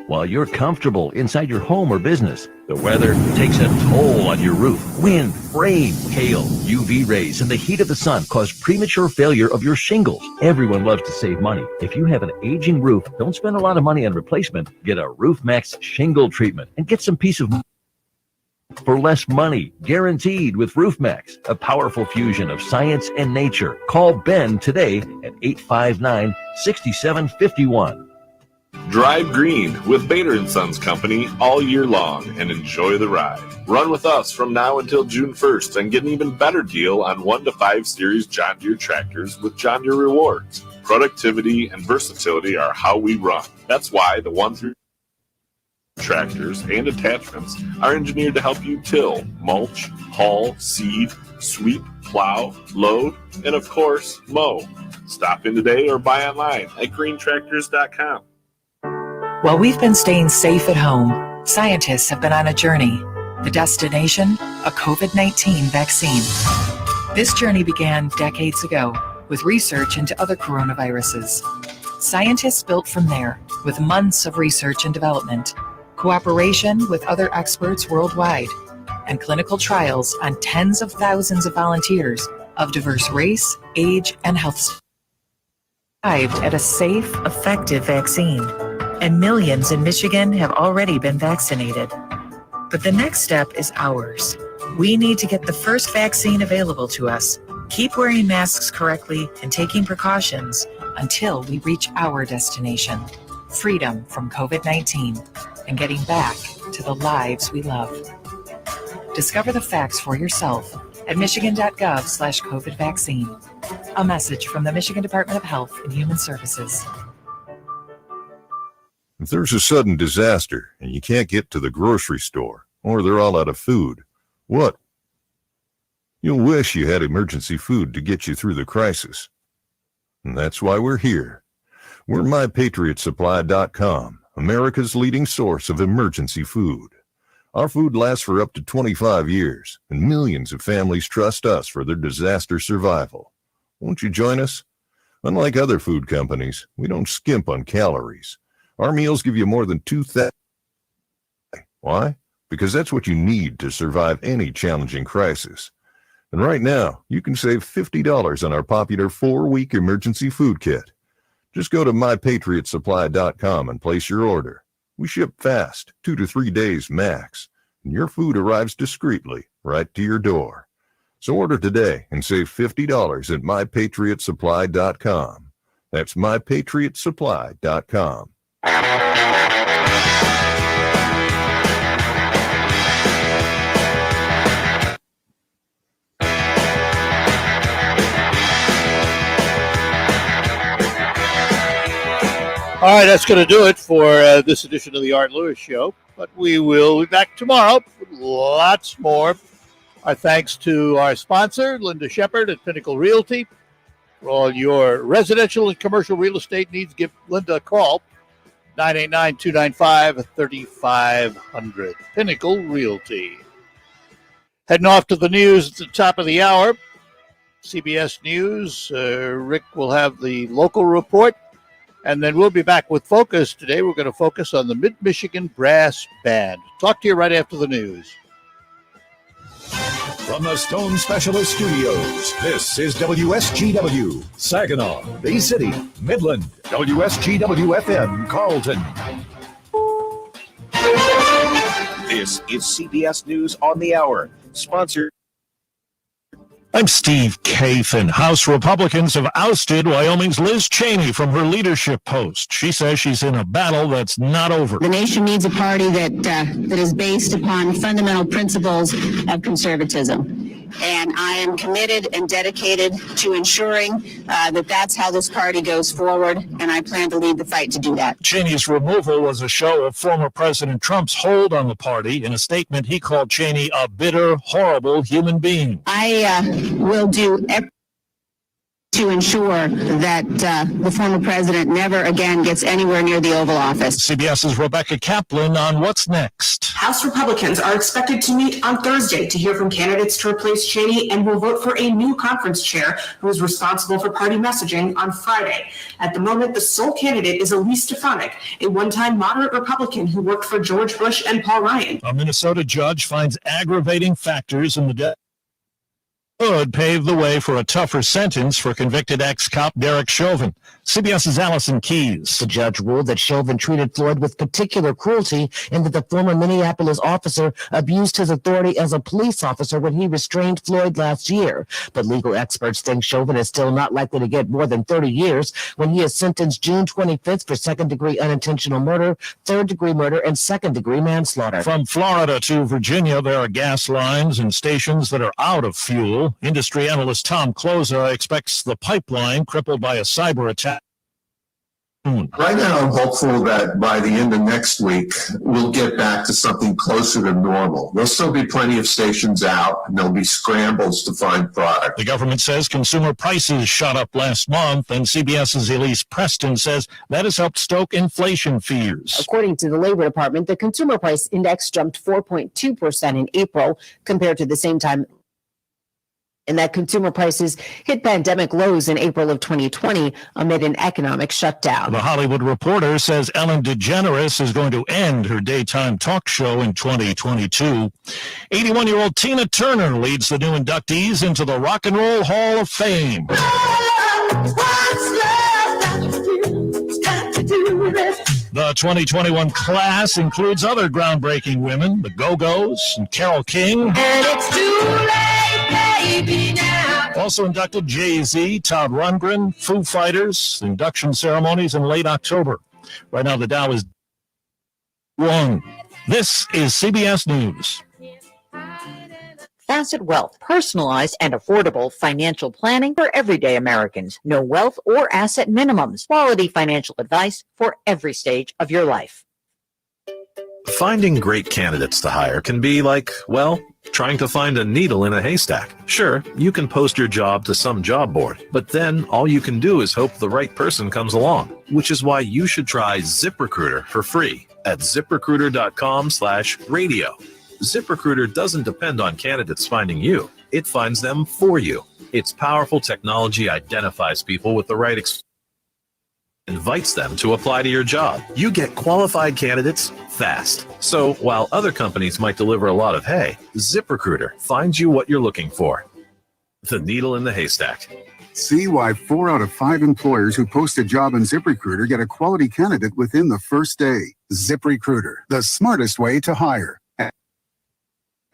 While you're comfortable inside your home or business, the weather takes a toll on your roof. Wind, rain, hail, UV rays, and the heat of the sun cause premature failure of your shingles. Everyone loves to save money. If you have an aging roof, don't spend a lot of money on replacement. Get a Roof Max shingle treatment and get some peace of mind for less money, guaranteed with Roof Max, a powerful fusion of science and nature. Call Ben today at 859-6751. Drive green with Boehner & Sons Company all year long and enjoy the ride. Run with us from now until June 1st and get an even better deal on 1 to 5 Series John Deere tractors with John Deere Rewards. Productivity and versatility are how we run. That's why the 1 through tractors and attachments are engineered to help you till, mulch, haul, seed, sweep, plow, load, and of course, mow. Stop in today or buy online at greentractors.com. While we've been staying safe at home, scientists have been on a journey. The destination, a COVID-19 vaccine. This journey began decades ago with research into other coronaviruses. Scientists built from there with months of research and development, cooperation with other experts worldwide, and clinical trials on tens of thousands of volunteers of diverse race, age, and health. Arrived at a safe, effective vaccine. And millions in Michigan have already been vaccinated. But the next step is ours. We need to get the first vaccine available to us, keep wearing masks correctly and taking precautions until we reach our destination, freedom from COVID-19 and getting back to the lives we love. Discover the facts for yourself at michigan.gov/COVID vaccine. A message from the Michigan Department of Health and Human Services. If there's a sudden disaster and you can't get to the grocery store, or they're all out of food, what? You'll wish you had emergency food to get you through the crisis. And that's why we're here. We're MyPatriotSupply.com, America's leading source of emergency food. Our food lasts for up to 25 years, and millions of families trust us for their disaster survival. Won't you join us? Unlike other food companies, we don't skimp on calories. Our meals give you more than 2,000. Why? Because that's what you need to survive any challenging crisis. And right now, you can save $50 on our popular 4-week emergency food kit. Just go to MyPatriotSupply.com and place your order. We ship fast, 2 to 3 days max, and your food arrives discreetly right to your door. So order today and save $50 at MyPatriotSupply.com. That's MyPatriotSupply.com. All right, that's going to do it for this edition of the Art Lewis Show. But we will be back tomorrow with lots more Our thanks to our sponsor, Linda Shepard at Pinnacle Realty. For all your residential and commercial real estate needs, give Linda a call, 989-295-3500. Pinnacle Realty. Heading off to the news at the top of the hour. CBS News. Rick will have the local report. And then we'll be back with Focus today. We're going to focus on the MidMichigan Brass Band. Talk to you right after the news. From the Stone Specialist Studios, this is WSGW, Saginaw, Bay City, Midland, WSGW-FM, Carlton. This is CBS News on the Hour, sponsored. I'm Steve Kathan. House Republicans have ousted Wyoming's Liz Cheney from her leadership post. She says she's in a battle that's not over. The nation needs a party that is based upon fundamental principles of conservatism. And I am committed and dedicated to ensuring that that's how this party goes forward, and I plan to lead the fight to do that. Cheney's removal was a show of former President Trump's hold on the party. In a statement, he called Cheney a bitter, horrible human being. I will do everything to ensure that the former president never again gets anywhere near the Oval Office. CBS's Rebecca Kaplan on what's next. House Republicans are expected to meet on Thursday to hear from candidates to replace Cheney and will vote for a new conference chair who is responsible for party messaging on Friday. At the moment, the sole candidate is Elise Stefanik, a one-time moderate Republican who worked for George Bush and Paul Ryan. A Minnesota judge finds aggravating factors in the death could pave the way for a tougher sentence for convicted ex-cop Derek Chauvin. CBS's Allison Keyes. The judge ruled that Chauvin treated Floyd with particular cruelty and that the former Minneapolis officer abused his authority as a police officer when he restrained Floyd last year. But legal experts think Chauvin is still not likely to get more than 30 years when he is sentenced June 25th for second-degree unintentional murder, third-degree murder, and second-degree manslaughter. From Florida to Virginia, there are gas lines and stations that are out of fuel. Industry analyst Tom Kloza expects the pipeline crippled by a cyber attack. Right now, I'm hopeful that by the end of next week, we'll get back to something closer to normal. There'll still be plenty of stations out, and there'll be scrambles to find product. The government says consumer prices shot up last month, and CBS's Elise Preston says that has helped stoke inflation fears. According to the Labor Department, the consumer price index jumped 4.2% in April compared to the same time, and that consumer prices hit pandemic lows in April of 2020 amid an economic shutdown. The Hollywood Reporter says Ellen DeGeneres is going to end her daytime talk show in 2022. 81-year-old Tina Turner leads the new inductees into the Rock and Roll Hall of Fame. The 2021 class includes other groundbreaking women, the Go-Go's and Carole King. And it's too late, baby, now. Also inducted Jay-Z, Todd Rundgren, Foo Fighters. The induction ceremonies in late October. Right now, the Dow is 1. This is CBS News. Facet Wealth, personalized and affordable financial planning for everyday Americans. No wealth or asset minimums. Quality financial advice for every stage of your life. Finding great candidates to hire can be like, well, trying to find a needle in a haystack. Sure, you can post your job to some job board, but then all you can do is hope the right person comes along, which is why you should try ZipRecruiter for free at ZipRecruiter.com/radio. ZipRecruiter doesn't depend on candidates finding you. It finds them for you. Its powerful technology identifies people with the right experience, invites them to apply to your job. You get qualified candidates fast. So while other companies might deliver a lot of hay, ZipRecruiter finds you what you're looking for. The needle in the haystack. See why 4 out of 5 employers who post a job on ZipRecruiter get a quality candidate within the first day. ZipRecruiter, the smartest way to hire.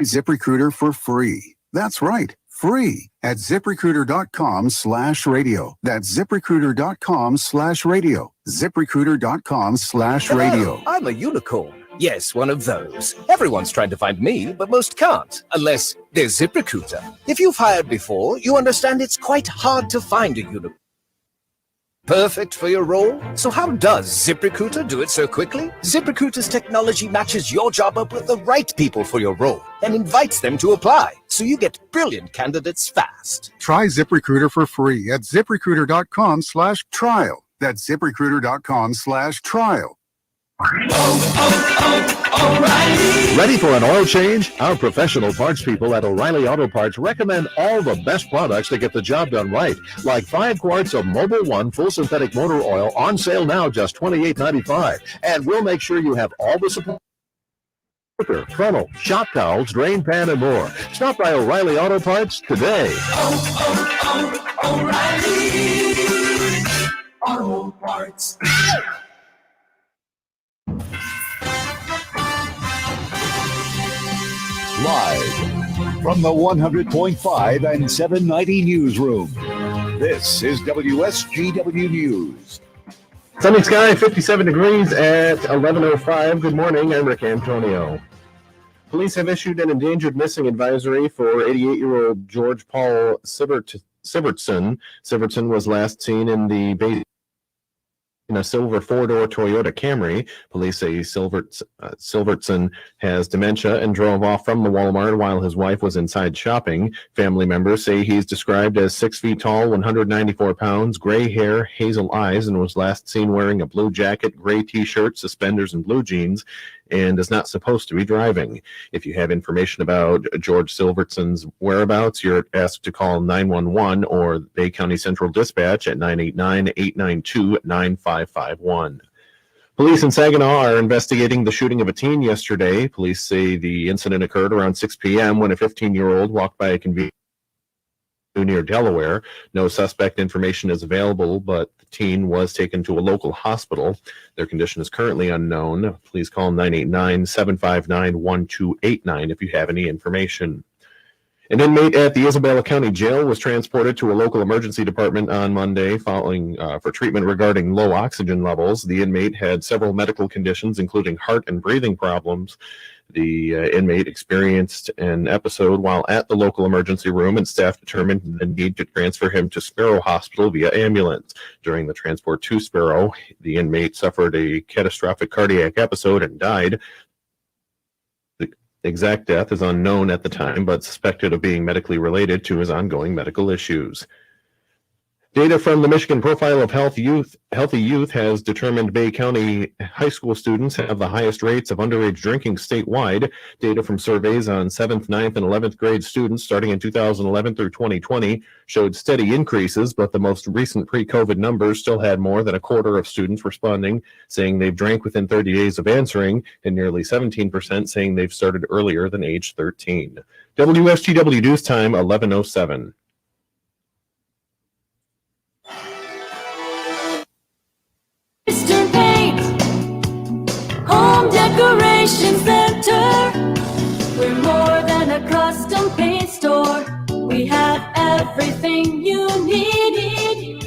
ZipRecruiter for free. That's right, free at ZipRecruiter.com/radio. That's ZipRecruiter.com/radio. ZipRecruiter.com/radio. Hello, I'm a unicorn. Yes, one of those. Everyone's trying to find me, but most can't, unless there's ZipRecruiter. If you've hired before, you understand it's quite hard to find a unicorn. Perfect for your role? So how does ZipRecruiter do it so quickly? ZipRecruiter's technology matches your job up with the right people for your role and invites them to apply, so you get brilliant candidates fast. Try ZipRecruiter for free at ZipRecruiter.com/trial. That's ZipRecruiter.com/trial. Ready for an oil change? Our professional parts people at O'Reilly Auto Parts recommend all the best products to get the job done right, like 5 quarts of Mobil 1 full synthetic motor oil on sale now just $28.95. And we'll make sure you have all the support. Funnel, shop towels, drain pan, and more. Stop by O'Reilly Auto Parts today. O'Reilly Auto Parts. Live from the 100.5 and 790 newsroom, this is WSGW News. Sunny sky, 57 degrees at 11:05. Good morning, I'm Rick Antonio. Police have issued an endangered missing advisory for 88-year-old George Paul Sivertson. Sivertson was last seen in a silver four-door Toyota Camry. Police say Silvertson has dementia and drove off from the Walmart while his wife was inside shopping. Family members say he's described as 6 feet tall, 194 pounds, gray hair, hazel eyes, and was last seen wearing a blue jacket, gray t-shirt, suspenders, and blue jeans, and is not supposed to be driving. If you have information about George Silvertson's whereabouts, you're asked to call 911 or Bay County Central Dispatch at 989-892-9551. Police in Saginaw are investigating the shooting of a teen yesterday. Police say the incident occurred around 6 p.m. when a 15-year-old walked by a convenience near Delaware. No suspect information is available, but the teen was taken to a local hospital. Their condition is currently unknown. Please call 989-759-1289 if you have any information. An inmate at the Isabella County Jail was transported to a local emergency department on Monday following for treatment regarding low oxygen levels. The inmate had several medical conditions, including heart and breathing problems. The inmate experienced an episode while at the local emergency room, and staff determined the need to transfer him to Sparrow Hospital via ambulance. During the transport to Sparrow, the inmate suffered a catastrophic cardiac episode and died. The exact death is unknown at the time, but suspected of being medically related to his ongoing medical issues. Data from the Michigan Profile of Healthy Youth has determined Bay County high school students have the highest rates of underage drinking statewide. Data from surveys on 7th, 9th, and 11th grade students starting in 2011 through 2020 showed steady increases, but the most recent pre-COVID numbers still had more than a quarter of students responding, saying they've drank within 30 days of answering, and nearly 17% saying they've started earlier than age 13. WSGW News Time, 11:07. Eastern Paint, Home Decoration Center. We're more than a custom paint store. We have everything you need.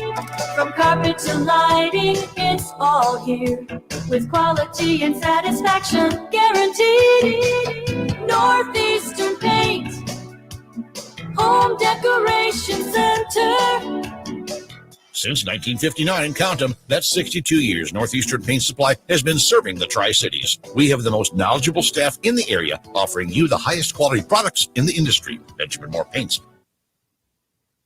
From carpet to lighting, it's all here. With quality and satisfaction guaranteed. Northeastern Paint, Home Decoration Center. Since 1959, count them, that's 62 years, Northeastern Paint Supply has been serving the Tri-Cities. We have the most knowledgeable staff in the area, offering you the highest quality products in the industry. Benjamin Moore Paints,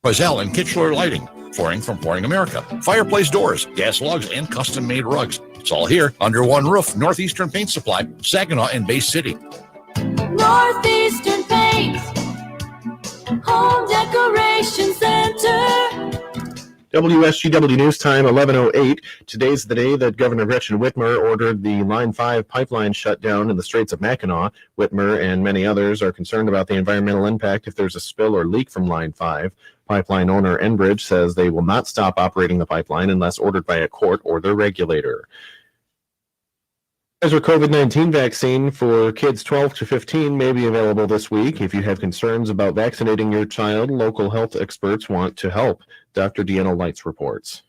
Quazell and Kitchener Lighting, flooring from Flooring America, fireplace doors, gas logs, and custom-made rugs. It's all here under one roof. Northeastern Paint Supply, Saginaw and Bay City. Northeastern Paint, Home Decoration Center. WSGW News Time, 11:08. Today's the day that Governor Gretchen Whitmer ordered the Line 5 pipeline shut down in the Straits of Mackinac. Whitmer and many others are concerned about the environmental impact if there's a spill or leak from Line 5. Pipeline owner Enbridge says they will not stop operating the pipeline unless ordered by a court or their regulator. Pfizer COVID-19 vaccine for kids 12 to 15 may be available this week. If you have concerns about vaccinating your child, local health experts want to help. Dr. Deanna Lights reports.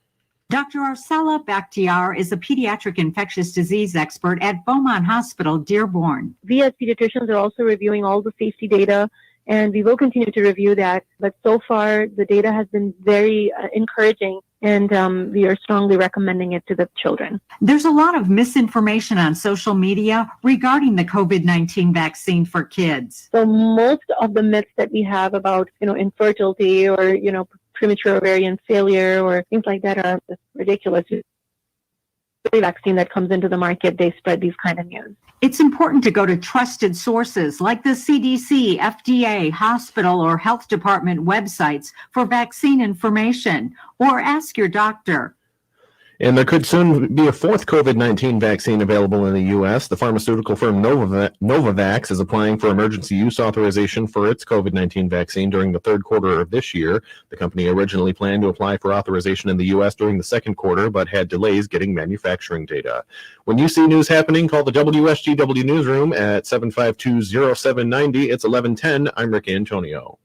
Dr. Arcella Bakhtiar is a pediatric infectious disease expert at Beaumont Hospital, Dearborn. We as pediatricians are also reviewing all the safety data, and we will continue to review that. But so far, the data has been very encouraging and we are strongly recommending it to the children. There's a lot of misinformation on social media regarding the COVID-19 vaccine for kids. So most of the myths that we have about, infertility or, premature ovarian failure or things like that are ridiculous. Every vaccine that comes into the market, they spread these kind of news. It's important to go to trusted sources like the CDC, FDA, hospital, or health department websites for vaccine information, or ask your doctor. And there could soon be a fourth COVID-19 vaccine available in the U.S. The pharmaceutical firm Novavax is applying for emergency use authorization for its COVID-19 vaccine during the third quarter of this year. The company originally planned to apply for authorization in the U.S. during the second quarter, but had delays getting manufacturing data. When you see news happening, call the WSGW newsroom at 752-0790. It's 1110. I'm Rick Antonio.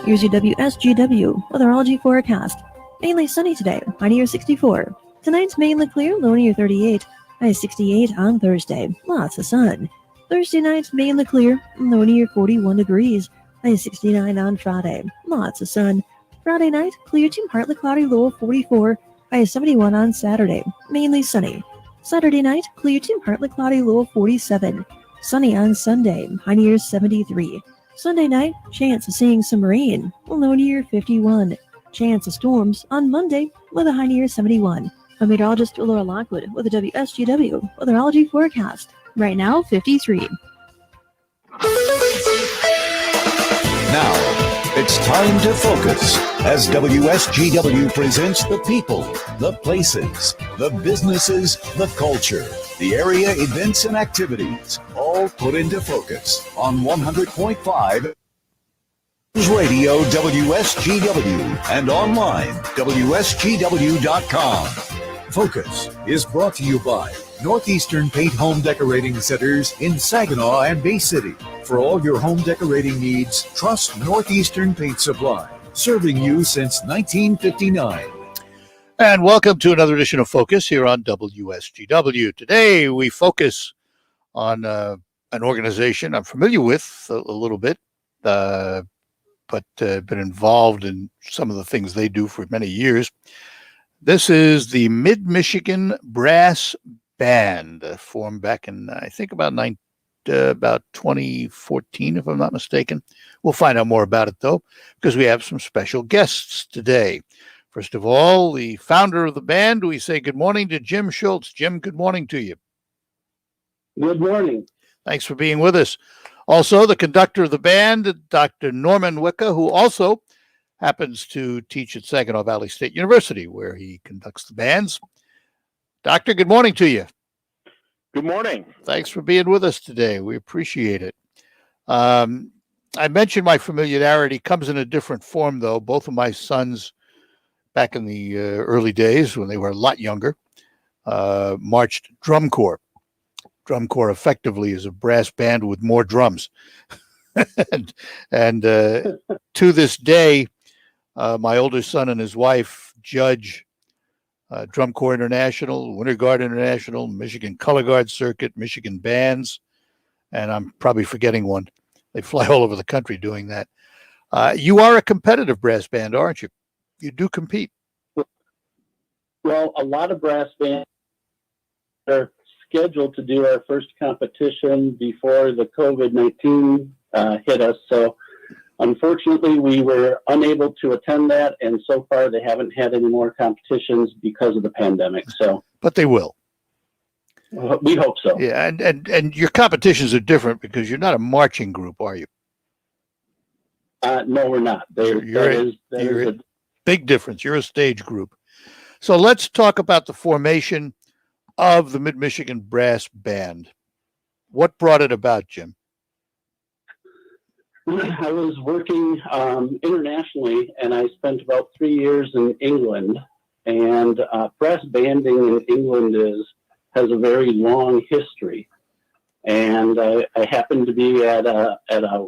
Here's your WSGW weatherology forecast. Mainly sunny today, high near 64. Tonight's mainly clear, low near 38. High 68 on Thursday, lots of sun. Thursday night, mainly clear, low near 41 degrees. High 69 on Friday, lots of sun. Friday night, clear to partly cloudy, low of 44. High 71 on Saturday, mainly sunny. Saturday night, clear to partly cloudy, low of 47. Sunny on Sunday, high near 73. Sunday night, chance of seeing some rain, low near 51. Chance of storms on Monday with a high near 71. I'm meteorologist Laura Lockwood with the WSGW weatherology forecast. Right now, 53. Now, it's time to focus as WSGW presents the people, the places, the businesses, the culture, the area events and activities, all put into focus on 100.5 Radio WSGW and online WSGW.com. Focus is brought to you by Northeastern Paint Home Decorating Centers in Saginaw and Bay City. For all your home decorating needs, trust Northeastern Paint Supply, serving you since 1959. And welcome to another edition of Focus here on WSGW. Today we focus on an organization I'm familiar with a little bit, but been involved in some of the things they do for many years. This is the MidMichigan Brass Band, formed back in, I think, about 2014, if I'm not mistaken. We'll find out more about it, though, because we have some special guests today. First of all, the founder of the band, we say good morning to Jim Schultz. Jim, good morning to you. Good morning. Thanks for being with us. Also, the conductor of the band, Dr. Norman Wicca, who also happens to teach at Saginaw Valley State University, where he conducts the bands. Doctor, good morning to you. Good morning. Thanks for being with us today. We appreciate it. I mentioned my familiarity comes in a different form, though. Both of my sons, back in the early days when they were a lot younger, marched drum corps. Drum corps effectively is a brass band with more drums. and to this day, my older son and his wife judge Drum Corps International, Winter Guard International, Michigan Color Guard Circuit, Michigan Bands, and I'm probably forgetting one. They fly all over the country doing that. You are a competitive brass band, aren't you? You do compete. Well, a lot of brass bands are scheduled to do our first competition before the COVID-19 hit us. So unfortunately, we were unable to attend that. And so far, they haven't had any more competitions because of the pandemic. So, but they will. We hope so. Yeah. And your competitions are different because you're not a marching group, are you? No, we're not. You're a big difference. You're a stage group. So let's talk about the formation of the MidMichigan Brass Band. What brought it about, Jim? I was working internationally, and I spent about 3 years in England. And brass banding in England has a very long history. And I happened to be at a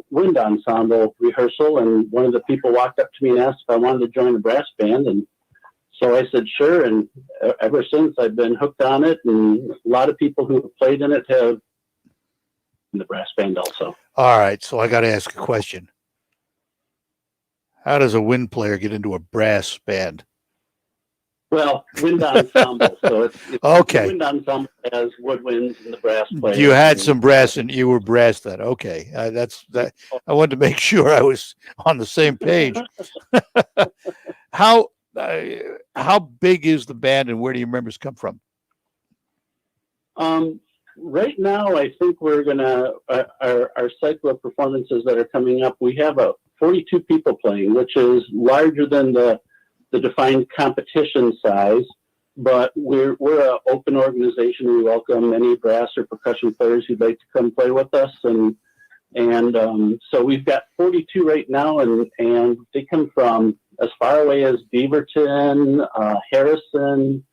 wind ensemble rehearsal, and one of the people walked up to me and asked if I wanted to join a brass band. And so I said, sure. And ever since, I've been hooked on it. And a lot of people who have played in it have in the brass band also. All right. So I got to ask a question. How does a wind player get into a brass band? Well, wind ensemble. So it's Okay. The wind ensemble has woodwinds and the brass players. You had some brass, and you were brass then. Okay, that's that. I wanted to make sure I was on the same page. How big is the band, and where do your members come from? Right now, I think we're gonna our cycle of performances that are coming up. We have 42 people playing, which is larger than the defined competition size. But we're an open organization. We welcome any brass or percussion players who'd like to come play with us, and so we've got 42 right now, and they come from as far away as Beaverton, Harrison,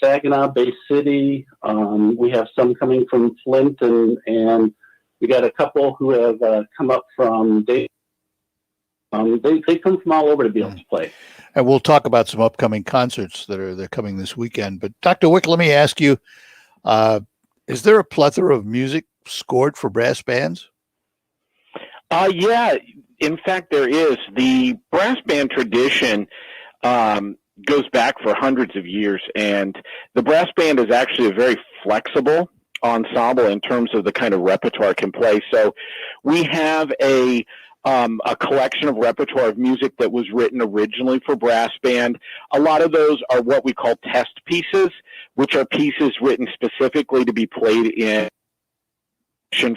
Saginaw, Bay City. We have some coming from Flint, and we got a couple who have come up from They come from all over to be able to play. And we'll talk about some upcoming concerts they're coming this weekend. But Dr. Wick, let me ask you, is there a plethora of music scored for brass bands? Yeah, in fact, there is. The brass band tradition goes back for hundreds of years, and the brass band is actually a very flexible ensemble in terms of the kind of repertoire it can play. So we have a collection of repertoire of music that was written originally for brass band. A lot of those are what we call test pieces, which are pieces written specifically to be played in.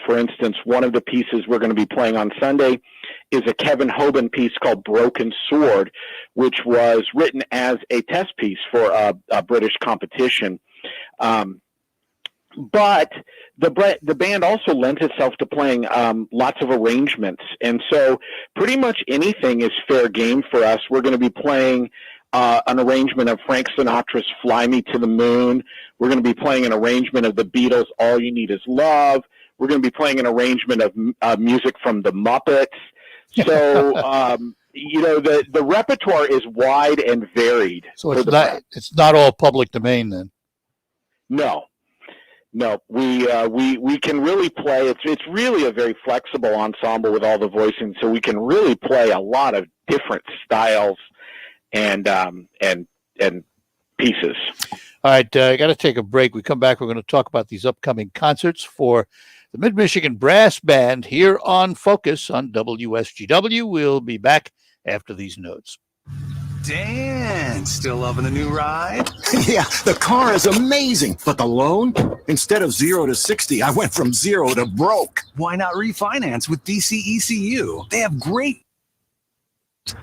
For instance, one of the pieces we're going to be playing on Sunday is a Kevin Hoban piece called Broken Sword, which was written as a test piece for a British competition. But the band also lends itself to playing lots of arrangements. And so pretty much anything is fair game for us. We're going to be playing an arrangement of Frank Sinatra's Fly Me to the Moon. We're going to be playing an arrangement of the Beatles' All You Need Is Love. We're going to be playing an arrangement of music from the Muppets. So, the repertoire is wide and varied. So it's not all public domain then? No, we can really play. It's really a very flexible ensemble with all the voicing, so we can really play a lot of different styles and pieces. All right, I got to take a break. We come back, we're going to talk about these upcoming concerts for the Mid-Michigan Brass Band here on Focus on WSGW. We'll be back after these notes. Dan, still loving the new ride? Yeah, the car is amazing, but the loan? Instead of 0 to 60, I went from 0 to broke. Why not refinance with DCECU? They have great.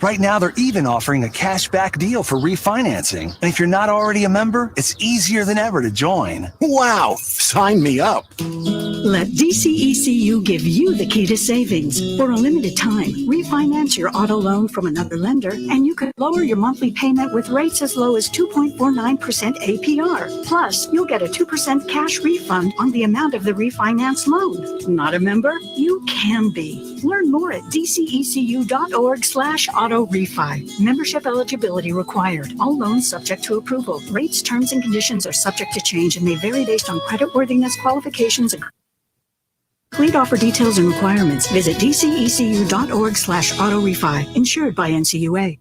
Right now, they're even offering a cashback deal for refinancing. And if you're not already a member, it's easier than ever to join. Wow, sign me up. Let DCECU give you the key to savings. For a limited time, refinance your auto loan from another lender, and you could lower your monthly payment with rates as low as 2.49% APR. Plus, you'll get a 2% cash refund on the amount of the refinance loan. Not a member? You can be. Learn more at dcecu.org/auto refi. Membership eligibility required. All loans subject to approval. Rates, terms, and conditions are subject to change and may vary based on creditworthiness, qualifications, and complete offer details and requirements. Visit dcecu.org/auto refi. Insured by NCUA.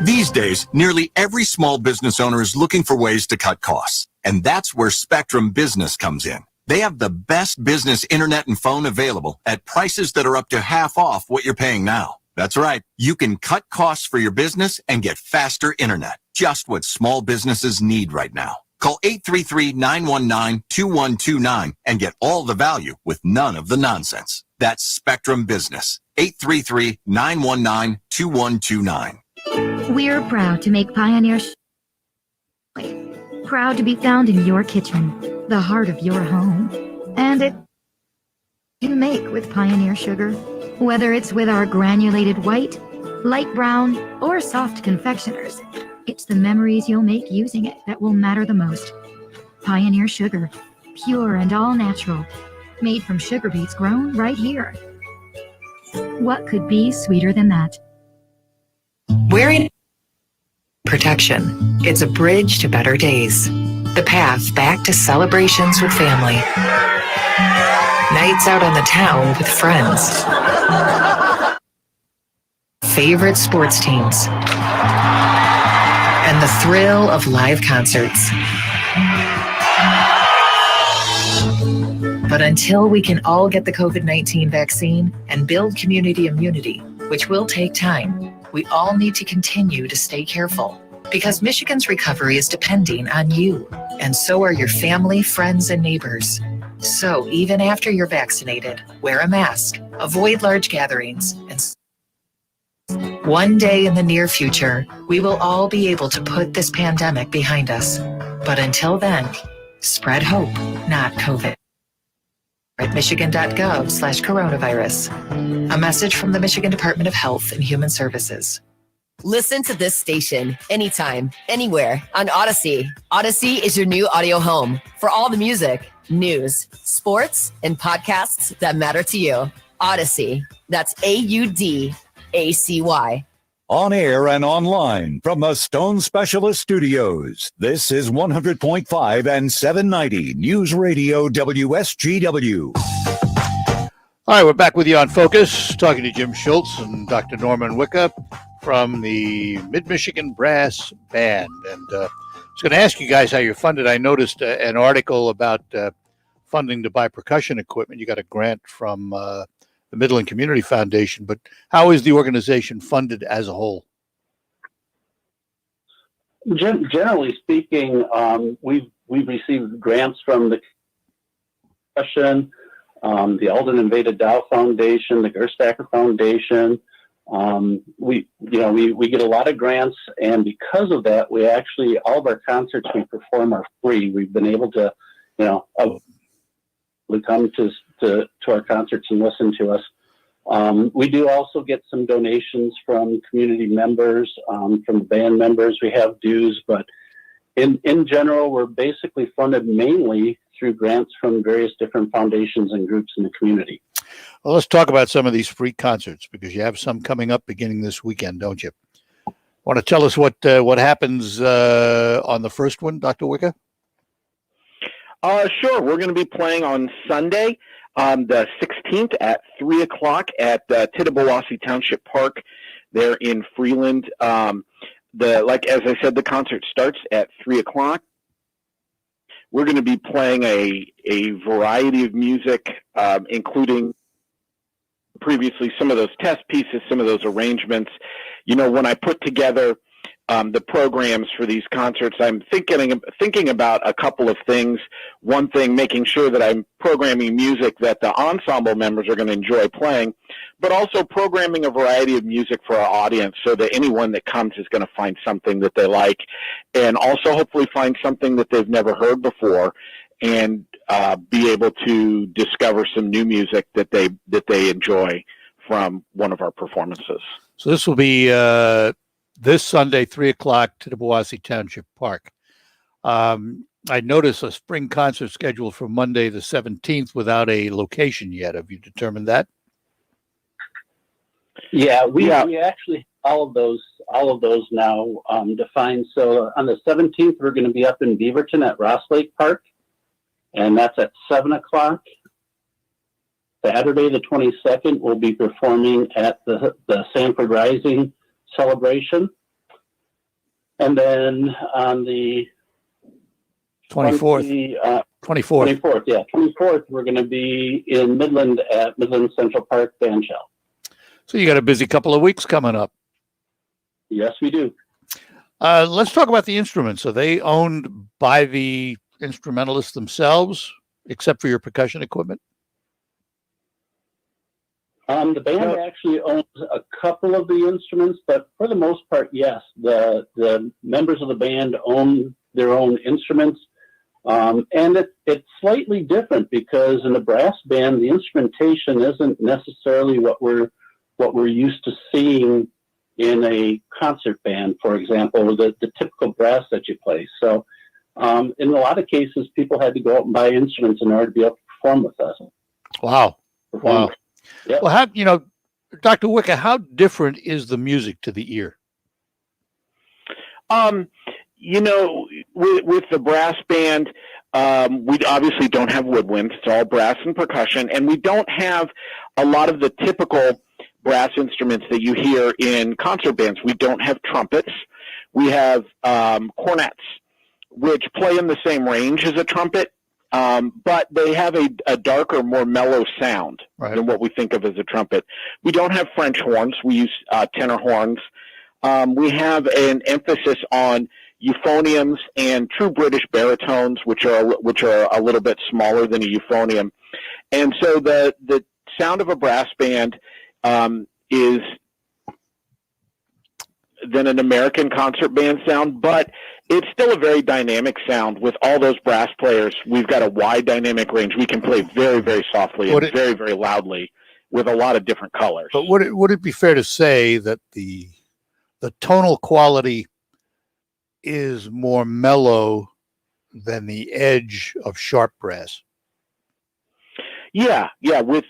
These days, nearly every small business owner is looking for ways to cut costs. And that's where Spectrum Business comes in. They have the best business internet and phone available at prices that are up to half off what you're paying now. That's right. You can cut costs for your business and get faster internet. Just what small businesses need right now. Call 833-919-2129 and get all the value with none of the nonsense. That's Spectrum Business. 833-919-2129. We're proud to make Pioneer proud to be found in your kitchen, the heart of your home. And it you make with Pioneer Sugar. Whether it's with our granulated white, light brown, or soft confectioners, it's the memories you'll make using it that will matter the most. Pioneer Sugar, pure and all natural, made from sugar beets grown right here. What could be sweeter than that? Wearing protection. It's a bridge to better days. The path back to celebrations with family. Nights out on the town with friends. favorite sports teams, and the thrill of live concerts. But until we can all get the COVID-19 vaccine and build community immunity, which will take time, we all need to continue to stay careful, because Michigan's recovery is depending on you, and so are your family, friends, and neighbors. So even after you're vaccinated, wear a mask, avoid large gatherings, and one day in the near future, we will all be able to put this pandemic behind us. But until then, spread hope, not COVID. At michigan.gov/coronavirus. A message from the Michigan Department of Health and Human Services. Listen to this station anytime, anywhere on Odyssey. Odyssey is your new audio home for all the music, news, sports, and podcasts that matter to you. Odyssey. That's AUDACY. On air and online from the Stone Specialist Studios. This is 100.5 and 790 News Radio WSGW. All right, we're back with you on Focus, talking to Jim Schultz and Dr. Norman Wicca from the MidMichigan Brass Band. And I was going to ask you guys how you're funded. I noticed an article about funding to buy percussion equipment. You got a grant from the Midland Community Foundation, but how is the organization funded as a whole? Generally speaking, we've received grants from the Concussion, the Alden and Veda Dow Foundation, the Gerstacker Foundation. We get a lot of grants, and because of that, we actually, all of our concerts we perform are free. We've been able to, we come to our concerts and listen to us. We do also get some donations from community members, from the band members. We have dues, but in general, we're basically funded mainly through grants from various different foundations and groups in the community. Well, let's talk about some of these free concerts, because you have some coming up beginning this weekend, don't you? Want to tell us what happens on the first one, Dr. Wicca? Sure. We're going to be playing on Sunday, the 16th at 3 o'clock at Tittabawassee Township Park there in Freeland. As I said, the concert starts at 3 o'clock. We're going to be playing a variety of music, including previously some of those test pieces, some of those arrangements. When I put together the programs for these concerts, I'm thinking about a couple of things. One thing, making sure that I'm programming music that the ensemble members are going to enjoy playing, but also programming a variety of music for our audience so that anyone that comes is going to find something that they like, and also hopefully find something that they've never heard before, and be able to discover some new music that they enjoy from one of our performances. So this will be this Sunday, 3 o'clock, Tittabawassee Township Park. I noticed a spring concert scheduled for Monday the 17th without a location yet. Have you determined that? Yeah, we actually all of those now defined. So on the 17th, we're going to be up in Beaverton at Ross Lake Park, and that's at 7 o'clock. Saturday the 22nd, we'll be performing at the Sanford Rising celebration. And then on the 24th, 24th, we're going to be in Midland at Midland Central Park Bandshell. So you got a busy couple of weeks coming up. Yes, we do. Let's talk about the instruments. Are they owned by the instrumentalists themselves, except for your percussion equipment? The band actually owns a couple of the instruments, but for the most part, yes, the members of the band own their own instruments. And it's slightly different because in a brass band, the instrumentation isn't necessarily what we're used to seeing in a concert band, for example, the typical brass that you play. So in a lot of cases, people had to go out and buy instruments in order to be able to perform with us. Wow. Wow. Yep. Well, Dr. Wicca, how different is the music to the ear? With the brass band, we obviously don't have woodwinds. It's all brass and percussion, and we don't have a lot of the typical brass instruments that you hear in concert bands. We don't have trumpets. We have cornets, which play in the same range as a trumpet, but they have a darker, more mellow sound than what we think of as a trumpet. We don't have French horns. We use tenor horns. We have an emphasis on euphoniums and true British baritones, which are a little bit smaller than a euphonium. And so the sound of a brass band is than an American concert band sound, but it's still a very dynamic sound with all those brass players. We've got a wide dynamic range. We can play very, very softly and very, very loudly with a lot of different colors. But would it be fair to say that the tonal quality is more mellow than the edge of sharp brass? Yeah. With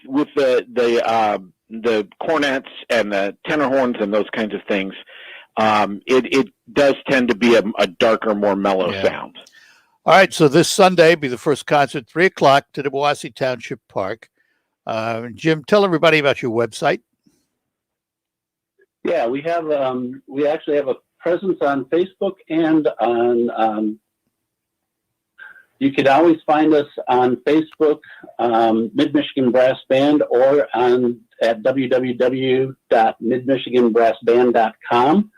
the cornets and the tenor horns and those kinds of things, it does tend to be a darker, more mellow sound. All right, so this Sunday be the first concert, 3:00 to the Tallahassee Township Park. Jim, tell everybody about your website. Yeah, we actually have a presence on Facebook and on. You can always find us on Facebook, MidMichigan Brass Band, or at www.midmichiganbrassband.com.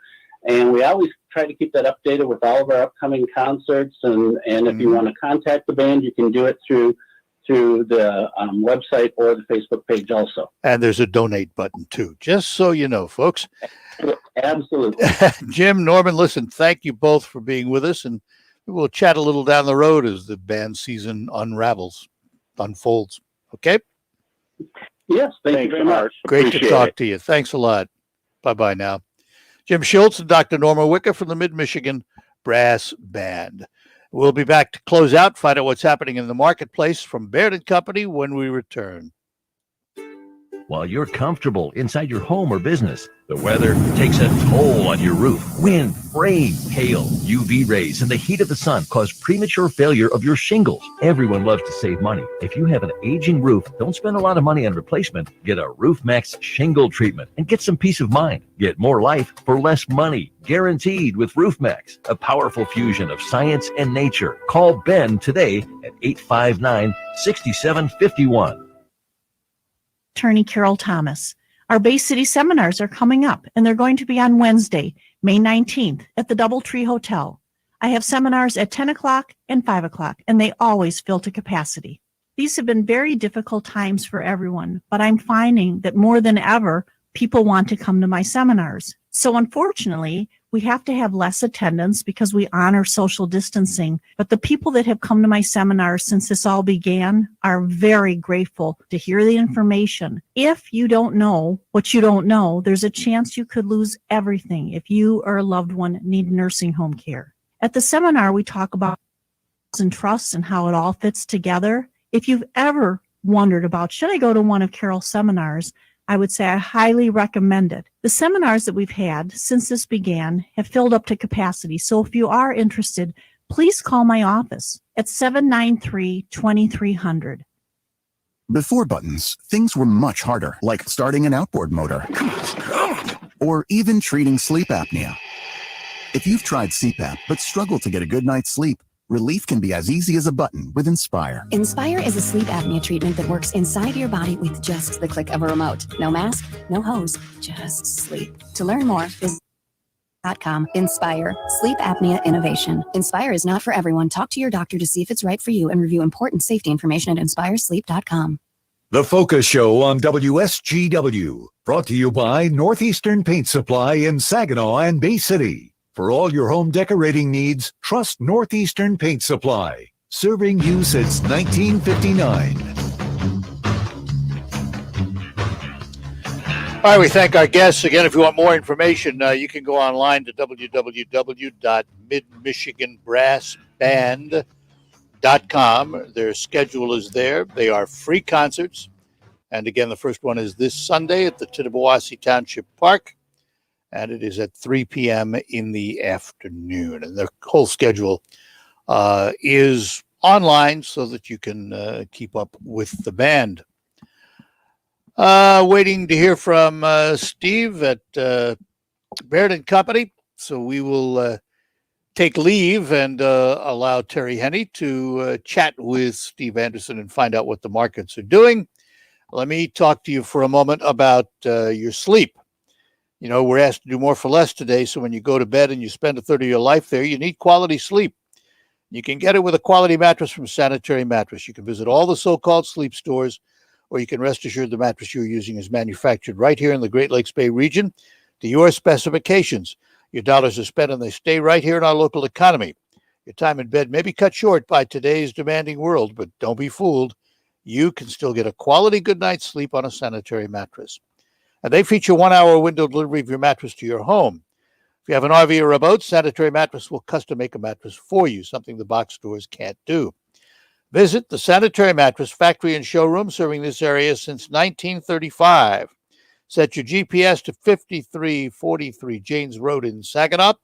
And we always try to keep that updated with all of our upcoming concerts. And if you want to contact the band, you can do it through the website or the Facebook page also. And there's a donate button too, just so you know, folks. Absolutely. Jim, Norman, listen, thank you both for being with us, and we'll chat a little down the road as the band season unfolds. Okay? Yes, thank you very much. Great Appreciate to talk it. to you. Thanks a lot. Bye-bye now. Jim Schultz and Dr. Norma Wicker from the Mid-Michigan Brass Band. We'll be back to close out, find out what's happening in the marketplace from Baird & Company when we return. While you're comfortable inside your home or business, the weather takes a toll on your roof. Wind, rain, hail, UV rays, and the heat of the sun cause premature failure of your shingles. Everyone loves to save money. If you have an aging roof, don't spend a lot of money on replacement. Get a Roof Max shingle treatment and get some peace of mind. Get more life for less money. Guaranteed with Roof Max, a powerful fusion of science and nature. Call Ben today at 859-6751. Attorney Carol Thomas. Our Bay City seminars are coming up, and they're going to be on Wednesday, May 19th at the Doubletree Hotel. I have seminars at 10 o'clock and 5 o'clock, and they always fill to capacity. These have been very difficult times for everyone, but I'm finding that more than ever, people want to come to my seminars. So unfortunately, we have to have less attendance because we honor social distancing. But the people that have come to my seminars since this all began are very grateful to hear the information. If you don't know what you don't know, there's a chance you could lose everything if you or a loved one need nursing home care. At the seminar, we talk about and trusts and how it all fits together. If you've ever wondered about, should I go to one of Carol's seminars, I would say I highly recommend it. The seminars that we've had since this began have filled up to capacity. So if you are interested, please call my office at 793-2300. Before buttons, things were much harder, like starting an outboard motor or even treating sleep apnea. If you've tried CPAP but struggle to get a good night's sleep, relief can be as easy as a button with Inspire. Inspire is a sleep apnea treatment that works inside your body with just the click of a remote. No mask, no hose, just sleep. To learn more, visit .com. Inspire, sleep apnea innovation. Inspire is not for everyone. Talk to your doctor to see if it's right for you and review important safety information at inspiresleep.com. The Focus Show on WSGW, brought to you by Northeastern Paint Supply in Saginaw and Bay City. For all your home decorating needs, trust Northeastern Paint Supply, serving you since 1959. All right, we thank our guests. Again, if you want more information, you can go online to www.midmichiganbrassband.com. Their schedule is there. They are free concerts. And again, the first one is this Sunday at the Tallahassee Township Park. And it is at 3 p.m. in the afternoon. And the whole schedule is online so that you can keep up with the band. Waiting to hear from Steve at Baird and Company. So we will take leave and allow Terry Henney to chat with Steve Anderson and find out what the markets are doing. Let me talk to you for a moment about your sleep. You know, we're asked to do more for less today. So when you go to bed and you spend a third of your life there, you need quality sleep. You can get it with a quality mattress from Sanitary Mattress. You can visit all the so-called sleep stores, or you can rest assured the mattress you're using is manufactured right here in the Great Lakes Bay region to your specifications. Your dollars are spent and they stay right here in our local economy. Your time in bed may be cut short by today's demanding world, but don't be fooled. You can still get a quality good night's sleep on a Sanitary Mattress. And they feature 1-hour window delivery of your mattress to your home. If you have an RV or a boat, Sanitary Mattress will custom make a mattress for you, something the box stores can't do. Visit the Sanitary Mattress factory and showroom serving this area since 1935. Set your GPS to 5343 Janes Road in Saginaw,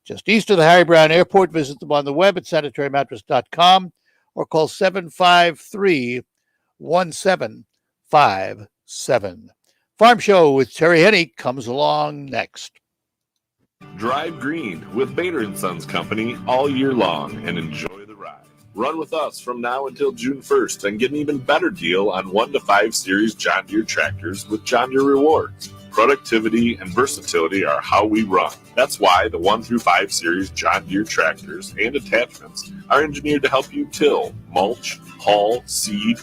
just east of the Harry Brown Airport. Visit them on the web at sanitarymattress.com or call 753-1757. Farm Show with Terry Henney comes along next. Drive green with Bader & Sons Company all year long and enjoy the ride. Run with us from now until June 1st and get an even better deal on 1 to 5 Series John Deere tractors with John Deere Rewards. Productivity and versatility are how we run. That's why the 1 through 5 Series John Deere tractors and attachments are engineered to help you till, mulch, haul, seed,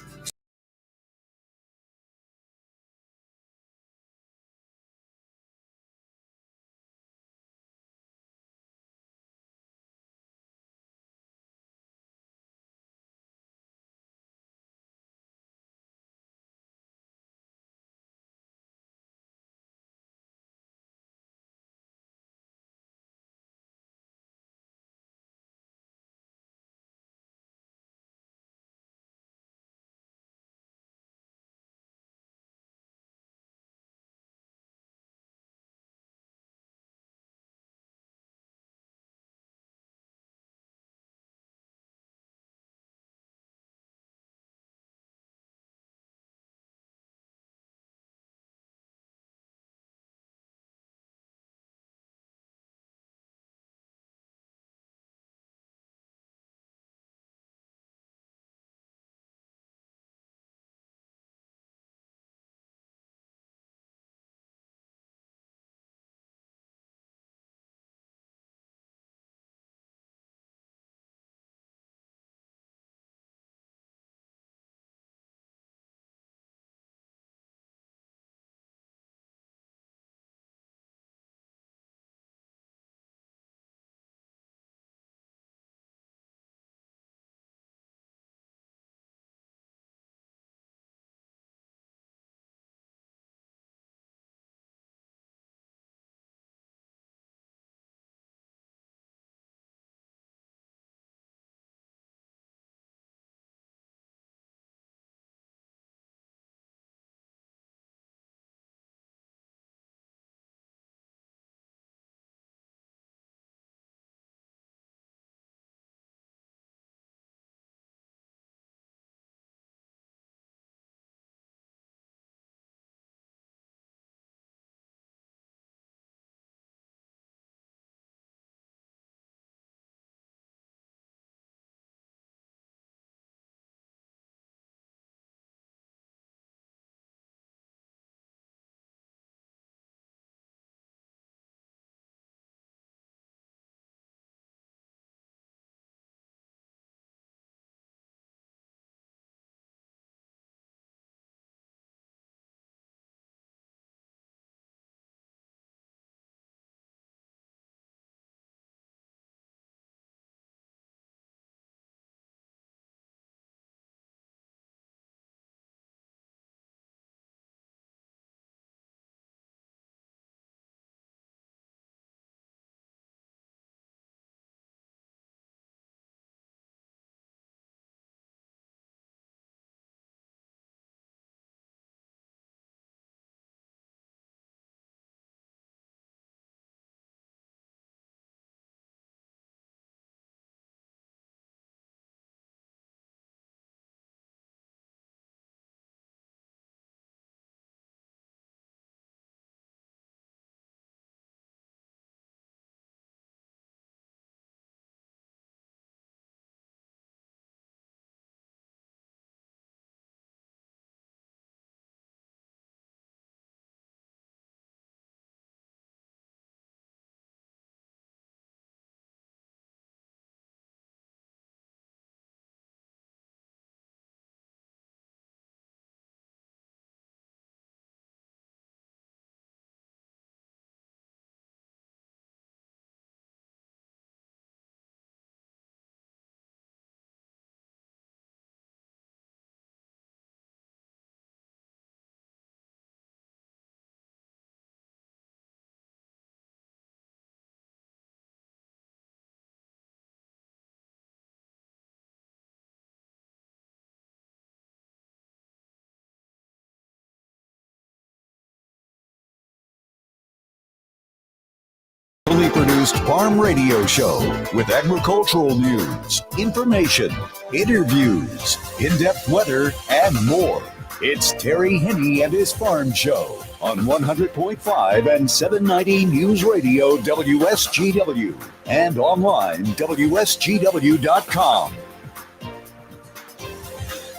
Fully produced farm radio show with agricultural news, information, interviews, in-depth weather, and more. It's Terry Henney and his Farm Show on 100.5 and 790 News Radio WSGW and online WSGW.com.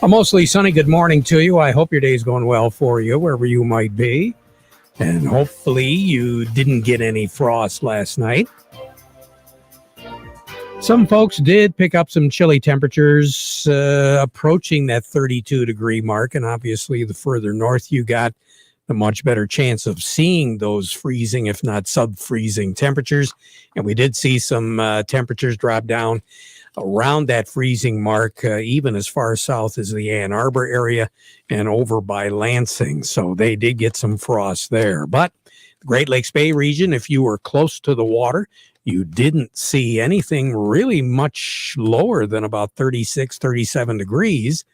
A mostly sunny good morning to you. I hope your day's going well for you, wherever you might be. And hopefully you didn't get any frost last night. Some folks did pick up some chilly temperatures approaching that 32-degree mark. And obviously, the further north you got, the much better chance of seeing those freezing, if not sub-freezing temperatures. And we did see some temperatures drop down around that freezing mark, even as far south as the Ann Arbor area and over by Lansing. So they did get some frost there. But the Great Lakes Bay region, if you were close to the water, you didn't see anything really much lower than about 36, 37 degrees.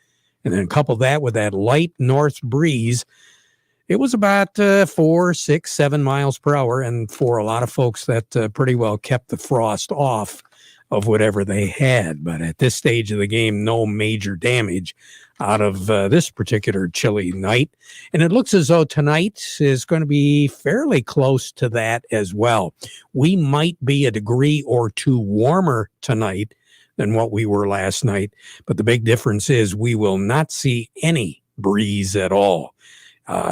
And then couple that with that light north breeze, it was about 4, 6, 7 miles per hour. And for a lot of folks, that pretty well kept the frost off of whatever they had. But at this stage of the game, no major damage out of this particular chilly night. And it looks as though tonight is going to be fairly close to that as well. We might be a degree or two warmer tonight than what we were last night. But the big difference is we will not see any breeze at all.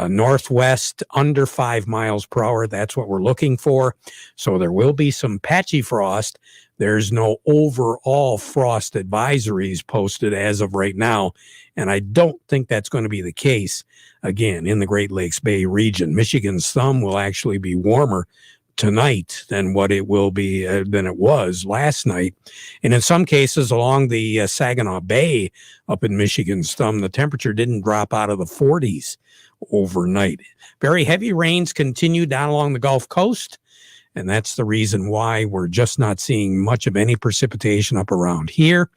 Northwest under 5 miles per hour. That's what we're looking for. So there will be some patchy frost. There's no overall frost advisories posted as of right now. And I don't think that's going to be the case again in the Great Lakes Bay region. Michigan's thumb will actually be warmer tonight than what it will be than it was last night. And in some cases along the Saginaw Bay up in Michigan's thumb, the temperature didn't drop out of the 40s overnight. Very heavy rains continue down along the Gulf Coast. And that's the reason why we're just not seeing much of any precipitation up around here.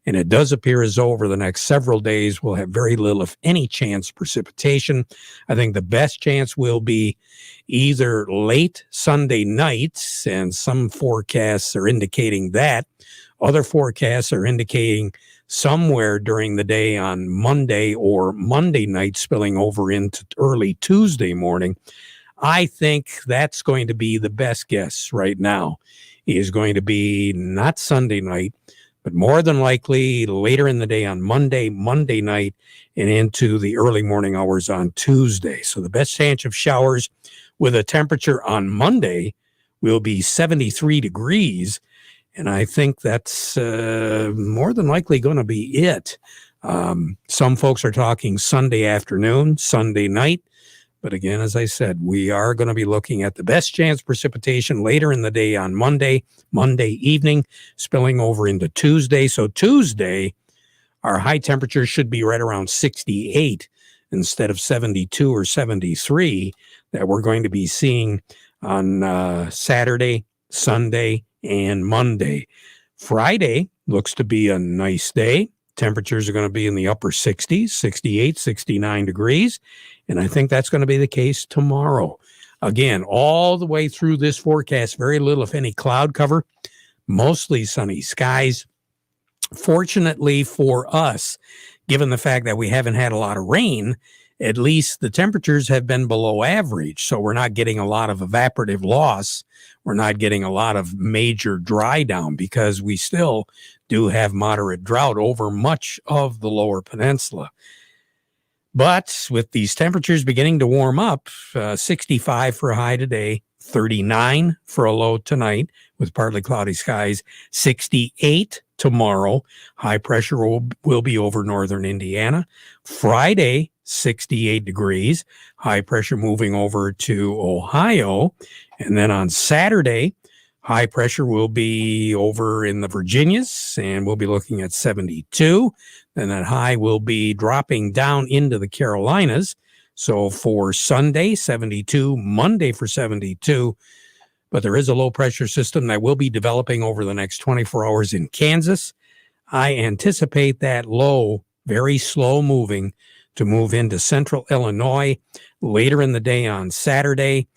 And it does appear as though over the next several days, we'll have very little, if any, chance precipitation. I think the best chance will be either late Sunday night, and some forecasts are indicating that. Other forecasts are indicating somewhere during the day on Monday or Monday night spilling over into early Tuesday morning. I think that's going to be the best guess right now. Is going to be not Sunday night, but more than likely later in the day on Monday night, and into the early morning hours on Tuesday. So the best chance of showers with a temperature on Monday will be 73 degrees. And I think that's more than likely going to be it. Some folks are talking Sunday afternoon, Sunday night. But again, as I said, we are going to be looking at the best chance precipitation later in the day on Monday evening, spilling over into Tuesday. So Tuesday, our high temperature should be right around 68 instead of 72 or 73 that we're going to be seeing on Saturday, Sunday, and Monday. Friday looks to be a nice day. Temperatures are going to be in the upper 60s, 68, 69 degrees. And I think that's going to be the case tomorrow. Again, all the way through this forecast, very little, if any, cloud cover, mostly sunny skies. Fortunately for us, given the fact that we haven't had a lot of rain, at least the temperatures have been below average. So we're not getting a lot of evaporative loss. We're not getting a lot of major dry down because we still do have moderate drought over much of the lower peninsula. But with these temperatures beginning to warm up, 65 for a high today, 39 for a low tonight with partly cloudy skies, 68 tomorrow. High pressure will be over northern Indiana. Friday, 68 degrees. High pressure moving over to Ohio. And then on Saturday, high pressure will be over in the Virginias, and we'll be looking at 72. Then that high will be dropping down into the Carolinas. So for Sunday, 72, Monday for 72. But there is a low pressure system that will be developing over the next 24 hours in Kansas. I anticipate that low, very slow moving, to move into central Illinois later in the day on Saturday.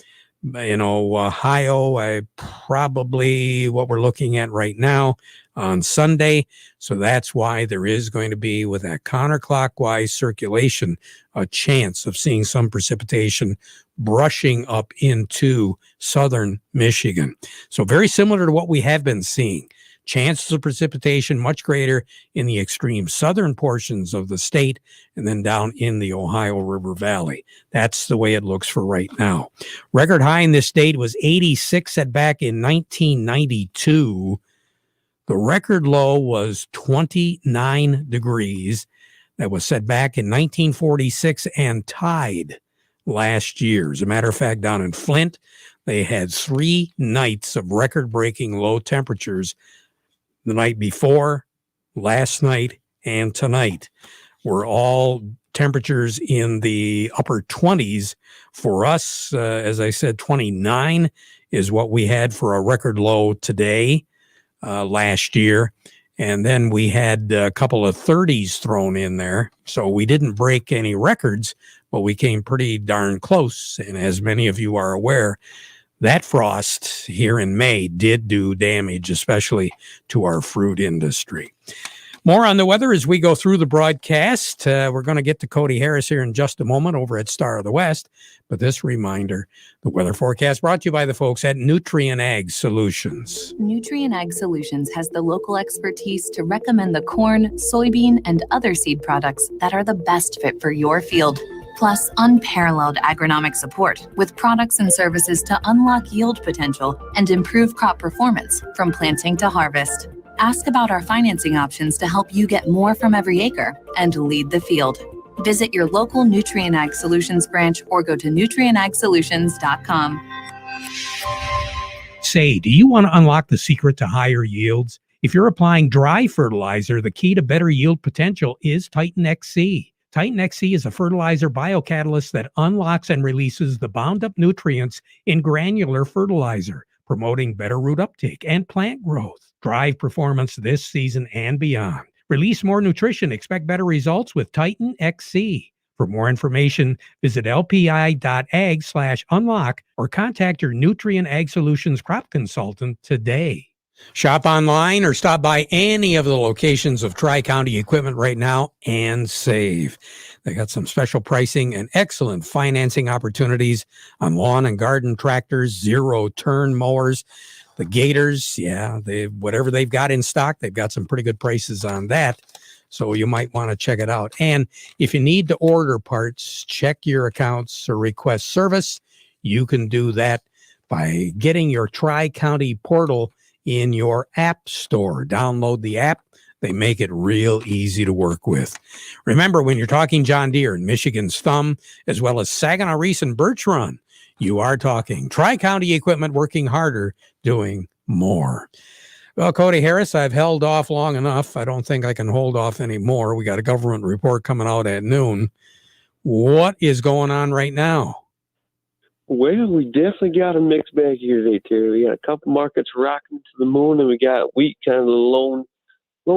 Ohio, probably what we're looking at right now on Sunday. So that's why there is going to be, with that counterclockwise circulation, a chance of seeing some precipitation brushing up into southern Michigan. So very similar to what we have been seeing. Chances of precipitation much greater in the extreme southern portions of the state and then down in the Ohio River Valley. That's the way it looks for right now. Record high in this state was 86 set back in 1992. The record low was 29 degrees. That was set back in 1946 and tied last year. As a matter of fact, down in Flint, they had 3 nights of record-breaking low temperatures. The night before, last night, and tonight were all temperatures in the upper 20s. For us, as I said, 29 is what we had for a record low today, last year. And then we had a couple of 30s thrown in there. So we didn't break any records, but we came pretty darn close. And as many of you are aware, that frost here in May did do damage, especially to our fruit industry. More on the weather as we go through the broadcast. We're going to get to Cody Harris here in just a moment over at Star of the West. But this reminder, the weather forecast brought to you by the folks at Nutrien Ag Solutions. Nutrien Ag Solutions has the local expertise to recommend the corn, soybean, and other seed products that are the best fit for your field. Plus unparalleled agronomic support with products and services to unlock yield potential and improve crop performance from planting to harvest. Ask about our financing options to help you get more from every acre and lead the field. Visit your local Nutrien Ag Solutions branch or go to nutrienagsolutions.com. Say, do you want to unlock the secret to higher yields? If you're applying dry fertilizer, the key to better yield potential is Titan XC. Titan XC is a fertilizer biocatalyst that unlocks and releases the bound-up nutrients in granular fertilizer, promoting better root uptake and plant growth. Drive performance this season and beyond. Release more nutrition. Expect better results with Titan XC. For more information, visit lpi.ag/unlock or contact your Nutrien Ag Solutions crop consultant today. Shop online or stop by any of the locations of Tri-County Equipment right now and save. They got some special pricing and excellent financing opportunities on lawn and garden tractors, zero-turn mowers, the Gators. Yeah, whatever they've got in stock, they've got some pretty good prices on that. So you might want to check it out. And if you need to order parts, check your accounts or request service. You can do that by getting your Tri-County portal in your app store. Download the app. They make it real easy to work with. Remember, when you're talking John Deere and Michigan's Thumb, as well as Saginaw Reese and Birch Run, you are talking Tri-County Equipment, working harder, doing more. Well, Cody Harris, I've held off long enough. I don't think I can hold off anymore. We got a government report coming out at noon. What is going on right now? Well, we definitely got a mixed bag here today, Terry. We got a couple markets rocking to the moon, and we got wheat kind of the lone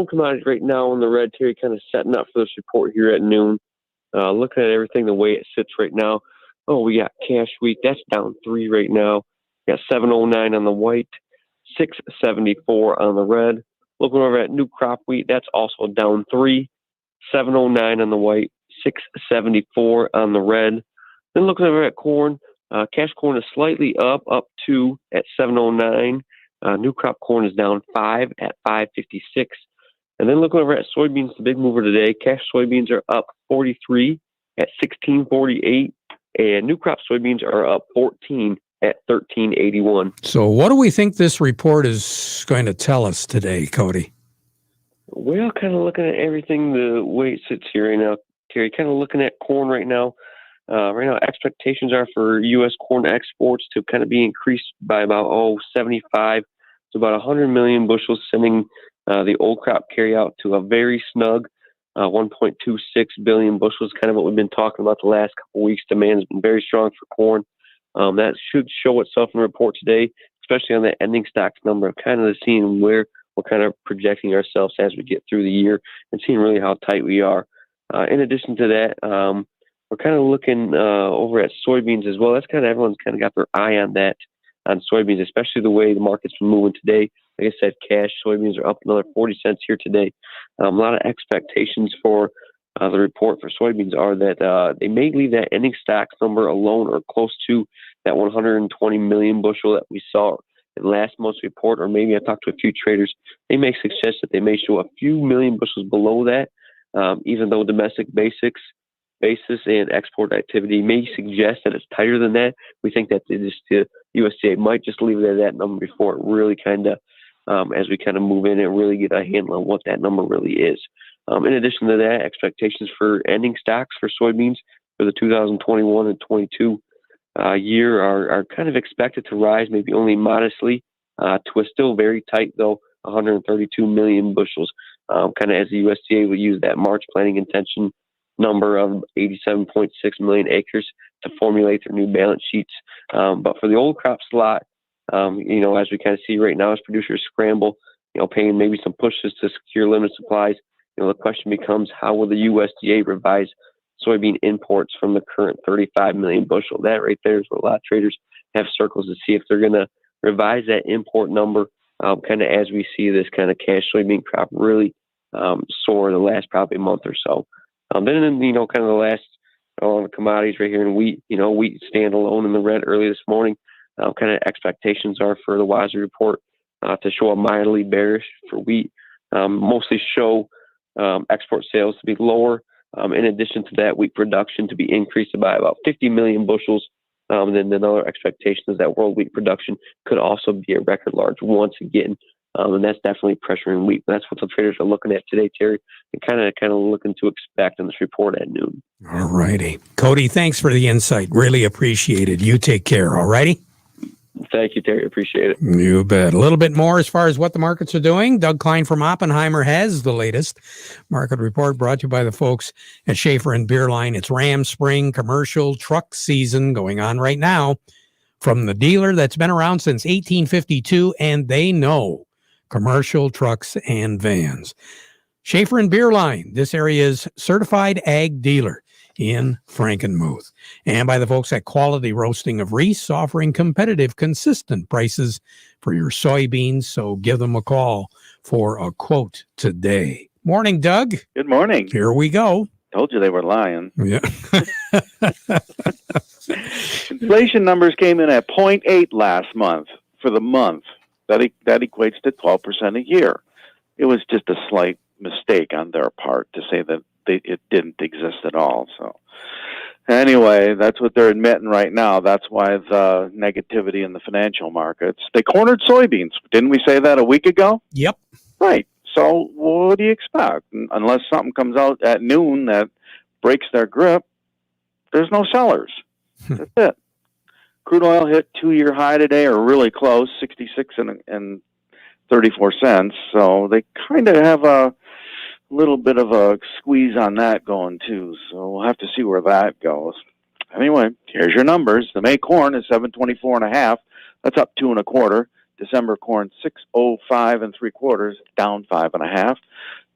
commodity right now on the red, Terry, kind of setting up for this report here at noon. Looking at everything the way it sits right now. Oh, we got cash wheat. That's down 3 right now. We got 709 on the white, 674 on the red. Looking over at new crop wheat, that's also down 3, 709 on the white, 674 on the red. Then looking over at corn. Cash corn is slightly up 2 at 709. New crop corn is down 5 at 556. And then looking over at soybeans, the big mover today, cash soybeans are up 43 at 1648. And new crop soybeans are up 14 at 1381. So what do we think this report is going to tell us today, Cody? Well, kind of looking at everything the way it sits here right now, Terry, kind of looking at corn right now. Right now, expectations are for U.S. corn exports to kind of be increased by about 75 to about 100 million bushels, sending the old crop carryout to a very snug 1.26 billion bushels, kind of what we've been talking about the last couple of weeks. Demand has been very strong for corn. That should show itself in the report today, especially on the ending stocks number, kind of seeing where we're kind of projecting ourselves as we get through the year and seeing really how tight we are. In addition to that, we're kind of looking over at soybeans as well. That's kind of everyone's kind of got their eye on that, on soybeans, especially the way the market's been moving today. Like I said, cash soybeans are up another 40 cents here today. A lot of expectations for the report for soybeans are that they may leave that ending stocks number alone or close to that 120 million bushel that we saw in last month's report, or maybe I talked to a few traders. They may suggest that they may show a few million bushels below that, even though domestic basis and export activity may suggest that it's tighter than that. We think that the USDA might just leave it at that number before it really kind of, as we kind of move in and really get a handle on what that number really is. In addition to that, expectations for ending stocks for soybeans for the 2021 and 22 year are kind of expected to rise, maybe only modestly, to a still very tight, though, 132 million bushels, kind of as the USDA will use that March planting intention number of 87.6 million acres to formulate their new balance sheets. But for the old crop slot, as we kind of see right now, as producers scramble, paying maybe some pushes to secure limited supplies, the question becomes, how will the USDA revise soybean imports from the current 35 million bushel? That right there is where a lot of traders have circles to see if they're going to revise that import number, kind of as we see this kind of cash soybean crop really soar the last probably month or so. Then in, kind of the last on the commodities right here in wheat, wheat standalone in the red early this morning. Kind of expectations are for the WASDE report to show a mildly bearish for wheat, mostly show export sales to be lower. In addition to that, wheat production to be increased by about 50 million bushels. And then another expectation is that world wheat production could also be a record large once again. And that's definitely pressuring wheat. That's what the traders are looking at today, Terry, and kind of looking to expect in this report at noon. All righty. Cody, thanks for the insight. Really appreciate it. You take care, all righty? Thank you, Terry. Appreciate it. You bet. A little bit more as far as what the markets are doing. Doug Klein from Oppenheimer has the latest market report brought to you by the folks at Schaefer and Beerline. It's Ram Spring commercial truck season going on right now from the dealer that's been around since 1852, and they know commercial trucks and vans. Schaefer and Beerline, this area's certified ag dealer in Frankenmuth. And by the folks at Quality Roasting of Reese, offering competitive, consistent prices for your soybeans. So give them a call for a quote today. Morning, Doug. Good morning. Here we go. Told you they were lying. Yeah. Inflation numbers came in at 0.8 last month for the month. That equates to 12% a year. It was just a slight mistake on their part to say that it didn't exist at all. So anyway, that's what they're admitting right now. That's why the negativity in the financial markets. They cornered soybeans. Didn't we say that a week ago? Yep. Right. So what do you expect? Unless something comes out at noon that breaks their grip, there's no sellers. That's it. Crude oil hit 2-year high today, or really close, 66 and 34 cents. So they kind of have a little bit of a squeeze on that going too. So we'll have to see where that goes. Anyway, here's your numbers. The May corn is 724.5. That's up 2 1/4. December corn 605 3/4, down 5 1/2.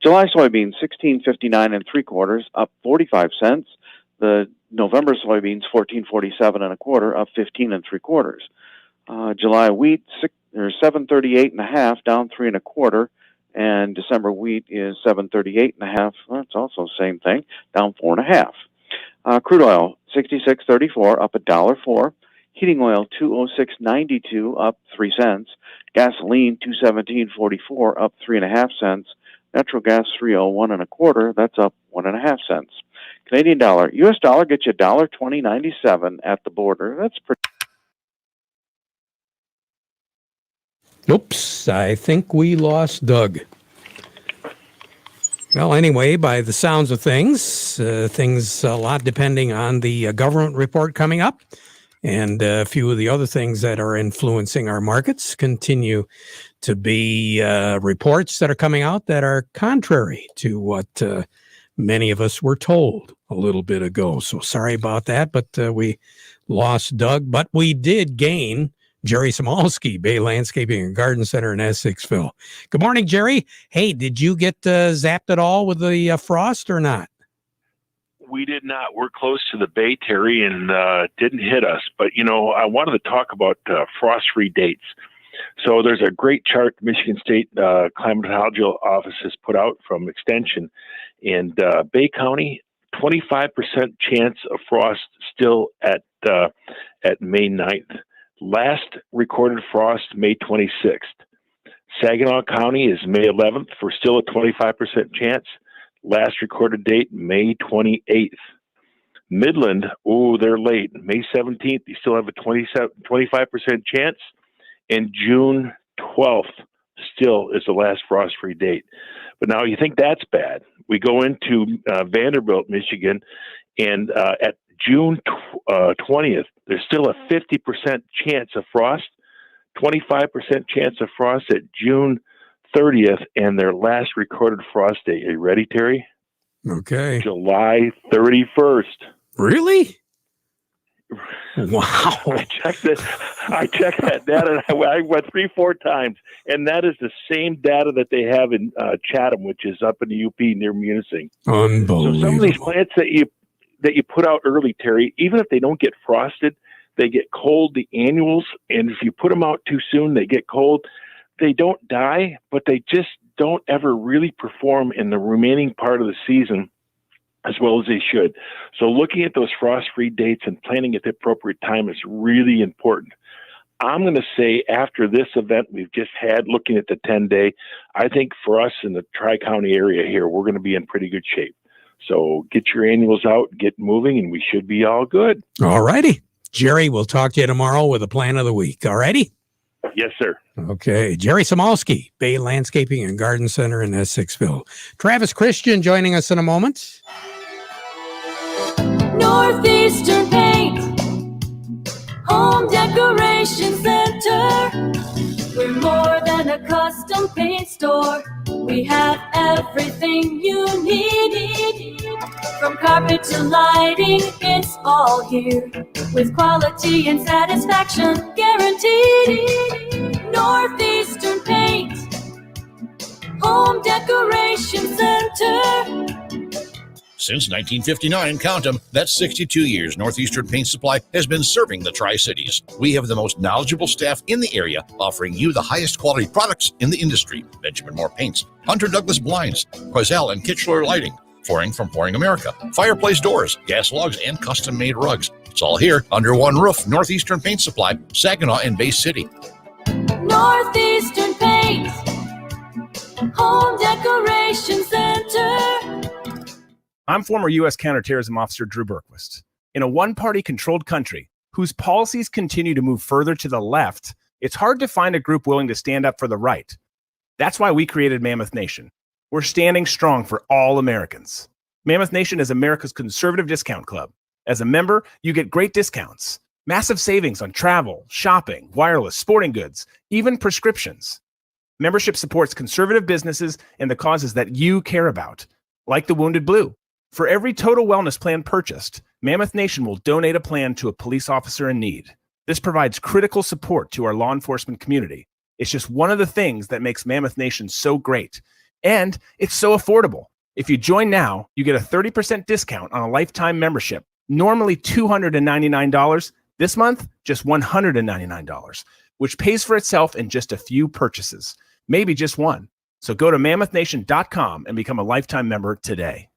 July soybeans 1659 3/4, up 45 cents. The November soybeans 1447 1/4, up 15 3/4. July wheat 738.5, down 3 1/4. And December wheat is 738.5. That's also the same thing, down 4 1/2. Crude oil 66.34, up $1.04. Heating oil 206.92, up 3 cents. Gasoline 217.44, up 3 1/2 cents. Natural gas 301 1/4, that's up 1 1/2 cents. Canadian dollar, U.S. dollar gets you $1.20.97 at the border. That's pretty. Oops, I think we lost Doug. Well, anyway, by the sounds of things a lot depending on the government report coming up, and a few of the other things that are influencing our markets continue to be reports that are coming out that are contrary to what many of us were told a little bit ago. So sorry about that, but we lost Doug, but we did gain Jerry Samalski, Bay Landscaping and Garden Center in Essexville. Good morning, Jerry. Hey, did you get zapped at all with the frost or not? We did not. We're close to the Bay, Terry, and didn't hit us. But, I wanted to talk about frost-free dates. So there's a great chart the Michigan State Climatology Office has put out from Extension. And Bay County, 25% chance of frost still at May 9th. Last recorded frost, May 26th. Saginaw County is May 11th for still a 25% chance. Last recorded date, May 28th. Midland, they're late. May 17th, you still have a 25% chance. And June 12th still is the last frost-free date. But now you think that's bad. We go into Vanderbilt, Michigan, and at June 20th, there's still a 50% chance of frost, 25% chance of frost at June 30th, and their last recorded frost date. Are you ready, Terry? Okay. July 31st. Really? Wow. I checked that data. And I went 3-4 times, and that is the same data that they have in Chatham, which is up in the UP near Munising. Unbelievable. So some of these plants that you put out early, Terry, even if they don't get frosted, they get cold, the annuals, and if you put them out too soon, they get cold. They don't die, but they just don't ever really perform in the remaining part of the season as well as they should. So looking at those frost-free dates and planning at the appropriate time is really important. I'm going to say after this event we've just had, looking at the 10-day, I think for us in the Tri-County area here, we're going to be in pretty good shape. So get your annuals out, get moving, and we should be all good. All righty. Jerry, we'll talk to you tomorrow with a plan of the week. All righty? Yes, sir. Okay. Jerry Samolsky, Bay Landscaping and Garden Center in Essexville. Travis Christian joining us in a moment. Northeastern Paint, Home Decoration Center. We're more than a custom paint store. We have everything you need. From carpet to lighting, it's all here. With quality and satisfaction guaranteed. Northeastern Paint, Home Decoration Center. Since 1959, count them, that's 62 years, Northeastern Paint Supply has been serving the Tri-Cities. We have the most knowledgeable staff in the area, offering you the highest quality products in the industry. Benjamin Moore Paints, Hunter Douglas Blinds, Quazell and Kitchener Lighting, Flooring from Flooring America, fireplace doors, gas logs, and custom-made rugs. It's all here under one roof. Northeastern Paint Supply, Saginaw and Bay City. Northeastern Paint, Home Decoration Center. I'm former U.S. Counterterrorism Officer Drew Berquist. In a one-party controlled country whose policies continue to move further to the left, it's hard to find a group willing to stand up for the right. That's why we created Mammoth Nation. We're standing strong for all Americans. Mammoth Nation is America's conservative discount club. As a member, you get great discounts, massive savings on travel, shopping, wireless, sporting goods, even prescriptions. Membership supports conservative businesses and the causes that you care about, like the Wounded Blue. For every total wellness plan purchased, Mammoth Nation will donate a plan to a police officer in need. This provides critical support to our law enforcement community. It's just one of the things that makes Mammoth Nation so great. And it's so affordable. If you join now, you get a 30% discount on a lifetime membership. Normally $299. This month, just $199, which pays for itself in just a few purchases, maybe just one. So go to mammothnation.com and become a lifetime member today.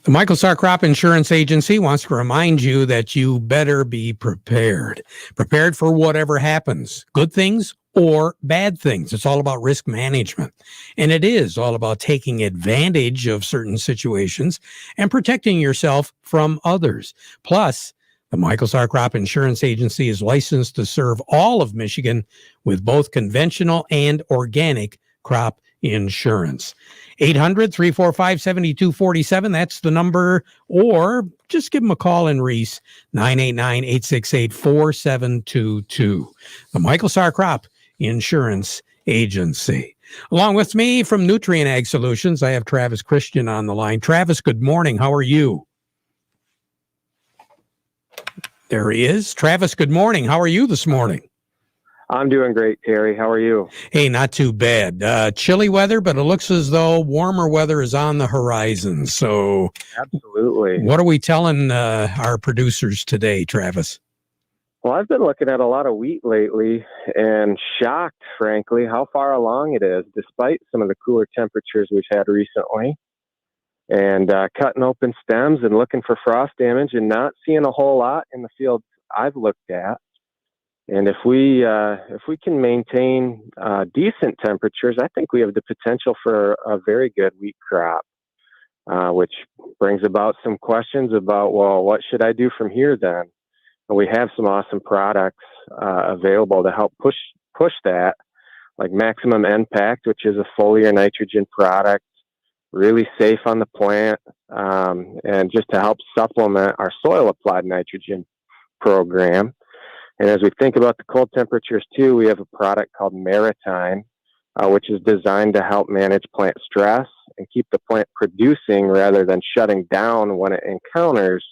The Michael Starr Crop Insurance Agency wants to remind you that you better be prepared. Prepared for whatever happens, good things or bad things. It's all about risk management. And it is all about taking advantage of certain situations and protecting yourself from others. Plus, the Michael Starr Crop Insurance Agency is licensed to serve all of Michigan with both conventional and organic crop insurance. 800-345-7247. That's the number. Or just give them a call in Reese, 989-868-4722. The Michael Starr Crop Insurance Agency. Along with me from Nutrient Ag Solutions, I have Travis Christian on the line. Travis, good morning. How are you? There he is. Travis, good morning. How are you this morning? I'm doing great, Terry. How are you? Hey, not too bad. Chilly weather, but it looks as though warmer weather is on the horizon. So, absolutely. What are we telling our producers today, Travis? Well, I've been looking at a lot of wheat lately and shocked, frankly, how far along it is, despite some of the cooler temperatures we've had recently. And cutting open stems and looking for frost damage and not seeing a whole lot in the fields I've looked at. And if we can maintain decent temperatures, I think we have the potential for a very good wheat crop, which brings about some questions about, well, what should I do from here then? And we have some awesome products available to help push that, like Maximum Impact, which is a foliar nitrogen product, really safe on the plant, and just to help supplement our soil applied nitrogen program. And as we think about the cold temperatures too, we have a product called Maritime, which is designed to help manage plant stress and keep the plant producing rather than shutting down when it encounters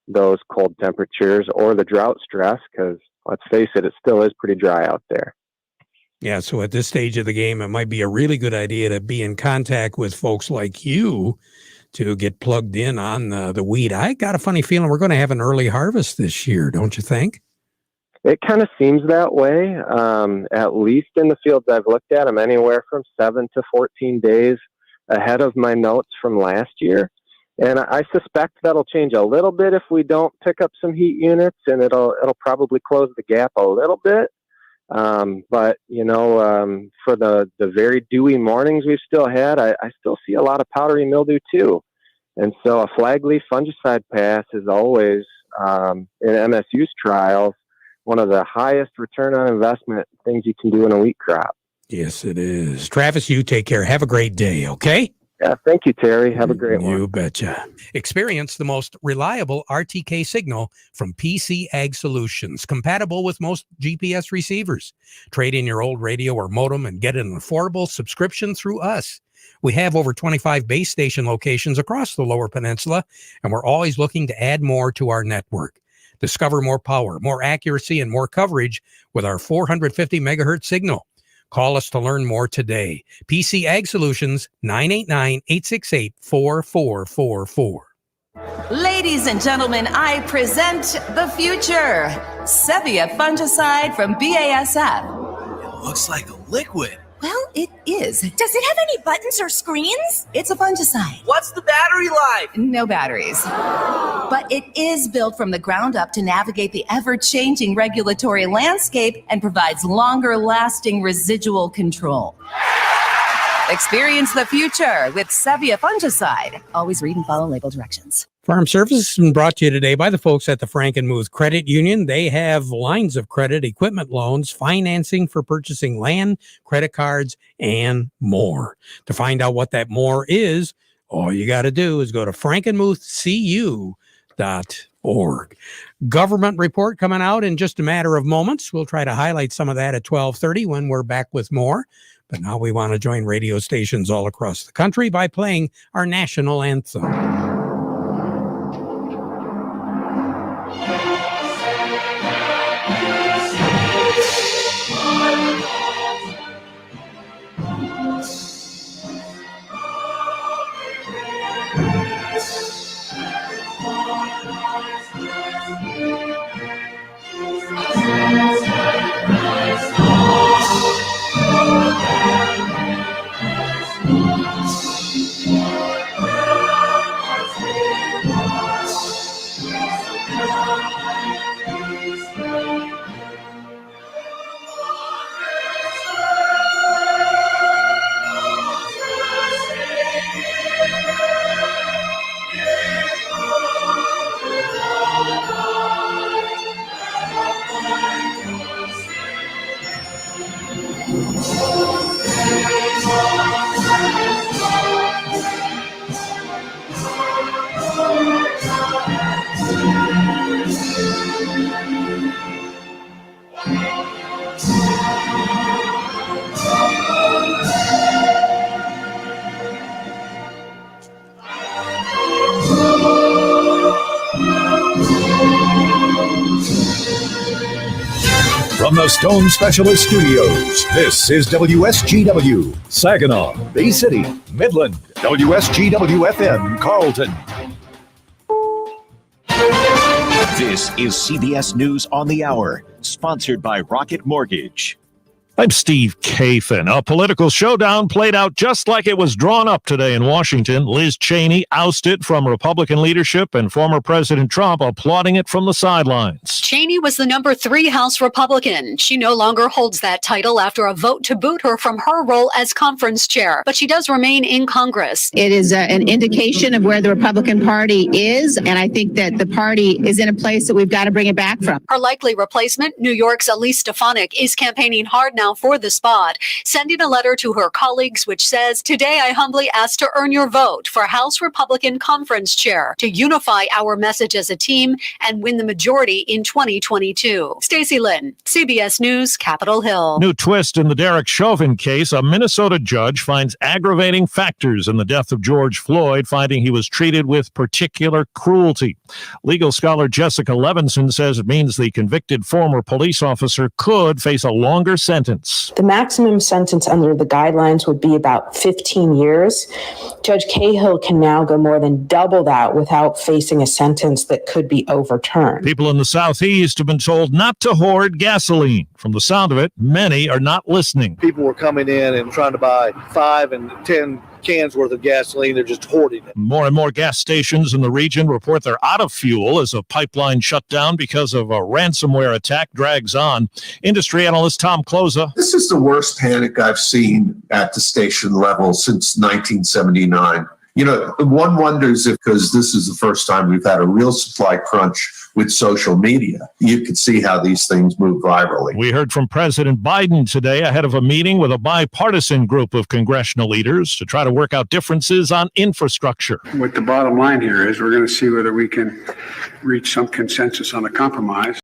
those cold temperatures or the drought stress, because let's face it, it still is pretty dry out there. Yeah, so at this stage of the game, it might be a really good idea to be in contact with folks like you to get plugged in on the wheat. I got a funny feeling we're going to have an early harvest this year, don't you think? It kind of seems that way, at least in the fields I've looked at. I'm anywhere from 7 to 14 days ahead of my notes from last year. And I suspect that'll change a little bit if we don't pick up some heat units, and it'll probably close the gap a little bit. But, for the very dewy mornings we've still had, I still see a lot of powdery mildew too. And so a flag leaf fungicide pass is always, in MSU's trials, one of the highest return on investment things you can do in a wheat crop. Yes, it is. Travis, you take care. Have a great day, okay? Yeah, thank you, Terry. Have a great one. You betcha. Experience the most reliable RTK signal from PC Ag Solutions, compatible with most GPS receivers. Trade in your old radio or modem and get an affordable subscription through us. We have over 25 base station locations across the Lower Peninsula, and we're always looking to add more to our network. Discover more power, more accuracy, and more coverage with our 450 megahertz signal. Call us to learn more today. PC Ag Solutions, 989-868-4444. Ladies and gentlemen, I present the future. Sevia fungicide from BASF. It looks like a liquid. Well, it is. Does it have any buttons or screens? It's a fungicide. What's the battery life? No batteries. But it is built from the ground up to navigate the ever-changing regulatory landscape and provides longer-lasting residual control. Experience the future with Sevia fungicide. Always read and follow label directions. Farm Services has been brought to you today by the folks at the Frankenmuth Credit Union. They have lines of credit, equipment loans, financing for purchasing land, credit cards, and more. To find out what that more is, all you got to do is go to frankenmuthcu.org. Government report coming out in just a matter of moments. We'll try to highlight some of that at 12:30 when we're back with more. But now we want to join radio stations all across the country by playing our national anthem. From the Stone Specialist Studios, this is WSGW, Saginaw, Bay City, Midland, WSGW-FM, Carlton. This is CBS News on the Hour, sponsored by Rocket Mortgage. I'm Steve Kathan. A political showdown played out just like it was drawn up today in Washington. Liz Cheney ousted from Republican leadership and former President Trump applauding it from the sidelines. Cheney was the number 3 House Republican. She no longer holds that title after a vote to boot her from her role as conference chair, but she does remain in Congress. It is an indication of where the Republican Party is, and I think that the party is in a place that we've got to bring it back from. Her likely replacement, New York's Elise Stefanik, is campaigning hard now for the spot, sending a letter to her colleagues which says, "Today I humbly ask to earn your vote for House Republican Conference Chair to unify our message as a team and win the majority in 2022." Stacey Lynn, CBS News, Capitol Hill. New twist in the Derek Chauvin case. A Minnesota judge finds aggravating factors in the death of George Floyd, finding he was treated with particular cruelty. Legal scholar Jessica Levinson says it means the convicted former police officer could face a longer sentence. The maximum sentence under the guidelines would be about 15 years. Judge Cahill can now go more than double that without facing a sentence that could be overturned. People in the Southeast have been told not to hoard gasoline. From the sound of it, many are not listening. People were coming in and trying to buy 5 and 10 cans worth of gasoline. They're just hoarding it. More and more gas stations in the region report they're out of fuel as a pipeline shutdown because of a ransomware attack drags on. Industry analyst Tom Kloza. This is the worst panic I've seen at the station level since 1979. You know, one wonders if, because this is the first time we've had a real supply crunch with social media, you could see how these things move virally. We heard from President Biden today ahead of a meeting with a bipartisan group of congressional leaders to try to work out differences on infrastructure. What the bottom line here is, we're going to see whether we can reach some consensus on a compromise.